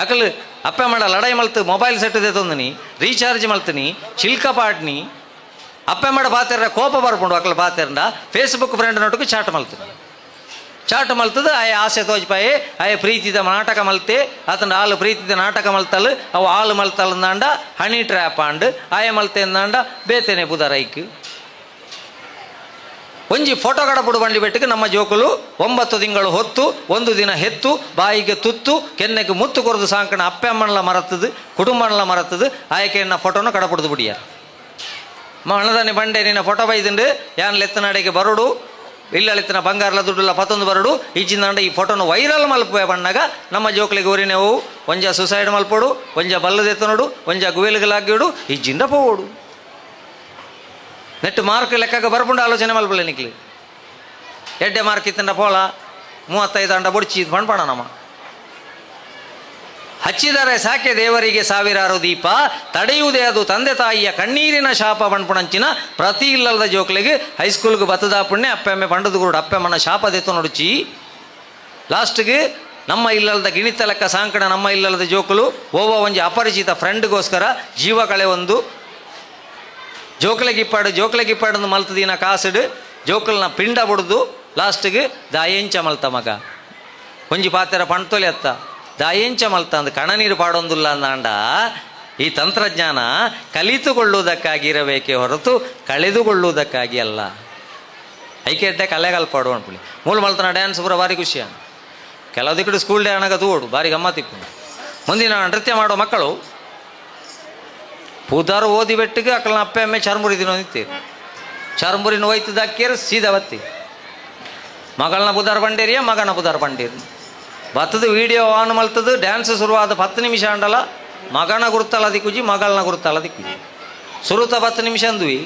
ಅಕಲ್ ಅಪ್ಪೆ ಮಾಡ ಲಡಾಯಿ ಮಲ್ತು ಮೊಬೈಲ್ ಸೆಟ್ ತಂದಿನಿ ರೀಚಾರ್ಜ್ ಮಲ್ತೀನಿ ಚಿಲ್ಕ ಪಾಡ್ನಿ ಅಪ್ಪೆ ಮಾಡ ಪಾತೆರ ಕೋಪ ಬರ್ಕೊಂಡು ಅಕಲ್ ಪಾತೆರಂಡ ಫೇಸ್ಬುಕ್ ಫ್ರೆಂಡ್ ನೋಟಕ್ಕೆ ಚಾಟ್ ಮಲ್ತದ ಆಯ ಆಸೆ ತೋಜ್ಪಾಯಿ ಆಯ ಪ್ರೀತಿದ ನಾಟಕ ಮಲ್ತೆ ಆತನ ಆಳು ಪ್ರೀತಿದ ನಾಟಕ ಮಲ್ತಲ್ ಅವು ಆಳು ಮಲ್ತಲ್ದಾಂಡ ಹನಿ ಟ್ರ್ಯಾಪ್ ಆಂಡ್ ಆಯ ಮಲ್ತೆ ಅಂದಾಂಡ ಬೇತೇನೆ ಬುಧರೈಕ್ ಒಂಜಿ ಫೋಟೋ ಕಡಪುಡು ಬಂಡಿ ಬೆಟ್ಟಿಗೆ ನಮ್ಮ ಜೋಕುಲು 9 ತಿಂಗಳು ಹೊತ್ತು ಒಂದು ದಿನ ಹೆತ್ತು ಬಾಯಿಗೆ ತುತ್ತು ಕೆನ್ನೆಗೆ ಮುತ್ತು ಕೊರದು ಸಾಂಕಣ ಅಪ್ಪೆ ಅಮ್ಮನಲ್ಲ ಮರತ್ತದು ಕುಟುಂಬನಲ್ಲ ಮರತ್ತದು ಆಯಕೆ ಎನ್ನ ಫೋಟೋನ ಕಡಪುಡ್ದು ಬಿಡಿಯಾರ ಮಣದಾನೆ ಬಂಡೆ ನಿನ್ನ ಫೋಟೋ ಬೈದಂಡು ಯಾನ್ ಲೆತ್ತನಾಡೆಗೆ ಬರೋಡು ಇಲ್ಲಳಿತ್ತಿನ ಬಂಗಾರಲ ದುಡ್ಡುಲ್ಲ ಪತ್ತೊಂದು ಬರೋಡು ಈಚಿಂದಾಂಡ ಈ ಫೋಟೋನ ವೈರಲ್ ಮಲ್ಪೆ ಬಣ್ಣಾಗ ನಮ್ಮ ಜೋಕ್ಲಿಗೆ ಊರಿನೆವು ಒಂಜ ಸುಸೈಡ್ ಮಲ್ಪೋಡು ಒಂಜ ಬಲ್ಲದೆತ್ತ ನೋಡು ಒಂಜ ಗುವೇಲ್ಗಳಾಗಿಡು ಈಜಿಂದ ಪೋಡು ನೆಟ್ಟು ಮಾರ್ಕ್ ಲೆಕ್ಕಕ್ಕೆ ಬರ್ಪುಂಡು ಆಲೋಚನೆ ಮಲ್ಪಲೆ ನಿಕ್ಲಿ ಎಡ್ಡೆ ಮಾರ್ಕ್ ಇತ್ತಂಡ ಪೋಲ 35 ಅಂಡ ಬುಡ್ಚಿ ಪಣ್ಪಣ ನಮ್ಮ ಹಚ್ಚಿದರೆ ಸಾಕೆ ದೇವರಿಗೆ ಸಾವಿರಾರು ದೀಪ ತಡೆಯುವುದೇ ಅದು ತಂದೆ ತಾಯಿಯ ಕಣ್ಣೀರಿನ ಶಾಪ ಪಣ್ಪುಣಂಚಿನ ಪ್ರತಿ ಇಲ್ಲದ ಜೋಕ್ಲಿಗೆ ಹೈಸ್ಕೂಲ್ಗೆ ಬತ್ತದ ಪುಣ್ಯ ಅಪ್ಪೆಮ್ಮೆ ಪಂಡದು ಗುರುಡು ಅಪ್ಪೆಮ್ಮನ ಶಾಪ ದೆತ್ತು ನೋಡುಚಿ ಲಾಸ್ಟ್ಗೆ ನಮ್ಮ ಇಲ್ಲದ ಗಿಣಿತ ಲೆಕ್ಕ ಸಾಂಕಣ ನಮ್ಮ ಇಲ್ಲದ ಜೋಕುಲು ಓವ ಒಂಜಿ ಅಪರಿಚಿತ ಫ್ರೆಂಡ್ಗೋಸ್ಕರ ಜೀವ ಕಳೆ ಒಂದು ಜೋಕ್ಲೆಗಿಪ್ಪಾಡು ಮಲ್ತದಿನ ಕಾಸಿಡು ಜೋಕಲ್ನ ಪಿಂಡ ಬುಡ್ದು ಲಾಸ್ಟ್ಗೆ ದಾಯಂಚ ಮಲ್ತ ಮಗ ಒಂಜಿ ಪಾತೆರ ಪಣ್ತೊಲೆ ಅತ್ತ ದಾಯಂಚ ಮಲ್ತ ಅಂದ್ ಕಣ ನೀರು ಪಾಡೊಂದಿಲ್ಲ ಅಂದಾಂಡ ಈ ತಂತ್ರಜ್ಞಾನ ಕಲಿತುಕೊಳ್ಳುವುದಕ್ಕಾಗಿ ಇರಬೇಕೇ ಹೊರತು ಕಳೆದುಕೊಳ್ಳುವುದಕ್ಕಾಗಿ ಅಲ್ಲ ಐಕೆಡ್ಡೆ ಕಲೆಗಲ್ಪಾಡು ಅನ್ಕೊಳ್ಳಿ ಮೂಲ ಮಲ್ತನ ಡ್ಯಾನ್ಸ್ ಪೂರ ಭಾರಿ ಖುಷಿಯ ಕೆಲವು ದಿಕ್ಕಡು ಸ್ಕೂಲ್ ಡೇ ಅಣಗ ತೂಡು ಭಾರಿ ಗಮ್ಮತ್ತಿಪ್ಪು ಮುಂದಿನ ನೃತ್ಯ ಮಾಡೋ ಮಕ್ಕಳು ಪುದಾರು ಓದಿ ಬೆಟ್ಟಿಗೆ ಅಕ್ಕಳನ್ನ ಅಪ್ಪೆ ಅಮ್ಮೆ ಚರ್ಮುರಿ ದಿನ ನಿಂತೀರಿ ಚರ್ಮುರಿನ ಹೋಯ್ತದ ಅಕ್ಕೇರು ಸೀದಾ ಬತ್ತಿ ಮಗಳನ್ನ ಬುಧಾರ್ ಬಂಡೇರಿಯ ಮಗನ ಬುಧಾರ್ ಬಂಡೇರಿ ಬತ್ತದ ವಿಡಿಯೋ ಆನ್ ಮಲ್ತದು ಡ್ಯಾನ್ಸ್ ಶುರುವಾದ 10 ನಿಮಿಷ ಅಂಡಲ ಮಗನ ಗುರುತಲ್ಲ ದಿಕ್ಕುಜಿ ಮಗಳನ್ನ ಗುರುತಲ್ಲ ದಿಕ್ಕುಜಿ ಸುರುತ 10 ನಿಮಿಷ ಅಂದ್ವಿ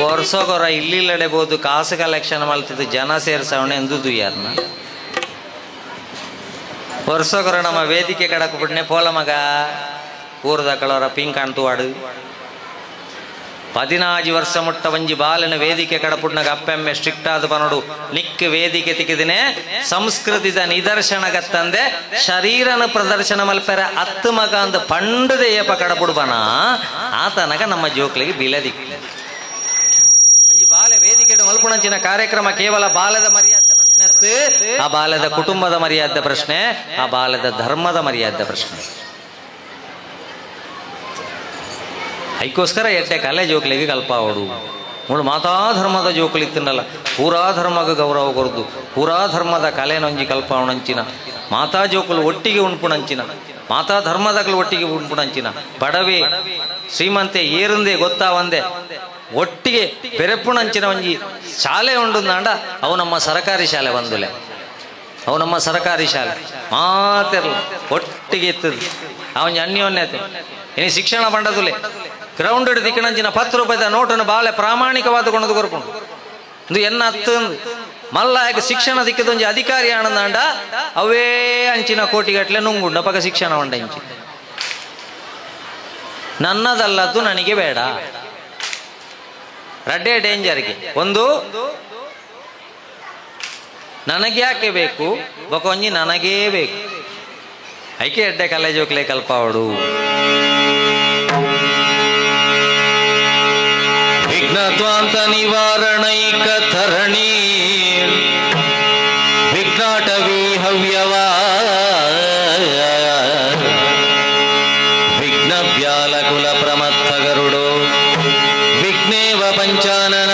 ವರ್ಷಗೊರ ಇಲ್ಲಿಲ್ಲಡೆಬಹುದು ಕಾಸು ಕಲೆಕ್ಷನ್ ಮಲ್ತಿದ್ದು ಜನ ಸೇರ್ಸವಣೆ ಎಂದುದು ಯಾರನ್ನ ವರ್ಷಗೊರ ನಮ್ಮ ವೇದಿಕೆ ಕಡಕು ಬಿಡ್ನೆ ಪೋಲ ಮಗ ಊರದ ಕಳವರ ಪಿಂಕ್ ಕಾಣ್ತುವಾಡು 14 ವರ್ಷ ಮುಟ್ಟ ಒಂಜಿ ಬಾಲಿನ ವೇದಿಕೆ ಕಡಪುಡ್ನಾಗ ಅಪ್ಪೆಮ್ಮೆ ಸ್ಟ್ರಿಕ್ಟ್ ಆದ ಪನೋಡು ನಿಕ್ ವೇದಿಕೆ ತಿಕ್ಕಿದಿನೇ ಸಂಸ್ಕೃತಿದ ನಿದರ್ಶನಗತ್ತಂದೆ ಶರೀರನ ಪ್ರದರ್ಶನ ಮಲ್ಪೆರ 10 ಮಗ ಅಂದ ಪಂಡದೆಯಪ್ಪ ಕಡಪುಡ್ಬನ ಆತನಗ ನಮ್ಮ ಜೋಕ್ಲಿಗೆ ಬೀಲದಿಕ್ ಒಂಜಿ ಬಾಲೆ ವೇದಿಕೆ ಮಲ್ಪುಣಂಚಿನ ಕಾರ್ಯಕ್ರಮ ಕೇವಲ ಬಾಲದ ಮರ್ಯಾದೆ ಪ್ರಶ್ನೆ ಅತ್ತು ಆ ಬಾಲದ ಕುಟುಂಬದ ಮರ್ಯಾದೆ ಪ್ರಶ್ನೆ ಆ ಬಾಲದ ಧರ್ಮದ ಮರ್ಯಾದೆ ಪ್ರಶ್ನೆ ಐಕೋಸ್ಕರ ಎಡ್ಡೆ ಕಲೆ ಜೋಕ್ಲಿಗೆ ಕಲ್ಪಾವಡು ಮೂಳು ಮಾತಾ ಧರ್ಮದ ಜೋಕ್ಲಿತ್ತನಲ್ಲ ಪೂರಾ ಧರ್ಮಗ ಗೌರವ ಕೊರದು ಪೂರಾ ಧರ್ಮದ ಕಲೆನೊಂಜಿ ಕಲ್ಪಾವಣಂಚಿನ ಮಾತಾ ಜೋಕುಲು ಒಟ್ಟಿಗೆ ಉಣ್ಪುಣಂಚಿನ ಮಾತಾ ಧರ್ಮದಗಳು ಒಟ್ಟಿಗೆ ಉಣ್ಪುಣಂಚಿನ ಬಡವೆ ಶ್ರೀಮಂತೆ ಏರಂದೆ ಗೊತ್ತಾ ಒಂದೇ ಒಟ್ಟಿಗೆ ಬೆರೆಪುಣಂಚಿನ ಒಂಜಿ ಶಾಲೆ ಉಂಡು ನಾಂಡ ಅವು ನಮ್ಮ ಸರಕಾರಿ ಶಾಲೆ ಬಂದುಲೆ ಅವು ನಮ್ಮ ಸರಕಾರಿ ಶಾಲೆ ಮಾತಿರ್ಲ ಒಟ್ಟಿಗೆ ಎತ್ತದು ಅವನ್ ಅನ್ಯೋನ್ಯತೆ ಇನ್ನು ಶಿಕ್ಷಣ ಬಂಡದುಲೆ ಗ್ರೌಂಡ್ ದಿಕ್ಕಣಂಚಿನ 10 ರೂಪಾಯಿದ ನೋಟನ್ನು ಬಾಳೆ ಪ್ರಾಮಾಣಿಕವಾದ ಕೊಂಡದು ಕೊರ್ಕೊಂಡು ಇದು ಎನ್ನ ಹತ್ತಂದು ಮಲ್ಲ ಯಾಕೆ ಶಿಕ್ಷಣ ದಿಕ್ಕದೊಂಜಿ ಅಧಿಕಾರಿ ಆನಂದಾಂಡ ಅವೇ ಅಂಚಿನ ಕೋಟಿಗಟ್ಲೆ ನುಂಗುಂಡ ಪಕ್ಕ ಶಿಕ್ಷಣ ಉಂಡ ಇಂಚಿ ನನ್ನದಲ್ಲದ್ದು ನನಗೆ ಬೇಡ ರಡ್ಡೆ ಡೇಂಜರ್ಗೆ ಒಂದು ನನಗೆ ಯಾಕೆ ಬೇಕು ಬಕೊಂಜಿ ನನಗೇ ಬೇಕು ಐಕೆ ಎಡ್ಡೆ ಕಲೆ ಜೋಕ್ಲೆ ಕಲ್ಪಾವಡು ವಿಘ್ನತ್ವಾಂತ ನಿವಾರಣೈಕ ಧರಣಿ ವಿಘ್ನಾಟವಿ ಹವ್ಯವಾ ವಿಘ್ನ ವ್ಯಾಲಕುಲ ಪ್ರಮತ್ತ ಗರುಡೋ ವಿಘ್ನೇವ ಪಂಚಾನನ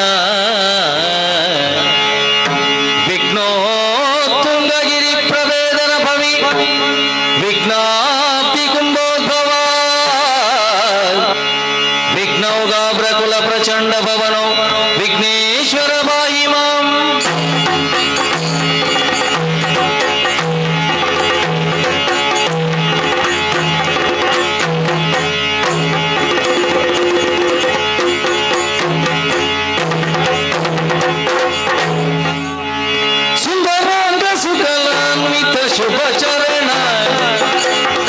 ವಿಘ್ನೋ ತುಂಗಗಿರಿ ಪ್ರವೇದನ ಭವಿ नौगाभ्रकुल प्रचंड भवनो विघ्नेश्वर बाहि मां सुंदरांग सुकलान्वित शुभ चरण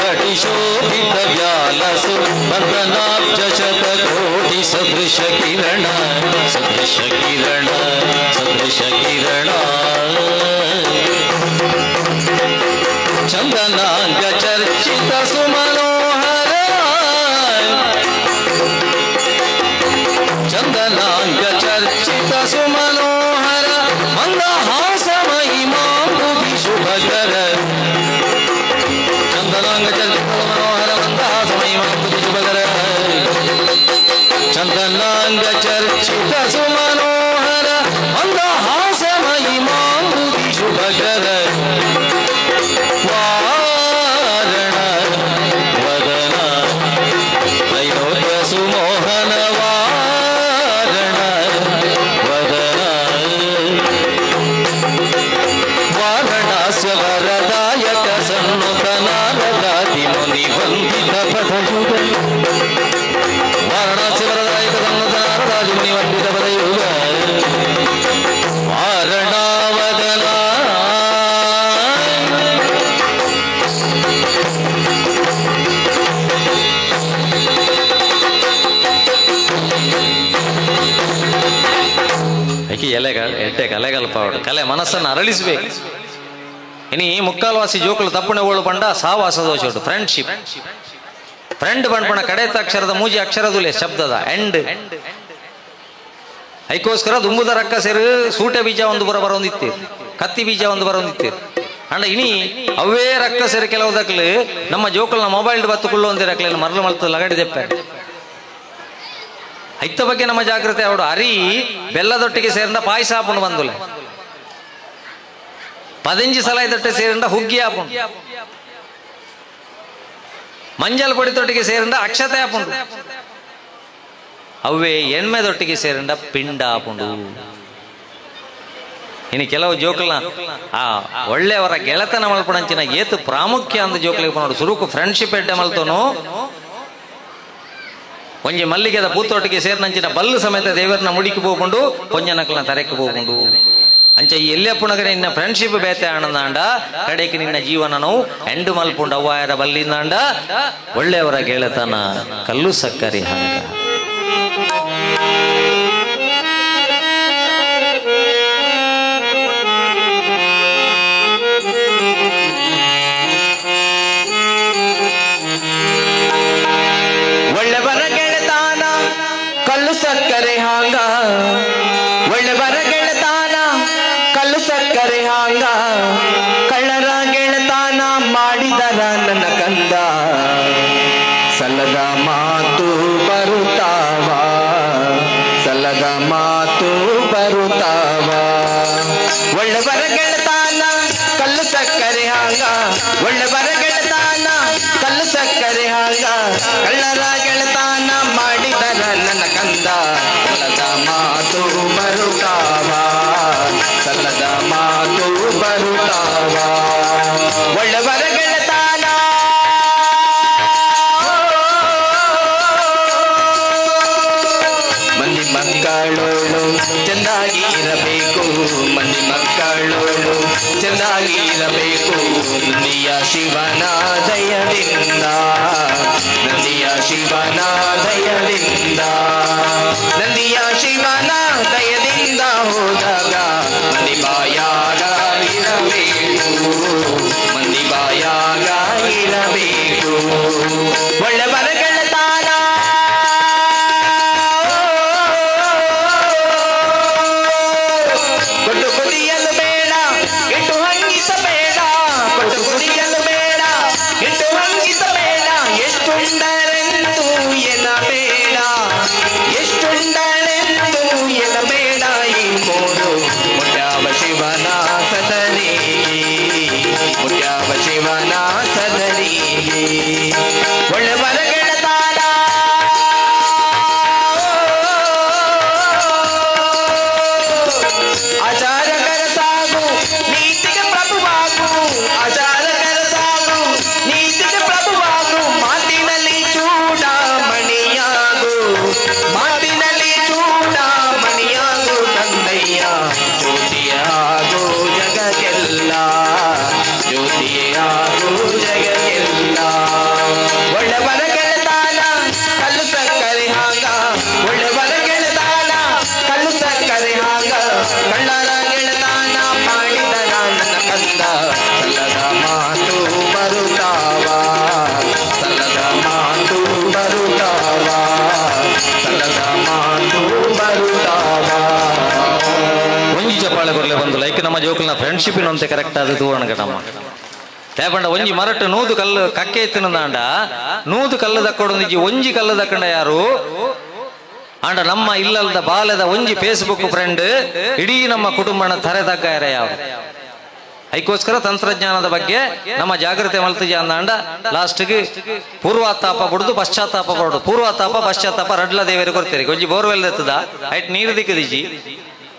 कटिशोभित व्यालसु बंदनाब्ज शतकोटि सदृश किरण सदृश किरण सदृश किरण चंदनांग चर्चित सुमनोहर चंदनांग चर्चित सुमनोहर मंदहास महिमां बुद्धि शुभकर चंदनांग चर्चित मनोहर मंदहास महिमां बुद्धि शुभकर चंदनांग चर्चित सुमनोहर मंदहास महिमां बुद्धि शुभकर वारण वदन त्रैलोक्य सुमोहन वारण वदन वारणास्य वरदायक सन्नुत नारदादि मुनि वंदित पदयुग वारणास्य वरदायक सन्नुत नारदादि मुनि वंदित पदयुग वारणावदन ಎಟ್ಟೆ ಕಲೆಗಲ್ಪ ಕಲೆ ಮನಸ್ಸನ್ನು ಅರಳಿಸಬೇಕು. ಇನಿ ಮುಕ್ಕಾಲ್ವಾಸಿ ಜೋಕುಲು ತಪ್ಪುಣೆಗಳು ಬಂಡ ಸಾವಾಸ ದೋಷ ಉಂಟು ಫ್ರೆಂಡ್ಶಿಪ್ ಫ್ರೆಂಡ್ ಬಂಡ್ಪಣ ಕಡೆತ ಅಕ್ಷರದ ಮೂಜಿ ಅಕ್ಷರದುಲೆ ಶಬ್ದದ ಎಂಡ್ ಐಕೋಸ್ಕರ ದುಂಬುದ ರಕ್ಕ ಸೇರು ಸೂಟೆ ಬೀಜ ಒಂದು ಬರೋಂದಿತ್ತೀರಿ ಕತ್ತಿ ಬೀಜ ಒಂದು ಬರೋಂದಿತ್ತೀರಿ ಅಂಡ ಇನಿ ಅವೇ ರಕ್ಕ ಸೇರು ಕೆಲವುದಕ್ಲು ನಮ್ಮ ಜೋಕಲ್ನ ಮೊಬೈಲ್ ಬತ್ತುಕೊಳ್ಳು ಒಂದಿರಕ್ಲೇನು ಮರಳು ಮಲ್ತು ಲಗಡಿದೆಪ್ಪೆ ಐತ ಬಗ್ಗೆ ನಮ್ಮ ಜಾಗ್ರತೆ ಅವಡು ಅರಿ ಬೆಲ್ಲದೊಟ್ಟಿಗೆ ಸೇರಿಂದ ಪಾಯಸ ಹಾಪುಂಡು ಬಂದುಲೆ 15 ಸಲ ಇದೊಟ್ಟೆ ಸೇರಿಂದ ಹುಗ್ಗಿ ಹಾಪುಂಡು ಮಂಜಲ್ ಪೊಡಿತೊಟ್ಟಿಗೆ ಸೇರಿಂದ ಅಕ್ಷತೆ ಹಾಪುಂಡು ಅವೇ ಎಣ್ಮೆದೊಟ್ಟಿಗೆ ಸೇರಿಂದ ಪಿಂಡ ಹಾಪುಂಡು. ಇನ್ನು ಕೆಲವು ಜೋಕಲ್ನ ಆ ಒಳ್ಳೆಯವರ ಗೆಳತನ ಮಲ್ಪಣಂಚಿನ ಏತು ಪ್ರಾಮುಖ್ಯ ಅಂದ ಜೋಕಲಿಗೆ ನೋಡು ಸುರುಕು ಫ್ರೆಂಡ್ಶಿಪ್ ಎಡ್ಡೆ ಮಲ್ತೋನು ಒಂಜಿ ಮಲ್ಲಿಗೆದ ಪೂತೊಟ್ಟಿಗೆ ಸೇರ್ನಂಚಿನ ಬಲ್ಲು ಸಮೇತ ದೇವರನ್ನ ಮುಡಿಕಿ ಹೋಗ್ಕೊಂಡು ಪೊಂಜನಕಲ್ನ ತರೆಕ್ಕೆ ಹೋಗ್ಕೊಂಡು ಅಂಚ ಈ ಎಲ್ಲಪ್ಪುನಗರ ನಿನ್ನ ಫ್ರೆಂಡ್ಶಿಪ್ ಬೇತೆ ಆನಂದಾಂಡ ಕಡೆಗೆ ನಿನ್ನ ಜೀವನನು ಎಂಡು ಮಲ್ಪುಂಡು ಅವ್ವಾಯರ ಬಲ್ಲಿಂದಾಂಡ ಒಳ್ಳೆಯವರ ಗೆಳೆತನ ಕಲ್ಲು ಸಕ್ಕರೆ ಹಂಗ ಸಕ್ಕರೆ ಹಾಂಗ ಒಳ್ಳೆ ಬರ ಗೆಳತಾನ ಕಲ್ಲು ಸಕ್ಕರೆ ಹಾಂಗ ಕಳ್ಳರ ಗೆಳತಾನ ಮಾಡಿದರ ನನ್ನ ಕಂದ ಸಲ್ಲದ ಮಾತು ಬರುತ್ತಾವ ಸಲ್ಲದ ಮಾತು ಬರುತ್ತಾವ ಒಳ್ಳೆ ಬರ ಗೆಳತಾನ ಕಲ್ಲು ಸಕ್ಕರೆ ಹಾಂಗ ಒಳ್ಳೆ ಬರ ಗೆಳತಾನ ಕಲ್ಲು ಸಕ್ಕರೆ ಹಾಂಗ ಕಳ್ಳರ ಗೆಳತಾನ ಮಾಡಿದರ ನನ್ನ ಕಂದ ಸಲ್ಲದ ಮಾತು ಬರುತ್ತಾವ ಸಲ್ಲದ ಮಾತು ಬರುತ್ತಾವ ಒಳ್ಳೆ ಬರ ಗೆಳತಾನ ಮಂದಿ ಮಕ್ಕಳೋಳು ಚೆಂದಾಗಿ ಇರಬೇಕು ಮಂದಿ ಮಕ್ಕಳೋಳು ಚೆಂದಾಗಿ ಇರಬೇಕು ನಂದಿಯ ಶಿವನ ದಯದಿಂದ ನಂದಿಯ ಶಿವನ ದಯದಿಂದ ನಂದಿಯ ಶಿವನ ದಯದಿಂದ ಹೋದಾಗ ಮಂದಿ ಬಾಯಾಗ ಇರಬೇಕು ಮಂದಿ ಬಾಯಾಗ ಇರಬೇಕು ಒಳ್ಳೆ ಬರಗೆಳತಾನ ಕೊಟ್ಟು ಕುಡಿಯಲು ಬೇಡ ಇಟ್ಟು ಹಂಗಿಸಬೇಡ ಕೊಟ್ಟು ಕುಡಿಯಲು ಬೇಡ ಇಟ್ಟು ಹಂಗಿಸಬೇಡ ಎಷ್ಟುಂಡರೆಂದು ಎನ್ನಬೇಡ ಜೋಕಲ್ನ ಫ್ರೆಂಡ್ಶಿಪ್ಪಿನಂತೆ ಕರೆಕ್ಟ್ ಆದ ತೂವಣಗಟಮ್ಮ ಲೇಪಂಡ ಒಂಜಿ ಮರಟ್ಟು ನೂದು ಕಲ್ಲು ಕಕ್ಕೆ ಎತ್ತಿನದಾಂಡ ನೂದು ಕಲ್ಲು ದಕ್ಕೊಡೊಂದಿಜ್ಜಿ ಒಂಜಿ ಕಲ್ಲು ದಕ್ಕಂಡ ಯಾರು ಆಂಡ ನಮ್ಮ ಇಲ್ಲದ ಬಾಲ್ಯದ ಒಂಜಿ ಫೇಸ್ಬುಕ್ ಫ್ರೆಂಡ್ ಇಡೀ ನಮ್ಮ ಕುಟುಂಬನ ತರೆ ತಗ್ಗಾರ ಯಾವ ಅದಕ್ಕೋಸ್ಕರ ತಂತ್ರಜ್ಞಾನದ ಬಗ್ಗೆ ನಮ್ಮ ಜಾಗೃತಿ ಮಲ್ತಿಜಿ ಅಂದಾಂಡ ಲಾಸ್ಟ್ಗೆ ಪೂರ್ವಾತಾಪ ಬಿಡುದು ಪಶ್ಚಾತ್ತಾಪ ಪಡುದು ಪೂರ್ವಾತಾಪ ಪಶ್ಚಾತ್ತಾಪ ರಡ್ಲ ದೇವರಿಗೆ ಕೊಡ್ತೀರಿ ಒಂಜಿ ಬೋರ್ವೆಲ್ ಎತ್ತದ ಐಟ್ ನೀರು ದಿಕ್ಕದಿಜಿ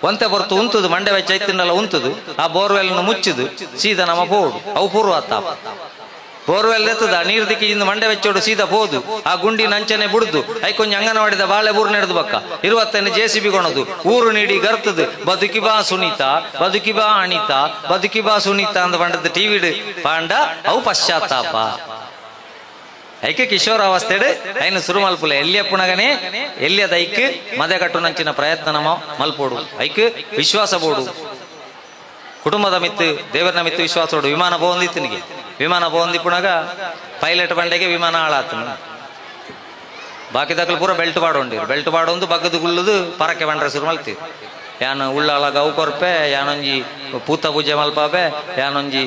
ಒಂತೆ ಹೊರತು ಉಂತುದು ಮಂಡೆ ವೆಚ್ಚ ಐತಿನಲ್ಲ ಉಂತುದು ಆ ಬೋರ್ವೆಲ್ ಮುಚ್ಚುದು ಸೀದಾ ನಮ್ಮ ಪೋಡು ಅವು ಪೂರ್ವಾತಾಪ ಬೋರ್ವೆಲ್ ಎತ್ತದ ನೀರು ದಿಕ್ಕಿಯಿಂದ ಮಂಡೆ ವೆಚ್ಚೋಡು ಸೀದಾ ಹೋದು ಆ ಗುಂಡಿನ ಅಂಚನೆ ಬಿಡುದು ಐಕೊಂಜ ಅಂಗನವಾಡಿದ ಬಾಳೆ ಊರು ನಡೆದು ಬಕ್ಕ 20 JCB ಕೊಣದು ಊರು ನೀಡಿ ಗರ್ತದು ಬದುಕಿ ಬಾ ಸುನೀತ ಬದುಕಿ ಬಾ ಅಣಿತ ಬದುಕಿ ಬಾ ಸುನೀತ ಅಂತ ಪಂಡದ ಟಿವಿ ಪಾಂಡ ಅವು ಪಶ್ಚಾತ್ತಾಪ ಐಕೆ ಕಿಶೋರಾವಸ್ಥೆಡು ಐನು ಸುರು ಮಲ್ಪುಲೆ ಎಲ್ಲಿಯ ಪುಣಗನೆ ಎಲ್ಲಿಯದ ಐಕ್ ಮದೆ ಕಟ್ಟು ನಂಚಿನ ಪ್ರಯತ್ನ ನಮ್ಮ ಮಲ್ಪೋಡು ಐಕ್ ವಿಶ್ವಾಸ ಬೋಡು ಕುಟುಂಬದ ಮಿತ್ತು ದೇವರನ ಮಿತ್ತು ವಿಶ್ವಾಸ ಬೋಡು ವಿಮಾನ ಬೋಂದಿತ್ತನಿಗೆ ವಿಮಾನ ಬೋಂದಿ ಪುಣಗ ಪೈಲಟ್ ಬಂಡೆಗೆ ವಿಮಾನ ಹಾಳಾತು ಬಾಕಿ ದಕ್ಕಲು ಪೂರ ಬೆಲ್ಟ್ ಪಾಡೊಂಡಿರು ಬೆಲ್ಟ್ ಪಾಡೊಂದು ಬಗ್ಗದು ಗುಲ್ಲುದು ಪರಕ್ಕೆ ಬಂಡ್ರೆ ಸುರು ಮಲ್ತೀರು ಯಾನು ಉಳ್ಳಾಳಗ ಅವು ಕೊರ್ಪೆ ಯಾನೊಂಜಿ ಪೂತ ಪೂಜೆ ಮಲ್ಪಾಪೆ ಯಾನೊಂಜಿ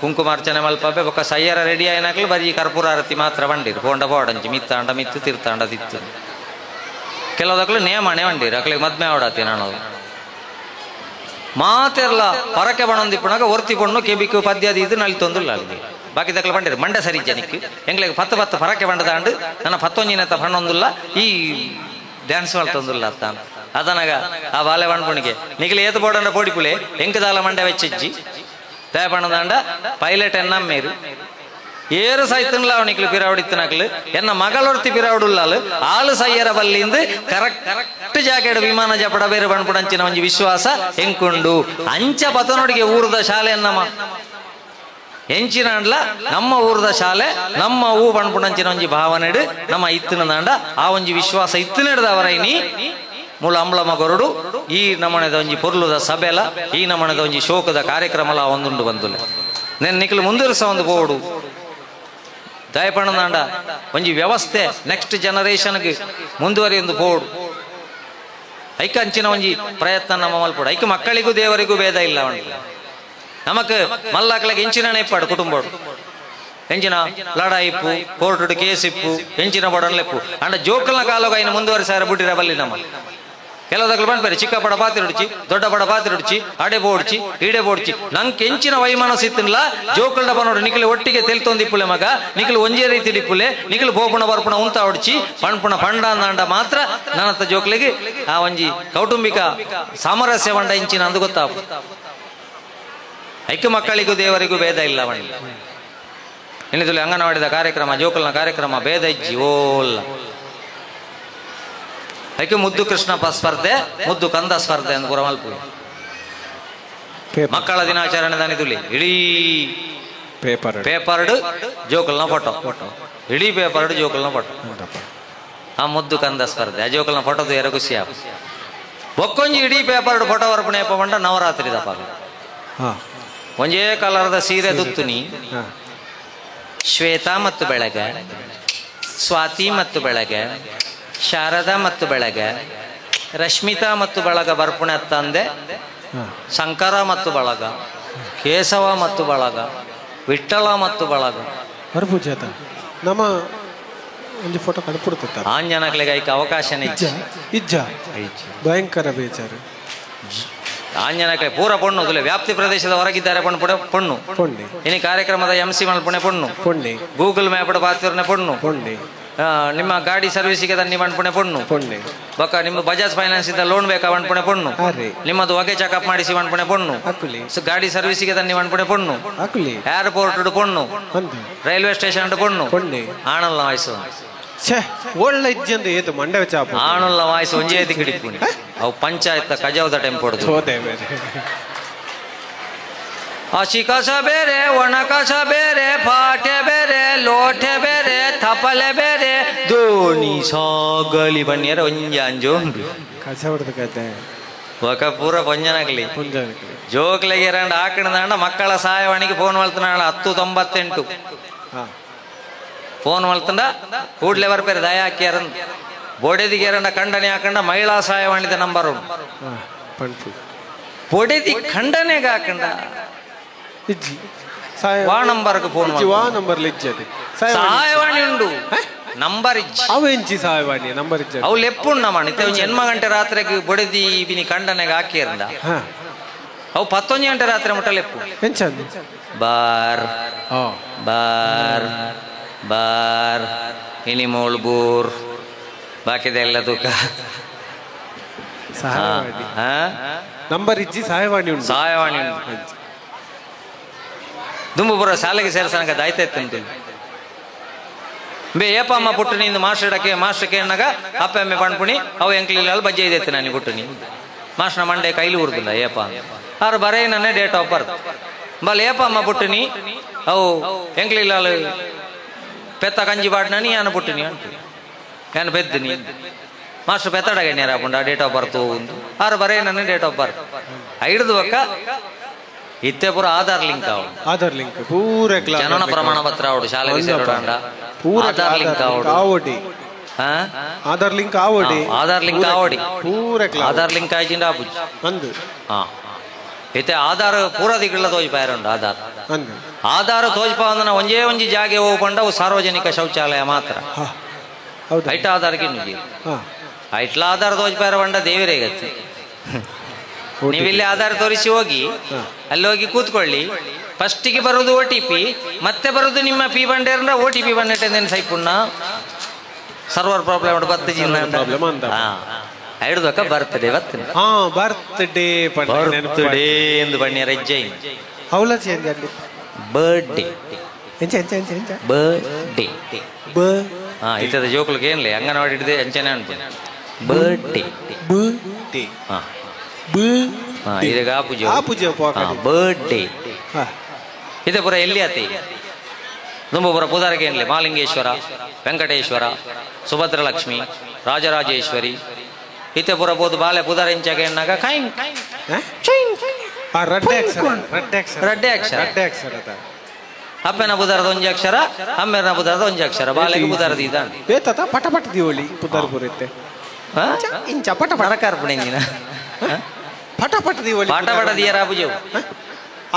ಕುಂಕುಮಾರ್ಚನೆ ಮಲ್ಪಾಪೆ ಬೊಕ್ಕ ಸಯ್ಯರ ರೆಡಿ ಆಯ್ನಾಕ್ಲು ಬರೀ ಕರ್ಪೂರ ಆರತಿ ಮಾತ್ರ ಬಂಡಿರು ಪೋಂಡ ಪೋಡಂಜಿ ಮಿತ್ತಾಂಡ ಮಿತ್ತು ತೀರ್ಥಾಂಡ ತಿತ್ತು ಕೆಲವದಕ್ಲು ನೇಮಣೆ ಬಂಡಿರು ಅಕ್ಲಿಗೆ ಮದ್ಮೆ ಆಡಾತಿ ನಾನು ಮಾತೆರ್ಲ ಪರಕೆ ಬಣೊಂದಿಪ್ಪುನಾಗ ಒರ್ತಿ ಪೊಣ್ಣು ಕೆಬಿಕ್ಕು ಪದ್ಯಾದಿ ಇದು ನಳಿತೊಂದುಲ್ಲ ಅಲ್ಲಿಗೆ ಬಾಕಿ ದಕ್ಕಲು ಬಂಡಿರು ಮಂಡೆ ಸರಿ ಜನಕ್ಕೆ ಎಂಗ್ಲಿಗೆ 10 ಪರಕೆ ಬಂಡದಾಂಡು ನನ್ನ 11 ಬಣ್ಣೊಂದುಲ್ಲ ಈ ಡ್ಯಾನ್ಸ್ ಮಾಡ್ತೊಂದುಲ್ಲ ಅತ್ತ ಅದನಾಗ ಆ ಬಾಲೆ ಬಣ್ಪುಣಿಗೆ ನಿಖಿಲಿ ಏತು ಬೋಡಂಡ ಪೋಡಿಪುಲೆ ಎಂಕದಾಲ ಮಂಡೆ ವೆಚ್ಚಿಜ್ಜಿ ದಯ ಬಣ್ಣದಾಂಡ ಪೈಲಟ್ ಎನ್ನಮ್ಮೇರು ಏರು ಸೈತನ್ಲ ಅವನಿಕ್ಲು ಪಿರಾವಡಿತ್ತನಕ್ಲು ಎನ್ನ ಮಗಳೊರ್ತಿ ಪಿರಾವಡುಲ್ಲಾಲು ಆಳು ಸಯ್ಯರ ಬಲ್ಲಿಂದ ಕರೆಕ್ಟ್ ಜಾಕೆಟ್ ವಿಮಾನ ಜಪಡ ಬೇರೆ ಬಣ್ಪುಡಂಚಿನ ಒಂಜಿ ವಿಶ್ವಾಸ ಎಂಕುಂಡು ಅಂಚ ಪತನೊಡಿಗೆ ಊರದ ಶಾಲೆ ನಮ್ಮ ಎಂಚಿನ ಅಂಡ್ಲ ನಮ್ಮ ಊರದ ಶಾಲೆ ನಮ್ಮ ಹೂ ಬಣ್ಪುಡಂಚಿನ ಒಂಜಿ ಭಾವನೆಡು ನಮ್ಮ ಇತ್ತಿನದಾಂಡ ಆ ಒಂಜಿ ವಿಶ್ವಾಸ ಇತ್ತಿನೆಡ್ದವರೈನಿ ಮೂಲ ಅಂಬಳಮ ಗೊರಡು ಈ ನಮಣದ ಒಂಜಿ ಪೊರ್ಲುದ ಸಭೆಲ ಈ ನಮಣದ ಒಂಜಿ ಶೋಕದ ಕಾರ್ಯಕ್ರಮಲ ಒಂದುಂಡು ಬಂದುಲೆ ನೆನ್ ನಿಖಲು ಮುಂದುವರಿಸ ಒಂದು ಬೋಡು ದಯಪಣದಾಂಡ ಒಂಜಿ ವ್ಯವಸ್ಥೆ ನೆಕ್ಸ್ಟ್ ಜನರೇಷನ್ಗೆ ಮುಂದುವರಿಯೊಂದು ಬೋಡು ಐಕ ಅಂಚಿನ ಒಂಜಿ ಪ್ರಯತ್ನ ನಮ್ಮ ಮಲ್ಪಡು ಐಕ ಮಕ್ಕಳಿಗೂ ದೇವರಿಗೂ ಭೇದ ಇಲ್ಲ ಉಂಟು ನಮಕ್ ಮಲ್ಲಾಕ್ಲಿಗೆ ಎಂಚಿನ ನೆಪ್ಪಾಡು ಕುಟುಂಬ ಎಂಚಿನ ಲಡಾಯಿಪ್ಪು ಕೋರ್ಟು ಕೇಸ್ ಇಪ್ಪು ಎಂಚಿನ ಬಡನ್ಲೆಪ್ಪು ಅಂಡ ಜೋಕಲ್ನ ಕಾಲಗ ಇನ್ನು ಮುಂದುವರಿಸಾರ ಬಿಟ್ಟಿರ ಬಲ್ಲಿ ನಮ್ಮ ಕೆಲವದಕ್ಲು ಬಂದ್ಬೇರೆ ಚಿಕ್ಕ ಪಡ ಪಾತಿರುಡ್ಚಿ ದೊಡ್ಡ ಪಡ ಪಾತಿರುಡ್ಚಿ ಅಡೆ ಬೋಡ್ಚಿ ಈಡೆ ಬೋಡ್ಚಿ ನಂಗೆ ಎಂಚಿನ ವೈಮನಸ್ ಇತ್ತಿನ್ಲ ಜೋಕಲ್ಡ ಬನೋಡು ನಿಖಿಲು ಒಟ್ಟಿಗೆ ತೆಲ್ತೊಂದಿಪ್ಪುಲೆ ಮಗ ನಿಖಿಲು ಒಂಜೇ ರೀತಿ ಡಿಪ್ಪುಲೆ ನಿಖಿಲು ಬೋಪುಣ ಬರ್ಪುಣ ಉಂತ ಹೊಡ್ಚಿ ಪಣ್ಪುಣ ಪಂಡ ಅಂದ ಮಾತ್ರ ನನ್ನತ್ತ ಜೋಕ್ಲಿಗೆ ಆ ಒಂಜಿ ಕೌಟುಂಬಿಕ ಸಾಮರಸ್ಯ ಬಂಡ ಇಂಚಿನ ಅಂದು ಗೊತ್ತಾಪು ಐಕ್ಯ ಮಕ್ಕಳಿಗೂ ದೇವರಿಗೂ ಭೇದ ಇಲ್ಲ ಬಣ್ಣ ಇನ್ನಿದಲ್ಲಿ ಅಂಗನವಾಡಿದ ಕಾರ್ಯಕ್ರಮ ಜೋಕಲ್ನ ಕಾರ್ಯಕ್ರಮ ಭೇದ ಇಜ್ಜಿ ಓಲ್ಲ ಐಕ್ಯ ಮುದ್ದು ಕೃಷ್ಣ ಸ್ಪರ್ಧೆ ಮುದ್ದು ಕಂದ ಸ್ಪರ್ಧೆ ಅಂತ ಪೂರ ಮಲ್ಪು ಮಕ್ಕಳ ದಿನಾಚರಣೆ ದಾನಿದುಲಿ ಇಡೀ ಪೇಪರ್ಡ್ ಜೋಕಲ್ನ ಫೋಟೋ ಇಡೀ ಪೇಪರ್ಡ್ ಜೋಕಲ್ನ ಫೋಟೋ ಆ ಮುದ್ದು ಕಂದ ಸ್ಪರ್ಧೆ ಆ ಜೋಕಲ್ನ ಫೋಟೋದು ಎರ ಖುಷಿ ಆಗ ಬೊಕ್ಕೊಂಜಿ ಇಡೀ ಪೇಪರ್ಡ್ ಫೋಟೋ ಬರ್ಪಣೆ ಬಂಡ ನವರಾತ್ರಿ ದಪ್ಪ ಒಂಜೇ ಕಲರ್ದ ಸೀರೆ ದುತ್ತುನಿ ಶ್ವೇತಾ ಮತ್ತು ಬೆಳಗ್ಗೆ ಸ್ವಾತಿ ಮತ್ತು ಬೆಳಗ್ಗೆ ಶಾರದಾ ಮತ್ತು ಬೆಳಗ್ಗೆ ರಶ್ಮಿತಾ ಮತ್ತು ಬಳಗ ಬರ್ಪುಣೆ ತಂದೆ ಶಂಕರ ಮತ್ತು ಬಳಗ ಕೇಶವ ಮತ್ತು ಬಳಗ ವಿಠ್ಠಲ ಮತ್ತು ಬಳಗ ಬರ್ಪೂಜಾತ ನಮ್ಮ ಒಂದು ಫೋಟೋ ಕಡ್ಪುಡ್ತ ಆಂಜನಕ್ಲಿಗೆ ಐಕ ಅವಕಾಶನೇ ಇಜ್ಜ ಭಯಂಕರ ಬೇಚಾರು ಆಂಜನಕ್ಲೆ ಪೂರ ಪೊಣ್ಣು ವ್ಯಾಪ್ತಿ ಪ್ರದೇಶದ ಹೊರಗಿದ್ದಾರೆ ಪಣ್ಣು ಪೊಣ್ಣು ಇನಿ ಕಾರ್ಯಕ್ರಮದ MC ಮಲ್ಪುಣೆ ಪೊಣ್ಣು ಗೂಗಲ್ ಮ್ಯಾಪ್ ಪಾತಿರ್ನೆ ಪೊಣ್ಣು ನಿಮ್ಮ ಗಾಡಿ ಸರ್ವಿಸಿಗೆ ತನ್ನಿ ಮಣ್ಪುಣೆ ಪೊಣ್ಣು ಬೊಕ್ಕ ನಿಮ್ಮ ಬಜಾಜ್ ಫೈನಾನ್ಸ್ ಇಂದ ಲೋನ್ ಬೇಕಾ ಮಣ್ಪುಣೆ ಪೊಣ್ಣು ನಿಮ್ಮದು ಹೊಗೆ ಚೆಕಪ್ ಮಾಡಿಸಿ ಮಣ್ಪುಣೆ ಪೊಣ್ಣು ಗಾಡಿ ಸರ್ವಿಸಿಗೆ ತನ್ನಿ ಮಣ್ಪುಣೆ ಪೊಣ್ಣು ಏರ್ಪೋರ್ಟ್ ಪೊಣ್ಣು ರೈಲ್ವೆ ಸ್ಟೇಷನ್ ಪೊಣ್ಣು ಆಣಲ್ಲ ವಯಸ್ಸು ಒಳ್ಳೆ ಇಜ್ಜಂದು ಏತು ಮಂಡೆ ಚಾಪ ಆಣಲ್ಲ ವಾಯ್ಸ್ ಒಂಜೇ ತಿಕ್ಕಿಡಿಪ್ಪುನಿ ಅವು ಪಂಚಾಯತ್ ಕಜಾವದ ಟೆಂಪೋಡ್ದು ಹಸಿ ಕಸ ಬೇರೆ ಒಣ ಕಸ ಬೇರೆ ಪಾಟೆ ಬೇರೆ ಲೋಟೆ ಬೇರೆ ಥಪಲೆ ಬೇರೆ ದೋಣಿ ಸಾಗಲಿ ಬಣ್ಣಿಯರ ಒಂಜ ಅಂಜೋ ಉಂಟು ಕಸ ಹೊಡೆದ ಕತೆ ఒక ಪೂರ ಪೊಂಜನಕ್ಲಿ ಜೋಕ್ಲೆಗೆ ಎರಡು ಹಾಕಿಣದಂಡ ಮಕ್ಕಳ ಸಹಾಯವಾಣಿಗೆ ಫೋನ್ ಮಲ್ತನಾಳ 1098 ಫೋನ್ ಮಲ್ತಂಡ ಕೂಡ್ಲೆ ಬರ್ಪೇರೆ ದಯ ಹಾಕ್ಯಾರ ಬೋಡೆದಿಗೆ ಎರಡ ಖಂಡನೆ ಹಾಕೊಂಡ ಮಹಿಳಾ ಸಹಾಯವಾಣಿದ ನಂಬರ್ ಉಂಟು ಬೊಡೆದಿ ಖಂಡನೆಗೆ ಹಾಕಂಡ ಇಜ್ಜಿ ವಾ ನಂಬರ್ಗೆ ಫೋನ್ ಇಜ್ಜಿ ವಾ ನಂಬರ್ಲಿ ಇಜ್ಜಿ ಅದೇ ಸಹಾಯವಾಣಿ ಉಂಡು ನಂಬರ್ ಇಜ್ಜಿ ಅವು ಎಂಚಿ ಸಹಾಯವಾಣಿ ನಂಬರ್ ಇಜ್ಜಿ ಅವು ಲೆಪ್ಪುಣ್ಣ ಮಾಡಿತ್ತೆ ಜನ್ಮ ಗಂಟೆ ರಾತ್ರಿಗೆ ಬೊಡೆದಿ ಬಿನಿ ಖಂಡನೆಗೆ ಹಾಕಿರಂದ ಹಾ ಅವು 11 ಗಂಟೆ ರಾತ್ರಿ ಮುಟ್ಟ ಲೆಪ್ಪು ಎಂಚಂದು ಬಾರ್ ಹಾ ಬಾರ್ ಬಾರ್ ಇನಿಮೋಳ್ ಬೂರ್ ಬಾಕಿದೆಲ್ಲ ತೂಕ ಸಹಾಯವಾಣಿ ನಂಬರ್ ಇಜ್ಜಿ ಸಹಾಯವಾಣಿ ಉಂಟು ಸಹಾಯವಾಣಿ ಉಂಟು ದುಂಬುಪುರ ಶಾಲೆಗೆ ಸೇರಿಸನಕ ದಾಯ್ತಾಯ್ತಂತ ಬೇ ಏಪ ಅಮ್ಮ ಪುಟ್ಟು ನಿಂದು ಮಾಸ್ಟರ್ಗೆ ಎಣ್ಣಗ ಅಪ್ಪ ಎಮ್ಮೆ ಪಣ್ಪುಣಿ ಅವು ಎಂಕ್ಲಿಲ್ಲ ಬಜ್ಜೆ ಇದೈತೆ ನಾನು ಪುಟ್ಟು ನೀ ಮಾಸ್ಟರ್ ಮಂಡೆ ಕೈಲಿ ಉರ್ದಿಲ್ಲ ಏಪ ಅವ್ರು ಬರೇ ನನ್ನೇ ಡೇಟ್ ಆಫ್ ಬರ್ತ್ ಬಲ್ ಏಪ ಅಮ್ಮ ಪುಟ್ಟುನಿ ಅವು ಎಂಕ್ಲಿಲ್ಲ ಪೆತ್ತ ಕಂಜಿ ಬಾಡ್ನ ನೀ ಅನ್ನ ಪುಟ್ಟುನಿ ಅಂಟು ನಾನು ಬೆದ್ದಿನಿ ಮಾಸ್ಟರ್ ಪೆತ್ತಡಗೆ ನೇರಾಪುಂಡ ಡೇಟ್ ಆಫ್ ಬರ್ತ್ ಒಂದು ಅವ್ರು ಬರೇ ನನ್ನೇ ಡೇಟ್ ಆಫ್ ಬರ್ತ್ ಹಿಡಿದು ಬಕ್ಕ ಇತ್ತೆ ಪೂರ ಆಧಾರ್ ಲಿಂಕ್ ಆಧಾರ್ ಲಿಂಕ್ ಪೂರ ಜನನ ಪ್ರಮಾಣ ಪತ್ರ ಅವಡು ಶಾಲೆಗೆ ಸೇರೋಡ ಪೂರ ಆಧಾರ್ ಲಿಂಕ್ ಆವಡಿ ಆಧಾರ್ ಲಿಂಕ್ ಆವಡಿ ಆಧಾರ್ ಲಿಂಕ್ ಆವಡಿ ಪೂರ ಆಧಾರ್ ಲಿಂಕ್ ಆಯ್ಚಿಂಡ ಆಪುಜಿ ಅಂದು ಹಾ ಇತ್ತೆ ಆಧಾರ್ ಪೂರ ದಿಗ್ಗಳ ತೋಜ್ಪಾಯರುಂಡು ಆಧಾರ್ ಅಂದು ಆಧಾರ್ ತೋಜ್ಪ ಅಂದನ ಒಂಜೇ ಜಾಗೆ ಹೋಗ್ಬಂಡ ಅವು ಸಾರ್ವಜನಿಕ ಶೌಚಾಲಯ ಮಾತ್ರ ಹೌದು ಐಟ ಆಧಾರ್ಗೆ ನುಜಿ ಹಾ ಐಟ್ಲ ಆಧಾರ್ ತೋಜ್ಪಾಯರ ಬಂಡ ದೇವರೇ ಗತಿ ನೀವಿಲ್ಲಿ ಆಧಾರ್ ತೋರಿಸಿ ಹೋಗಿ ಅಲ್ಲಿ ಹೋಗಿ ಕೂತ್ಕೊಳ್ಳಿ ಫಸ್ಟಿಗೆ ಬರೋದು OTP ಮತ್ತೆ ಬರೋದು ನಿಮ್ಮ ಪಿ ಬಂಡೇರ OTP ಬಂದಿಟ್ಟೇನು ಸೈಪುಣ್ಣ ಸರ್ವರ್ ಪ್ರಾಬ್ಲಮ್ ಪ್ರಾಬ್ಲಮ್ ಅಂತ ಹಿಡ್ದಕ್ಕ ಬರ್ತಡೇ ಬರ್ತದೆ ಹಾ ಬರ್ತ್ಡೇ ಬರ್ತಡೇ ಎಂದು ಬಣ್ಣ ರಜ್ಜೆ ಅವಳ ಚೇಂಜ್ ಅಲ್ಲಿ ಬರ್ಡೇ ಎಂಚ ಎಂಚ ಎಂಚ ಎಂಚ ಬರ್ಡೇ ಬ ಹಾ ಇತದ ಜೋಕ್ಲಿಗೆ ಏನ್ಲಿ ಅಂಗನವಾಡಿ ಹಿಡಿದೆ ಅಂಚನೆ ಅನ್ಪು ಬರ್ಡೇ ಬರ್ಡೇ ಹಾ ಬ ಹಾ ಇದೀಗ ಆಪೂಜೆ ಆಪೂಜೆ ಬರ್ಡೇ ಹಾ ಇದೇ ಪುರ ಎಲ್ಲಿ ಆತಿ ದುಂಬುಪುರ ಪೂದಾರಿಗೆ ಏನ್ಲಿ ಮಹಾಲಿಂಗೇಶ್ವರ ವೆಂಕಟೇಶ್ವರ ಸುಭದ್ರಲಕ್ಷ್ಮಿ ರಾಜರಾಜೇಶ್ವರಿ ಇತ್ತೆ ಪುರ ಬೋದು ಬಾಲೆ ಪೂದಾರ ಇಂಚಾಗೆ ಎಣ್ಣಾಗ ಕಾಯಿಂಗ್ ರಡ್ಡೆ ಅಕ್ಷರ ರಡ್ಡೆ ಅಕ್ಷರ ರಡ್ಡೆ ಅಕ್ಷರ ರಡ್ಡೆ ಅಕ್ಷರ ಅಪ್ಪನ ಬುಧಾರದ ಒಂಜಿ ಅಕ್ಷರ ಅಮ್ಮೆನ ಬುಧಾರದ ಒಂಜಿ ಅಕ್ಷರ ಬಾಲೆಗೆ ಬುಧಾರದ ಇದ ಏತತ ಪಟ ಪಟ ದಿವಳಿ ಪುದಾರ್ ಬರುತ್ತೆ ಇಂಚ ಪಟ ಪಟ ಕಾರ್ಪುಣಿಂಗಿನ ಪಟ ಪಟ ದಿವಳಿ ಪಾಠ ಪಟ ದಿಯರ ಆಪುಜೆವು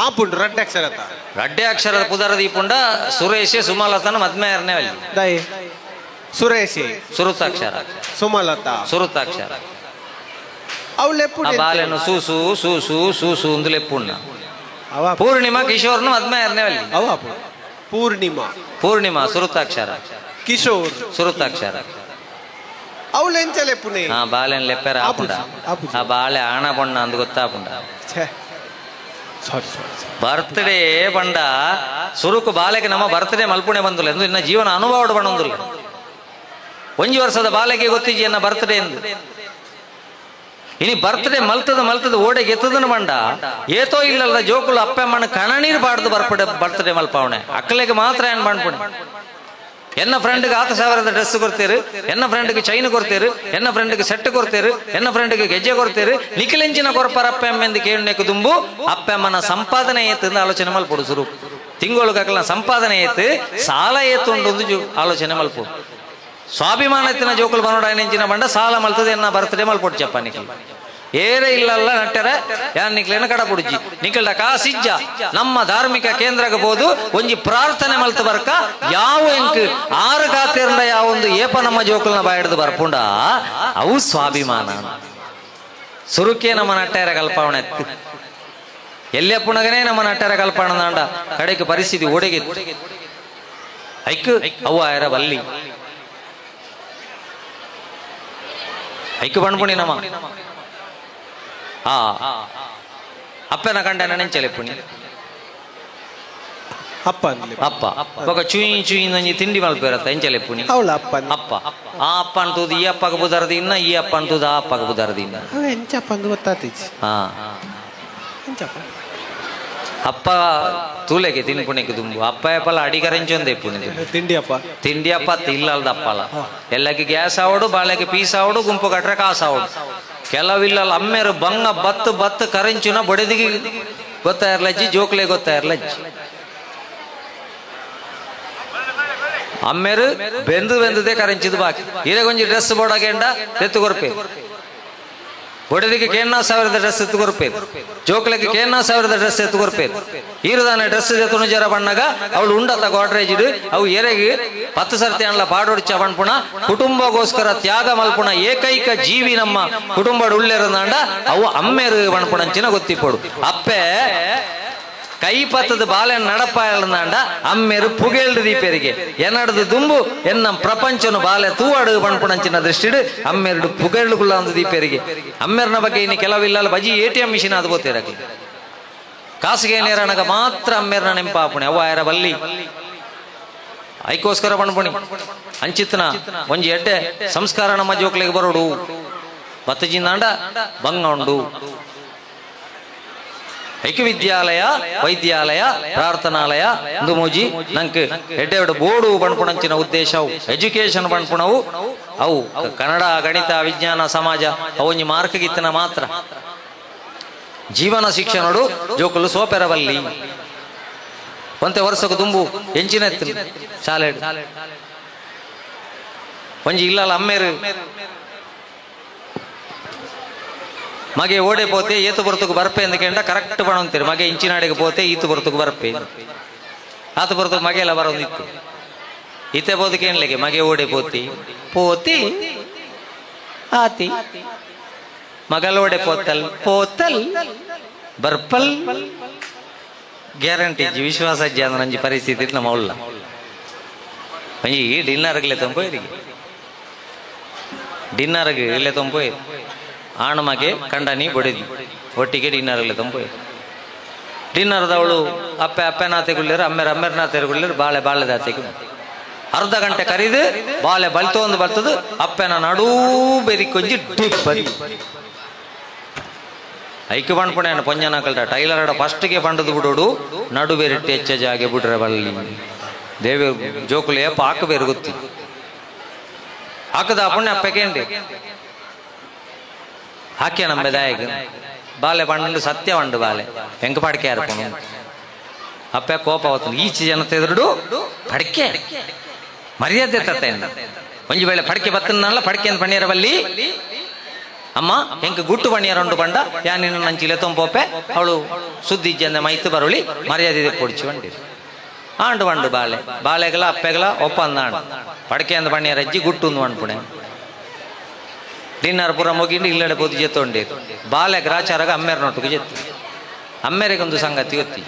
ಆ ಪುಂಡು ರಡ್ಡೆ ಅಕ್ಷರ ರಡ್ಡೆ ಅಕ್ಷರದ ಪುದಾರ ದೀಪುಂಡ ಸುರೇಶ್ ಸುಮಲತನ ಮದ್ಮೆಯರ್ನೇ ಅಲ್ಲಿ ದೈ ಸುರೇಶ್ ಸುರುತಾಕ್ಷರ ಸುಮಲತಾ ಸುರುತಾಕ್ಷರ ಅವಳೆಪ್ಪು ಬಾಲೆನು ಸೂಸು ಸೂಸು ಸೂಸು ಒಂದು ಲೆಪ್ಪುಣ್ಣ ಅವ ಪೂರ್ಣಿಮಾ ಕಿಶೋರ್ನು ಮದ್ಮೆಯರ್ನೇ ಅಲ್ಲಿ ಅವ ಪೂರ್ಣಿಮಾ ಪೂರ್ಣಿಮಾ ಸುರುತಾಕ್ಷರ ಕಿಶೋರ್ ಸುರುತಾಕ್ಷರ ಅವಳು ಎಂಚಲೆ ಪುಣೆ ಹಾ ಬಾಲೆನ್ ಲೆಪ್ಪೆರ ಆಪುಂಡ ಆ ಬಾಳೆ ಆಣ ಬಣ್ಣ ಅಂದ್ ಗೊತ್ತಾಪುಂಡ ಬರ್ತ್ಡೇ ಬಂಡ ಸುರುಕು ಬಾಲೆಗೆ ನಮ್ಮ ಬರ್ತ್ಡೇ ಮಲ್ಪುಣೆ ಬಂದಿಲ್ಲ ಎಂದು ಇನ್ನ ಜೀವನ ಅನುಭವ ಬಣ್ಣಂದಿಲ್ಲ ಒಂಜಿ ವರ್ಷದ ಬಾಲೆಗೆ ಗೊತ್ತಿಜಿ ಎನ್ನ ಬರ್ತ್ಡೇ ಎಂದು ಇನಿ ಬರ್ತ್ಡೇ ಮಲ್ತದ ಓಡೆಗೆ ಎತ್ತದನು ಬಂಡ ಏತೋ ಇಲ್ಲಲ್ಲ ಜೋಕುಲು ಅಪ್ಪಮ್ಮನ ಕಣನೀರು ಬಾಡ್ದು ಬರ್ತ್ಡೇ ಮಲ್ಪವಣೆ ಅಕ್ಕಲಿಗೆ ಮಾತ್ರ ಏನ್ ಮಾಡ್ಪುಣೆ ಎನ್ನ ಫ್ರೆಂಡ್ಗೆ 10,000 ಡ್ರೆಸ್ ಕೊಡ್ತೀರಿ ಎನ್ನ ಫ್ರೆಂಡ್ಗೆ ಚೈನ್ ಕೊಡ್ತೀರಿ ಎನ್ನ ಫ್ರೆಂಡ್ಗೆ ಸೆಟ್ ಕೊಡ್ತೀರಿ ಎನ್ನ ಫ್ರೆಂಡ್ಗೆ ಗೆಜ್ಜೆ ಕೊಡ್ತೀರಿ ನಿಖಿಲೆಂಚಿನ ಕೊರಪರ ಅಪ್ಪೆಮ್ಮೆಂದು ಕೇಳನೆಕ್ಕೆ ತುಂಬು ಅಪ್ಪಮ್ಮನ ಸಂಪಾದನೆ ಏತಂದು ಆಲೋಚನೆ ಮಲ್ಪಡು ಸುರು ತಿಂಗಳ ಸಂಪಾದನೆ ಏತು ಸಾಲ ಏತು ಉಂಡು ಆಲೋಚನೆ ಮಲ್ಪಡು ಸ್ವಾಭಿಮಾನತಿನ ಜೋಕುಲು ಬನೋಡ ನೆಂಚಿನ ಬಂಡ ಸಾಲ ಮಲ್ತದೆ ಎನ್ನ ಬರ್ತ್ಡೇ ಮಲ್ಪೊಡು ಚಪ್ಪ ನಿಖಿಲ್ ಏರೇ ಇಲ್ಲಲ್ಲ ನಟ್ಟರೆ ಯಾನ್ ನಿಕ್ಲೇನ ಕಡ ಕುಡಿಜಿ ನಿಖಿಲ್ಡ ಕಾಸಿಜ್ಜ ನಮ್ಮ ಧಾರ್ಮಿಕ ಕೇಂದ್ರಕ್ಕೆ ಬೋದು ಒಂಜಿ ಪ್ರಾರ್ಥನೆ ಮಲ್ತು ಬರ್ಕ ಯಾವ ಎಂಕ್ 6 ಖಾತೆರ್ಂಡ ಯಾವೊಂದು ಏಪ ನಮ್ಮ ಜೋಕುಲ್ನ ಬಾಯಿಡ್ದು ಬರ್ಪುಂಡ ಅವು ಸ್ವಾಭಿಮಾನ ಸುರುಕೆ ನಮ್ಮ ನಟ್ಟೆರ ಕಲ್ಪವಣೆ ಎತ್ತು ಎಲ್ಲೇ ಪುಣಗನೇ ನಮ್ಮ ನಟ್ಟೆರ ಕಲ್ಪಣ ದಾಂಡ ಕಡೆಗೆ ಪರಿಸ್ಥಿತಿ ಒಡೆಗೆ ಐಕ್ ಅವು ಆಯರ ಬಲ್ಲಿ ಐಕ್ ಬಣ್ಪುಣಿ ನಮ್ಮ ಅಪ್ಪನ ಕಂಡ ನೆಂಚಲೆ ಪುಣಿ ಅಪ್ಪ ಅಪ್ಪ ಚುಯಿ ಒಂಜಿ ತಿಂಡಿ ಮಲ್ಪೇರತ್ತ ಎಂಚಲೆ ಪುಣಿ ಅಪ್ಪ ಆ ಅಪ್ಪ ಅಂತೂದು ಈ ಅಪ್ಪಗ ಬುದಾರದಿ ಇನ್ನ ಈ ಅಪ್ಪ ಅಂತೂದು ಆ ಅಪ್ಪಗ ಬುದಾರದಿ ಇನ್ನ ಅಪ್ಪ ತೂಲೆಗೆ ತಿನ್ಪುಣಿಗೆ ತುಂಬು ಅಪ್ಪ ಎಪ್ಪಲ ಅಡಿಗರೆಂಚೊಂದೆ ಪುಣಿ ತಿಂಡಿ ಅಪ್ಪ ಇಲ್ಲಲ್ದ ಅಪ್ಪಲ ಎಲ್ಲಕ್ಕೆ ಗ್ಯಾಸ್ ಆವಡು ಬಾಳೆಗೆ ಪೀಸ್ ಆವಡು ಗುಂಪು ಕಟ್ರೆ ಕಾಸು ಆವಡು ಕೆಲವಿಲ್ಲಲ್ಲ ಅಮ್ಮೇರು ಬಂಗ ಬತ್ತು ಕರೆಂಚುನ ಬಡಿದಿಗೆ ಗೊತ್ತಾಯಿರ್ಲಜ್ಜಿ ಜೋಕ್ಲೆ ಗೊತ್ತಾಯಿರ್ಲಜ್ಜಿ ಅಮ್ಮೇರು ಬೆಂದುದೇ ಕರೆಂಚಿದು ಬಾಕಿ ಇದೇ ಕೊಂಚ ಡ್ರೆಸ್ ಬೋಡಾಗೆಂಡ ತೆತ್ತು ಕೊರಪೆ ಬೊಡೆದಿಗೆ ಕೇನ್ನ ಸಾವಿರದ ಡ್ರೆಸ್ ಎತ್ತು ಕೊರ್ಪೇರು, ಜೋಕ್ಲಕ್ಕೆ ಕೇನ್ನ ಸಾವಿರದ ಡ್ರೆಸ್ ಎತ್ತು ಕೊರ್ಪೇರು. ಈರುದಾನ ಡ್ರೆಸ್ ಎತ್ತು ಜರ ಬಣ್ಣಗ ಅವಳು ಉಂಡತ ಗೋಡ್ರೇಜ್ ಅವು ಎರೆಗೆ 10 ಸರ್ತಿ ಅಣ್ಣ ಪಾಡೋಡಿಚ ಬಣ್ಪುಣ ಕುಟುಂಬಗೋಸ್ಕರ ತ್ಯಾಗ ಮಲ್ಪುಣ ಏಕೈಕ ಜೀವಿ ನಮ್ಮ ಕುಟುಂಬ ಉಳ್ಳೆರಂದಾಂಡ ಅವು ಅಮ್ಮೇರು ಬಣ್ಪುಣಂಚಿನ ಗೊತ್ತಿಪ್ಪಡು. ಅಪ್ಪೆ ಕೈ ಪತ್ತದ ಬಾಲೆ ನಡಪ ಎಳಂದಾಂಡ ಅಮ್ಮೇರು ಪುಗೇಳ್ದು ದೀಪೇರಿಗೆ ಎನ್ನಡದು ದುಂಬು ಎನ್ನ ಪ್ರಪಂಚನು ಬಾಲೆ ತೂವಾಡು ಬಣ್ಪುಣಂಚಿನ ದೃಷ್ಟಿಡು ಅಮ್ಮೆರಡು ಪುಗೇಳ್ಳುಗುಳ್ಳ ಒಂದು ದೀಪೇರಿಗೆ. ಅಮ್ಮೆರ್ನ ಬಗ್ಗೆ ಇನ್ನು ಕೆಲವಿಲ್ಲ ಬಜಿ ATM ಮಿಷಿನ್ ಅದು ಬೋತಿರಕ್ಕೆ ಕಾಸಿಗೆ ನೇರಣಗ ಮಾತ್ರ ಅಮ್ಮೆರ್ನ ನೆಂಪಾಪುಣೆ ಅವ ಯಾರ ಬಲ್ಲಿ ಐಕೋಸ್ಕರ ಬಣ್ಪುಣಿ ಅಂಚಿತ್ನ ಒಂಜಿ ಎಡ್ಡೆ ಸಂಸ್ಕಾರ ನಮ್ಮ ಜೋಕ್ಲಿಗೆ ಬರೋಡು ಬತ್ತಜಿಂದಾಂಡ ಬಂಗ ಉಂಡು. ಐಕ್ಯ ವಿದ್ಯಾಲಯ ವೈದ್ಯಾಲಯ ಪ್ರಾರ್ಥನಾಲಯ ಇಂದು ನಂಗೆ ಎಡ್ಡೆ ಬೋರ್ಡು ಬಣ್ಪುಣಂಚಿನ ಉದ್ದೇಶ ಅವು ಎಜುಕೇಶನ್ ಬಣ್ಪುಣವು ಅವು ಕನ್ನಡ ಗಣಿತ ವಿಜ್ಞಾನ ಸಮಾಜ ಅವೊಂಜಿ ಮಾರ್ಕ್ ಗಿತ್ತನ ಮಾತ್ರ ಜೀವನ ಶಿಕ್ಷಣಡು ಜೋಕುಲು ಸೋಪೆರಬಲ್ಲಿ ಒಂತೆ ವರ್ಷಕ್ಕೆ ತುಂಬು ಎಂಚಿನ ಶಾಲೆ ಒಂಜಿ ಇಲ್ಲಲ್ಲ ಅಮ್ಮೇರು ಮಗೆ ಓಡೆ ಪೋತೆ ಏತು ಬರ್ತಕ್ಕೆ ಬರ್ಪೆ ಅಂದ್ಕೊಂಡ ಕರೆಕ್ಟ್ ಬಣಂತೀರಿ ಮಗೆ ಇಂಚಿನಾಡಿಗೆ ಪೋತೆ ಈತು ಬರ್ತಕ್ಕೆ ಬರ್ಪೆ ಆತ ಬರ್ತಕ್ಕೆ ಮಗೆ ಎಲ್ಲ ಬರೋದಿತ್ತು ಈತೆ ಬೋದಕ್ಕೆ ಏನ್ಲಿಕ್ಕೆ ಮಗೆ ಓಡೆ ಪೋತಿ ಪೋತಿ ಆತಿ ಮಗಲ್ ಓಡೆ ಪೋತಲ್ ಪೋತಲ್ ಬರ್ಪಲ್ ಗ್ಯಾರಂಟಿ ವಿಶ್ವಾಸ ಅಜ್ಜಿ ನಂಜಿ ಪರಿಸ್ಥಿತಿ ನಮ್ಮ ಉಳ್ಳ ಈ ಡಿನ್ನರ್ಗೆ ತಂಪೋಯ್ರಿಗೆ ಡಿನ್ನರ್ಗೆ ಇಲ್ಲೇ ತಂಪೋಯ್ ಆಣ ಮಗೆ ಕಂಡನಿ ಬೊಡೆದಿ ಒಟ್ಟಿಗೆ ಡಿನ್ನರ್ಲೆ ತಂಪೋಯ್ ಡಿನ್ನರ್ದವಳು ಅಪ್ಪೆನಾತೆಗುಳ್ಳಿರು ಅಮ್ಮೆರ್ನಾತೆಗುಳ್ಳಿರು ಬಾಳೆದಾತೆಗು ಅರ್ಧ ಗಂಟೆ ಕರೀದು ಬಾಳೆ ಬಲ್ತೊಂದು ಬರ್ತದು ಅಪ್ಪೆನ ನಡೂ ಬೆರಿಕೊಂಜಿ ಡಿಪ್ಪರಿ ಐಕ್ಯ ಬಣ್ಪುಣೆ ಪೊಂಜನ ಕಲ್ಟ ಟೈಲರ್ಡ ಫಸ್ಟ್ಗೆ ಬಂಡದು ಬಿಡೋಡು ನಡು ಬೇರಿಟ್ಟು ಹೆಚ್ಚ ಜಾಗೆ ಬಿಡ್ರೆ ಬಲ್ಲಿ ದೇವ ಜೋಕುಲು ಏಪ ಹಾಕು ಬೇರು ಗೊತ್ತಿ ಹಾಕದ ಪುಣ್ಯ ಅಪ್ಪೆಕೇಂಡಿ ಹಾಕ್ಯ ನಂಬೆದಾಯಗ ಬಾಲೆ ಬಂಡು ಸತ್ಯ ಬಂಡು ಬಾಲೆ ಹೆಂಗ ಪಡ್ಕೆ ಯಾರ್ಪುಣು ಅಪ್ಪೆ ಕೋಪ ಅವತ್ತು ಈಚೆ ಜನತೆ ಎದುರು ಪಡ್ಕೆ ಮರ್ಯಾದೆ ತತ್ತೆ ಒಂಜಿ ವೇಳೆ ಪಡ್ಕೆ ಬತ್ತನಲ್ಲ ಪಡ್ಕೆ ಅಂತ ಪಣಿಯರ ಬಲ್ಲಿ ಅಮ್ಮ ಹೆಂಗ ಗುಟ್ಟು ಪಣಿಯರಂಡು ಬಂಡ ಯಾ ನಿನ್ನ ನಂಚಿಲೆ ತೊಂಪೋಪೆ ಅವಳು ಸುದ್ದಿ ಜನ ಮೈತು ಬರುಳಿ ಮರ್ಯಾದೆ ಕೊಡ್ಚಿ ಬಂಡಿರು ಆಂಡು ಬಂಡು ಬಾಳೆಗಲ ಅಪ್ಪೆಗಲ ಒಪ್ಪಂದ ಆಂಡು ಪಡ್ಕೆ ಅಂದ ಪಣಿಯರ ಅಜ್ಜಿ ಗುಟ್ಟು ಒಂದು ಬಂಡ್ಪುಣೆ ಡಿನ್ನರ್ ಪುರ ಮುಗಿಂಡು ಇಲ್ಲಡೆ ಪೋತಿ ಜೆತ್ತೊಂಡೇರು ಬಾಲೆ ಗ್ರಾಚಾರಾಗ ಅಮ್ಮೆರ್ನೊಟ್ಟಿಗೆ ಜೆತ್ತು ಅಮ್ಮೆರಿಗೊಂದು ಸಂಗತಿ ಗೊತ್ತಿ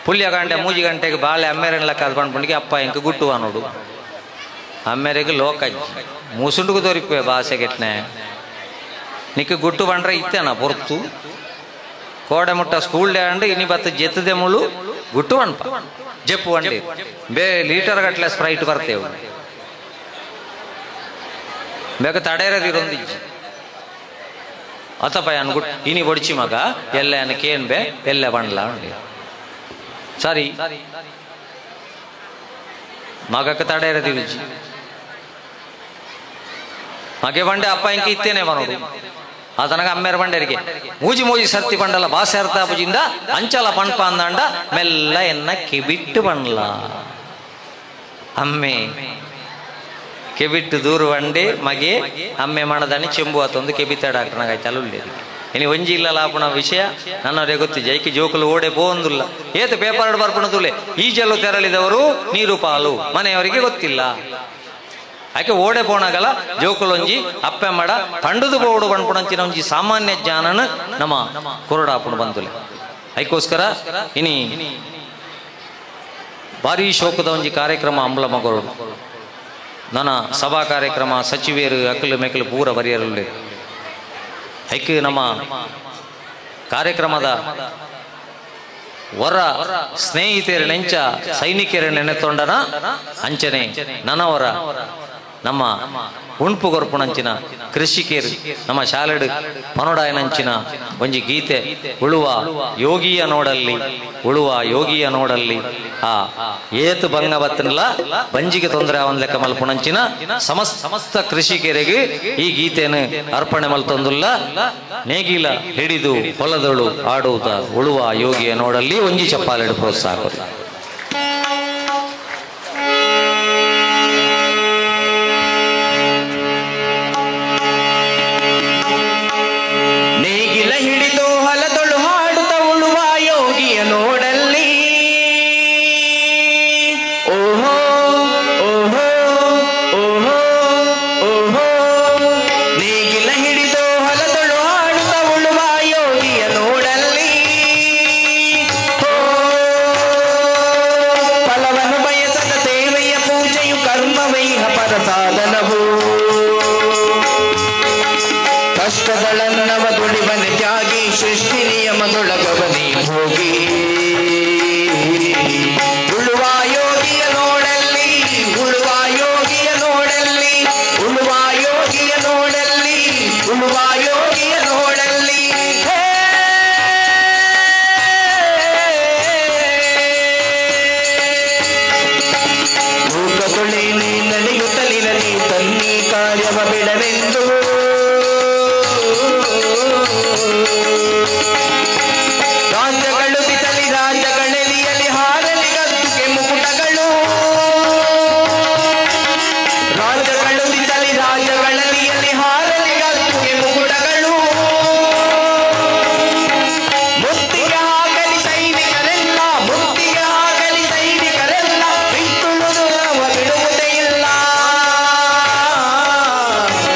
ಪುಲ್ಯ ಗಂಟೆ 3 ಗಂಟೆಗೆ ಬಾಳೆ ಅಮ್ಮೆರನ್ ಲೆಕ್ಕ ಬಂಡ್ಪುಂಡಿಗೆ ಅಪ್ಪ ಹೆಂಗೆ ಗುಟ್ಟುವ ನೋಡು ಅಮ್ಮೆರಿಗೆ ಲೋಕಜ್ಜಿ ಮೂಸುಂಡುಗು ತೋರಿಪೆ ಭಾಷೆ ಕೆಟ್ನೆ ನಿಕ್ಕೆ ಗುಟ್ಟು ಬಂಡ್ರೆ ಇತ್ತೇನ ಪೊರ್ತು ಕೋಡೆ ಮುಟ್ಟ ಸ್ಕೂಲ್ ಡೇ ಅಂಡು ಇನಿ ಬತ್ತು ಜೆತ್ತದೆ ಮುಳು ಗುಟ್ಟು ಅನ್ಪ ಜಪ್ಪು ಅಂಡಿ ಬೇ ಲೀಟರ್ ಗಟ್ಲೆ ಸ್ಪ್ರೈಟ್ ಬರ್ತೇವೆ ಬೇಗ ತಡೆರದಿರೊಂದಿಜ್ಜಿ ಅತಪ ಅನ್ಗುಟ್ ಇನಿ ಬೊಡಿಚಿ ಮಗ ಎಲ್ಲ ಅನಕೇನ್ ಬೇ ಎಲ್ಲ ಬಂಡ್ಲ ಅಂಡಿ ಸರಿ ಮಗಕ್ಕೆ ತಡೆರದಿರುಜಿ ಮಗೆ ಬಂಡೆ ಅಪ್ಪ ಇಂಕ ಇತ್ತೇನೆ ಬನೋಡು ಅದನಗ ಅಮ್ಮೇರ ಬಂಡರಿಗೆ ಮೂಜಿ ಸರ್ತಿ ಬಂಡಲ್ಲ ಭಾಷೆ ಅರ್ಥ ಬುಜಿಂದ ಅಂಚಲ ಪಣ್ಪ ಅಂದಾಂಡ ಮೆಲ್ಲ ಎನ್ನ ಕಿಬಿಟ್ಟು ಬಂಡ್ಲ ಅಮ್ಮೆ ಕೆಬಿಟ್ಟು ದೂರು ಬಂಡೆ ಮಗೆ ಅಮ್ಮೆ ಮಾಡದಾನಿ ಚೆಂಬು ಆತೊಂದು ಕೆಬಿತ ಡಾಕ್ಟರ್ ನಾಗಾಯ್ತು ಅಲ್ಲುಳ್ಳೇರಿ ಇನಿ ಒಂಜಿ ಇಲ್ಲ ಲಾಪಣ ವಿಷಯ ನನ್ನವರೇ ಗೊತ್ತಿ ಜೈಕಿ ಜೋಕುಲು ಓಡೆ ಪೋಂದುಲ್ಲ ಏತು ಪೇಪರ್ ಬರ್ಪಣದುಲೆ ಈಜಲು ತೆರಳಿದವರು ನೀರು ಪಾಲು ಮನೆಯವರಿಗೆ ಗೊತ್ತಿಲ್ಲ ಆಕೆ ಓಡೆ ಪೋಣಗಲ ಜೋಕುಲೊಂಜಿ ಅಪ್ಪೆ ಮಾಡ ಪಂಡುದು ಬೋಡು ಬಣ್ಪುಣಂಚಿನ ಒಂಜಿ ಸಾಮಾನ್ಯ ಜ್ಞಾನನ ನಮ್ಮ ಕುರುಡಾಪುಣ ಬಂದುಲೆ ಐಕೋಸ್ಕರ ಇನಿ ಭಾರಿ ಶೋಕದ ಒಂಜಿ ಕಾರ್ಯಕ್ರಮ ಅಂಬಲ ಮಗರು ನನ್ನ ಸಭಾ ಕಾರ್ಯಕ್ರಮ ಸಚಿವೆಯರು ಅಕ್ಕಲು ಮೆಕ್ಕಲು ಪೂರ ಬರೆಯರುಳ್ಳೆ ಐಕೆ ನಮ್ಮ ಕಾರ್ಯಕ್ರಮದ ವರ ಸ್ನೇಹಿತರು ನೆಂಚ ಸೈನಿಕರ ನೆನೆತೊಂಡನ ಅಂಚನೆ ನನವರ ನಮ್ಮ ಉಣ್ಪು ಗೊರ್ಪುಣಂಚಿನ ಕೃಷಿಕೇರು ನಮ್ಮ ಶಾಲೆಡು ಪನೋಡಾಯನಂಚಿನ ಒಂಜಿ ಗೀತೆ ಉಳುವ ಯೋಗಿಯ ನೋಡಲ್ಲಿ ಆ ಏತು ಭಂಗ ಬತ್ತನಲ್ಲ ಬಂಜಿಗೆ ತೊಂದರೆ ಅವನ್ ಲೆಕ್ಕ ಮಲ್ಪುಣಂಚಿನ ಸಮಸ್ತ ಕೃಷಿಕರಿಗೆ ಈ ಗೀತೆಯನ್ನು ಅರ್ಪಣೆ ಮಲ್ತೊಂದುಲ್ಲ ನೇಗಿಲ ಹಿಡಿದು ಹೊಲದಳು ಆಡುವುದ ಉಳುವ ಯೋಗಿಯ ನೋಡಲ್ಲಿ ಒಂಜಿ ಚಪ್ಪಾಲೆಡು ಪ್ರೋತ್ಸಾಹ ಕೊಡಿ. ಮೂಲದಳನ್ನವ ದುಡಿವನೆ ತ್ಯಾಗಿ ಸೃಷ್ಟಿ ನಿಯಮದೊಳಗವನಿ ಹೋಗಿ ಉಳುವ ಯೋಗಿಯ ನೋಡಲ್ಲಿ ಉಳುವ ಯೋಗಿಯ ನೋಡಲ್ಲಿ ಉಳುವ ಯೋಗಿಯ ನೋಡಲ್ಲಿ ಉಳುವ ಯೋಗಿಯ ನೋಡಲ್ಲಿ ಮೂಕತೊಳೆ ನೀ ನಡೆಯುತ್ತಲಿರಲಿ ತನ್ನಿ ಕಾರ್ಯವ ಬಿಡವೆಂದು ರಾಜ್ಯಗಳು ಬಿಸಲಿ ರಾಜ್ಯಗಳೆಲಿಯಲಿ ಹಾರಲಿ ಗದ್ದುಗೆ ಮುಕುಟಗಳು ರಾಜ್ಯಗಳು ಬಿಸಲಿ ರಾಜ್ಯಗಳಲಿಯಲಿ ಹಾರಲಿ ಗದ್ದುಗೆ ಮುಕುಟಗಳು ಮುತ್ತಿಗೆ ಹಾಕಲಿ ಸೈನಿಕರೆಲ್ಲ ಮುತ್ತಿಗೆ ಹಾಕಲಿ ಸೈನಿಕರೆಲ್ಲ ಬಿತ್ತುಳುವುದು ನವ ಬಿಡುವುದೇ ಇಲ್ಲ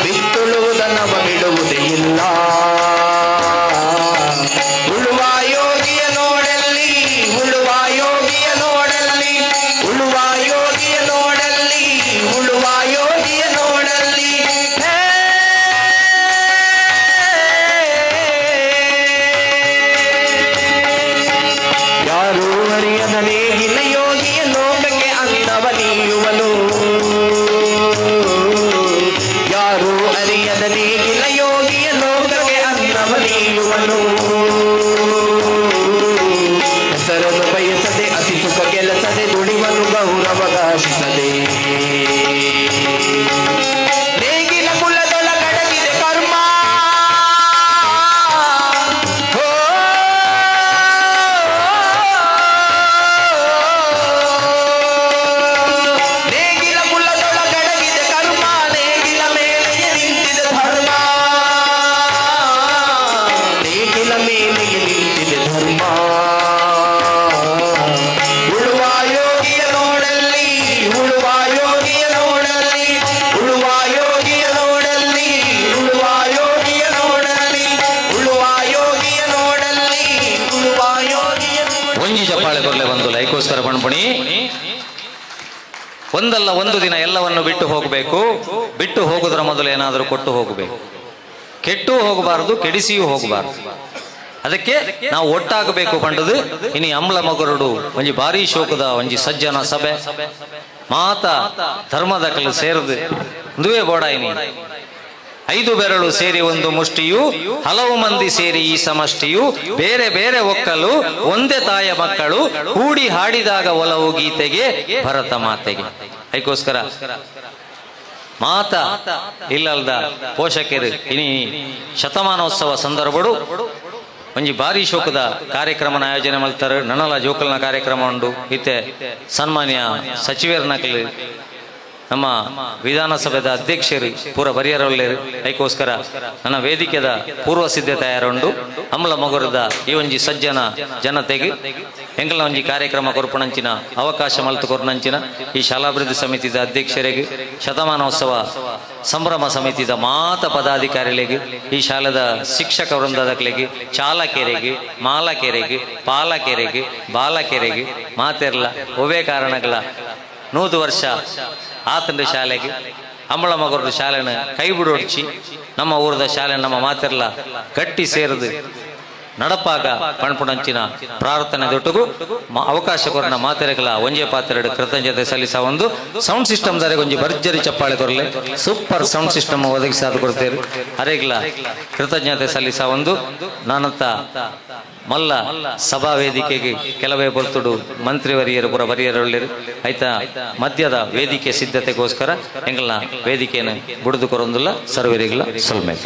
ಬಿತ್ತುಳುವುದ ನವ ಬಿಡುವುದೇ ಇಲ್ಲ ಉಳುವ ಯೋಗಿಯ ನೋಡಲ್ಲಿ ಉಳುವ ಯೋಗಿಯ ನೋಡಲ್ಲಿ ಉಳುವ ಯೋಗಿಯ ನೋಡಲ್ಲಿ ಉಳುವ ಯೋಗಿಯ ನೋಡಲ್ಲಿ ಯಾರೂ ಅರಿಯದ ನೇಗಿನ ಯೋಗಿಯ ಲೋಕಕ್ಕೆ ಅಂತವನೀಯುವನು ಯಾರೂ ಅರಿಯದ ನೇಗಿನ ಯೋಗಿಯ ಲೋಕಕ್ಕೆ ಅಂತವನೀಯುವನು ಹೆಸರನ್ನು ಬಯಸದೆ ಅತಿ ಸುಖ ಕೆಲಸದೆ ದುಡಿವನು ಗೌರವಗಾಶಿಸದೆ ನೇಗಿಲ ಕುಲದೊಳಗಡಗಿದೆ ಕರ್ಮ ಹೋ ನೇಗಿಲ ಕುಲದೊಳಗಡಗಿದೆ ಕರ್ಮ ನೇಗಿಲ ಮೇಲೆಯೇ ನಿಂತಿದೆ ಧರ್ಮ ನೇಗಿಲ ಮೇಲೆಯೇ ನಿಂತಿದೆ ಧರ್ಮ ಉಳುವ ಯೋಗಿಯ ನೋಡಲ್ಲಿ ಉಳುವ ಯೋಗಿಯ ನೋಡಲ್ಲಿ ಉಳುವ ಯೋಗಿಯ ನೋಡಲ್ಲಿ ಉಳುವ ಯೋಗಿಯ ನೋಡಲ್ಲಿ ಉಳುವ ಯೋಗಿಯ ನೋಡಲ್ಲಿ ಉಳುವ ಯೋಗಿಯ ಒಂಜಿ ಚಪ್ಪಾಳೆ ಕೊರ್ಲೆ ಬಂದು ಲೈಕೋಸ್ಕರ ಪಣ್ಪುಣಿ ಒಂದಲ್ಲ ಒಂದು ದಿನ ಎಲ್ಲವನ್ನು ಬಿಟ್ಟು ಹೋಗಬೇಕು ಬಿಟ್ಟು ಹೋಗುವುದರ ಮೊದಲು ಏನಾದರೂ ಕೊಟ್ಟು ಹೋಗಬೇಕು ಕೆಟ್ಟು ಹೋಗಬಾರದು ಕೆಡಿಸಿಯೂ ಹೋಗಬಾರದು ಅದಕ್ಕೆ ನಾವು ಒಟ್ಟಾಗಬೇಕು ಪಂಡದು ಇನಿ ಅಮ್ಲ ಮಗರುಡು ಒಂಜಿ ಭಾರಿ ಶೋಕದ ಒಂಜಿ ಸಜ್ಜನ ಸಭೆ ಮಾತ ಧರ್ಮದ ಕಲು ಸೇರದು ದುವೆ ಬೋಡ ಇನಿ 5 ಬೆರಳು ಸೇರಿ ಒಂದು ಮುಷ್ಟಿಯು ಹಲವು ಮಂದಿ ಸೇರಿ ಈ ಸಮಷ್ಟಿಯು ಬೇರೆ ಬೇರೆ ಒಕ್ಕಲು ಒಂದೇ ತಾಯ ಮಕ್ಕಳು ಕೂಡಿ ಹಾಡಿದಾಗ ಒಲವು ಗೀತೆಗೆ ಭರತ ಮಾತೆಗೆ ಅದಕ್ಕೋಸ್ಕರ ಮಾತ ಇಲ್ಲಲ್ದ ಪೋಷಕರು ಇನಿ ಶತಮಾನೋತ್ಸವ ಸಂದರ್ಭಡು ಒಂಜಿ ಭಾರಿ ಶೋಕದ ಕಾರ್ಯಕ್ರಮನ ಆಯೋಜನೆ ಮಾಡ್ತಾರೆ ನನಲ ಜೋಕಲ್ನ ಕಾರ್ಯಕ್ರಮ ಉಂಡು ಇತ್ತೆ ಸನ್ಮಾನ್ಯ ಸಚಿವರನಕಲು ನಮ್ಮ ವಿಧಾನಸಭೆದ ಅಧ್ಯಕ್ಷರು ಪೂರ ಬರಿಯರೊಳ್ಳೆರು ಅದಕ್ಕೋಸ್ಕರ ನನ್ನ ವೇದಿಕೆದ ಪೂರ್ವ ಸಿದ್ಧತೆ ತಯಾರುಂಡು ಅಮ್ಲ ಮಗುರದ ಈ ಒಂಜಿ ಸಜ್ಜನ ಜನತೆಗೆ ಎಂಕಲ್ನ ಒಂಜಿ ಕಾರ್ಯಕ್ರಮ ಕೊರ್ಪಣಂಚಿನ ಅವಕಾಶ ಮಲ್ತು ಕೊರ್ನಂಚಿನ ಈ ಶಾಲಾಭಿವೃದ್ಧಿ ಸಮಿತಿದ ಅಧ್ಯಕ್ಷರಿಗೆ ಶತಮಾನೋತ್ಸವ ಸಂಭ್ರಮ ಸಮಿತಿದ ಮಾತ ಪದಾಧಿಕಾರಿಗಳಿಗೆ ಈ ಶಾಲೆದ ಶಿಕ್ಷಕ ವೃಂದದಗಳಿಗೆ ಚಾಲಕೆರೆಗೆ ಮಾಲಕೆರೆಗೆ ಪಾಲಕೆರೆಗೆ ಬಾಲಕೆರೆಗೆ ಮಾತೆರ್ಲ ಒವೇ ಕಾರಣಗಳ 100 ವರ್ಷ ಆತಂಡ ಶಾಲೆಗೆ ಅಮ್ಮಳ ಮಗರದ ಶಾಲೆನ ಕೈ ಬಿಡೋಡ್ಚಿ ನಮ್ಮ ಊರದ ಶಾಲೆ ನಮ್ಮ ಮಾತೆರ್ಲ ಗಟ್ಟಿ ಸೇರಿದು ನಡಪಾಗ ಪಣ್ಪುಣಂಚಿನ ಪ್ರಾರ್ಥನೆ ದೊಟ್ಟುಗು ಅವಕಾಶ ಕೊರನ ಮಾತೆರೆಗಳ ಒಂಜೆ ಪಾತ್ರೆಡು ಕೃತಜ್ಞತೆ ಸಲ್ಲಿಸ ಒಂದು ಸೌಂಡ್ ಸಿಸ್ಟಮ್ ದಾರೆ ಒಂಜಿ ಭರ್ಜರಿ ಚಪ್ಪಾಳೆ ಕೊರಲೆ ಸೂಪರ್ ಸೌಂಡ್ ಸಿಸ್ಟಮ್ ಒದಗಿಸಾದ ಕೊಡ್ತೇವೆ ಅರೆಗ್ಲ ಕೃತಜ್ಞತೆ ಸಲ್ಲಿಸ ಒಂದು ನಾನಂತ ಮಲ್ಲ ಸಭಾ ವೇದಿಕೆಗೆ ಕೆಲವೇ ಬರ್ತುಡು ಮಂತ್ರಿವರಿಯರು ಪುರ ಬರಿಯರೊಳ್ಳೆರು ಆಯ್ತಾ ಮಧ್ಯದ ವೇದಿಕೆ ಸಿದ್ಧತೆಗೋಸ್ಕರ ಎಂಗಲ್ನ ವೇದಿಕೆಯನ್ನು ಬುಡಿದು ಕೊರೊಂದುಲ್ಲ ಸರ್ವರಿಗಳ ಸೊಲ್ಮೆ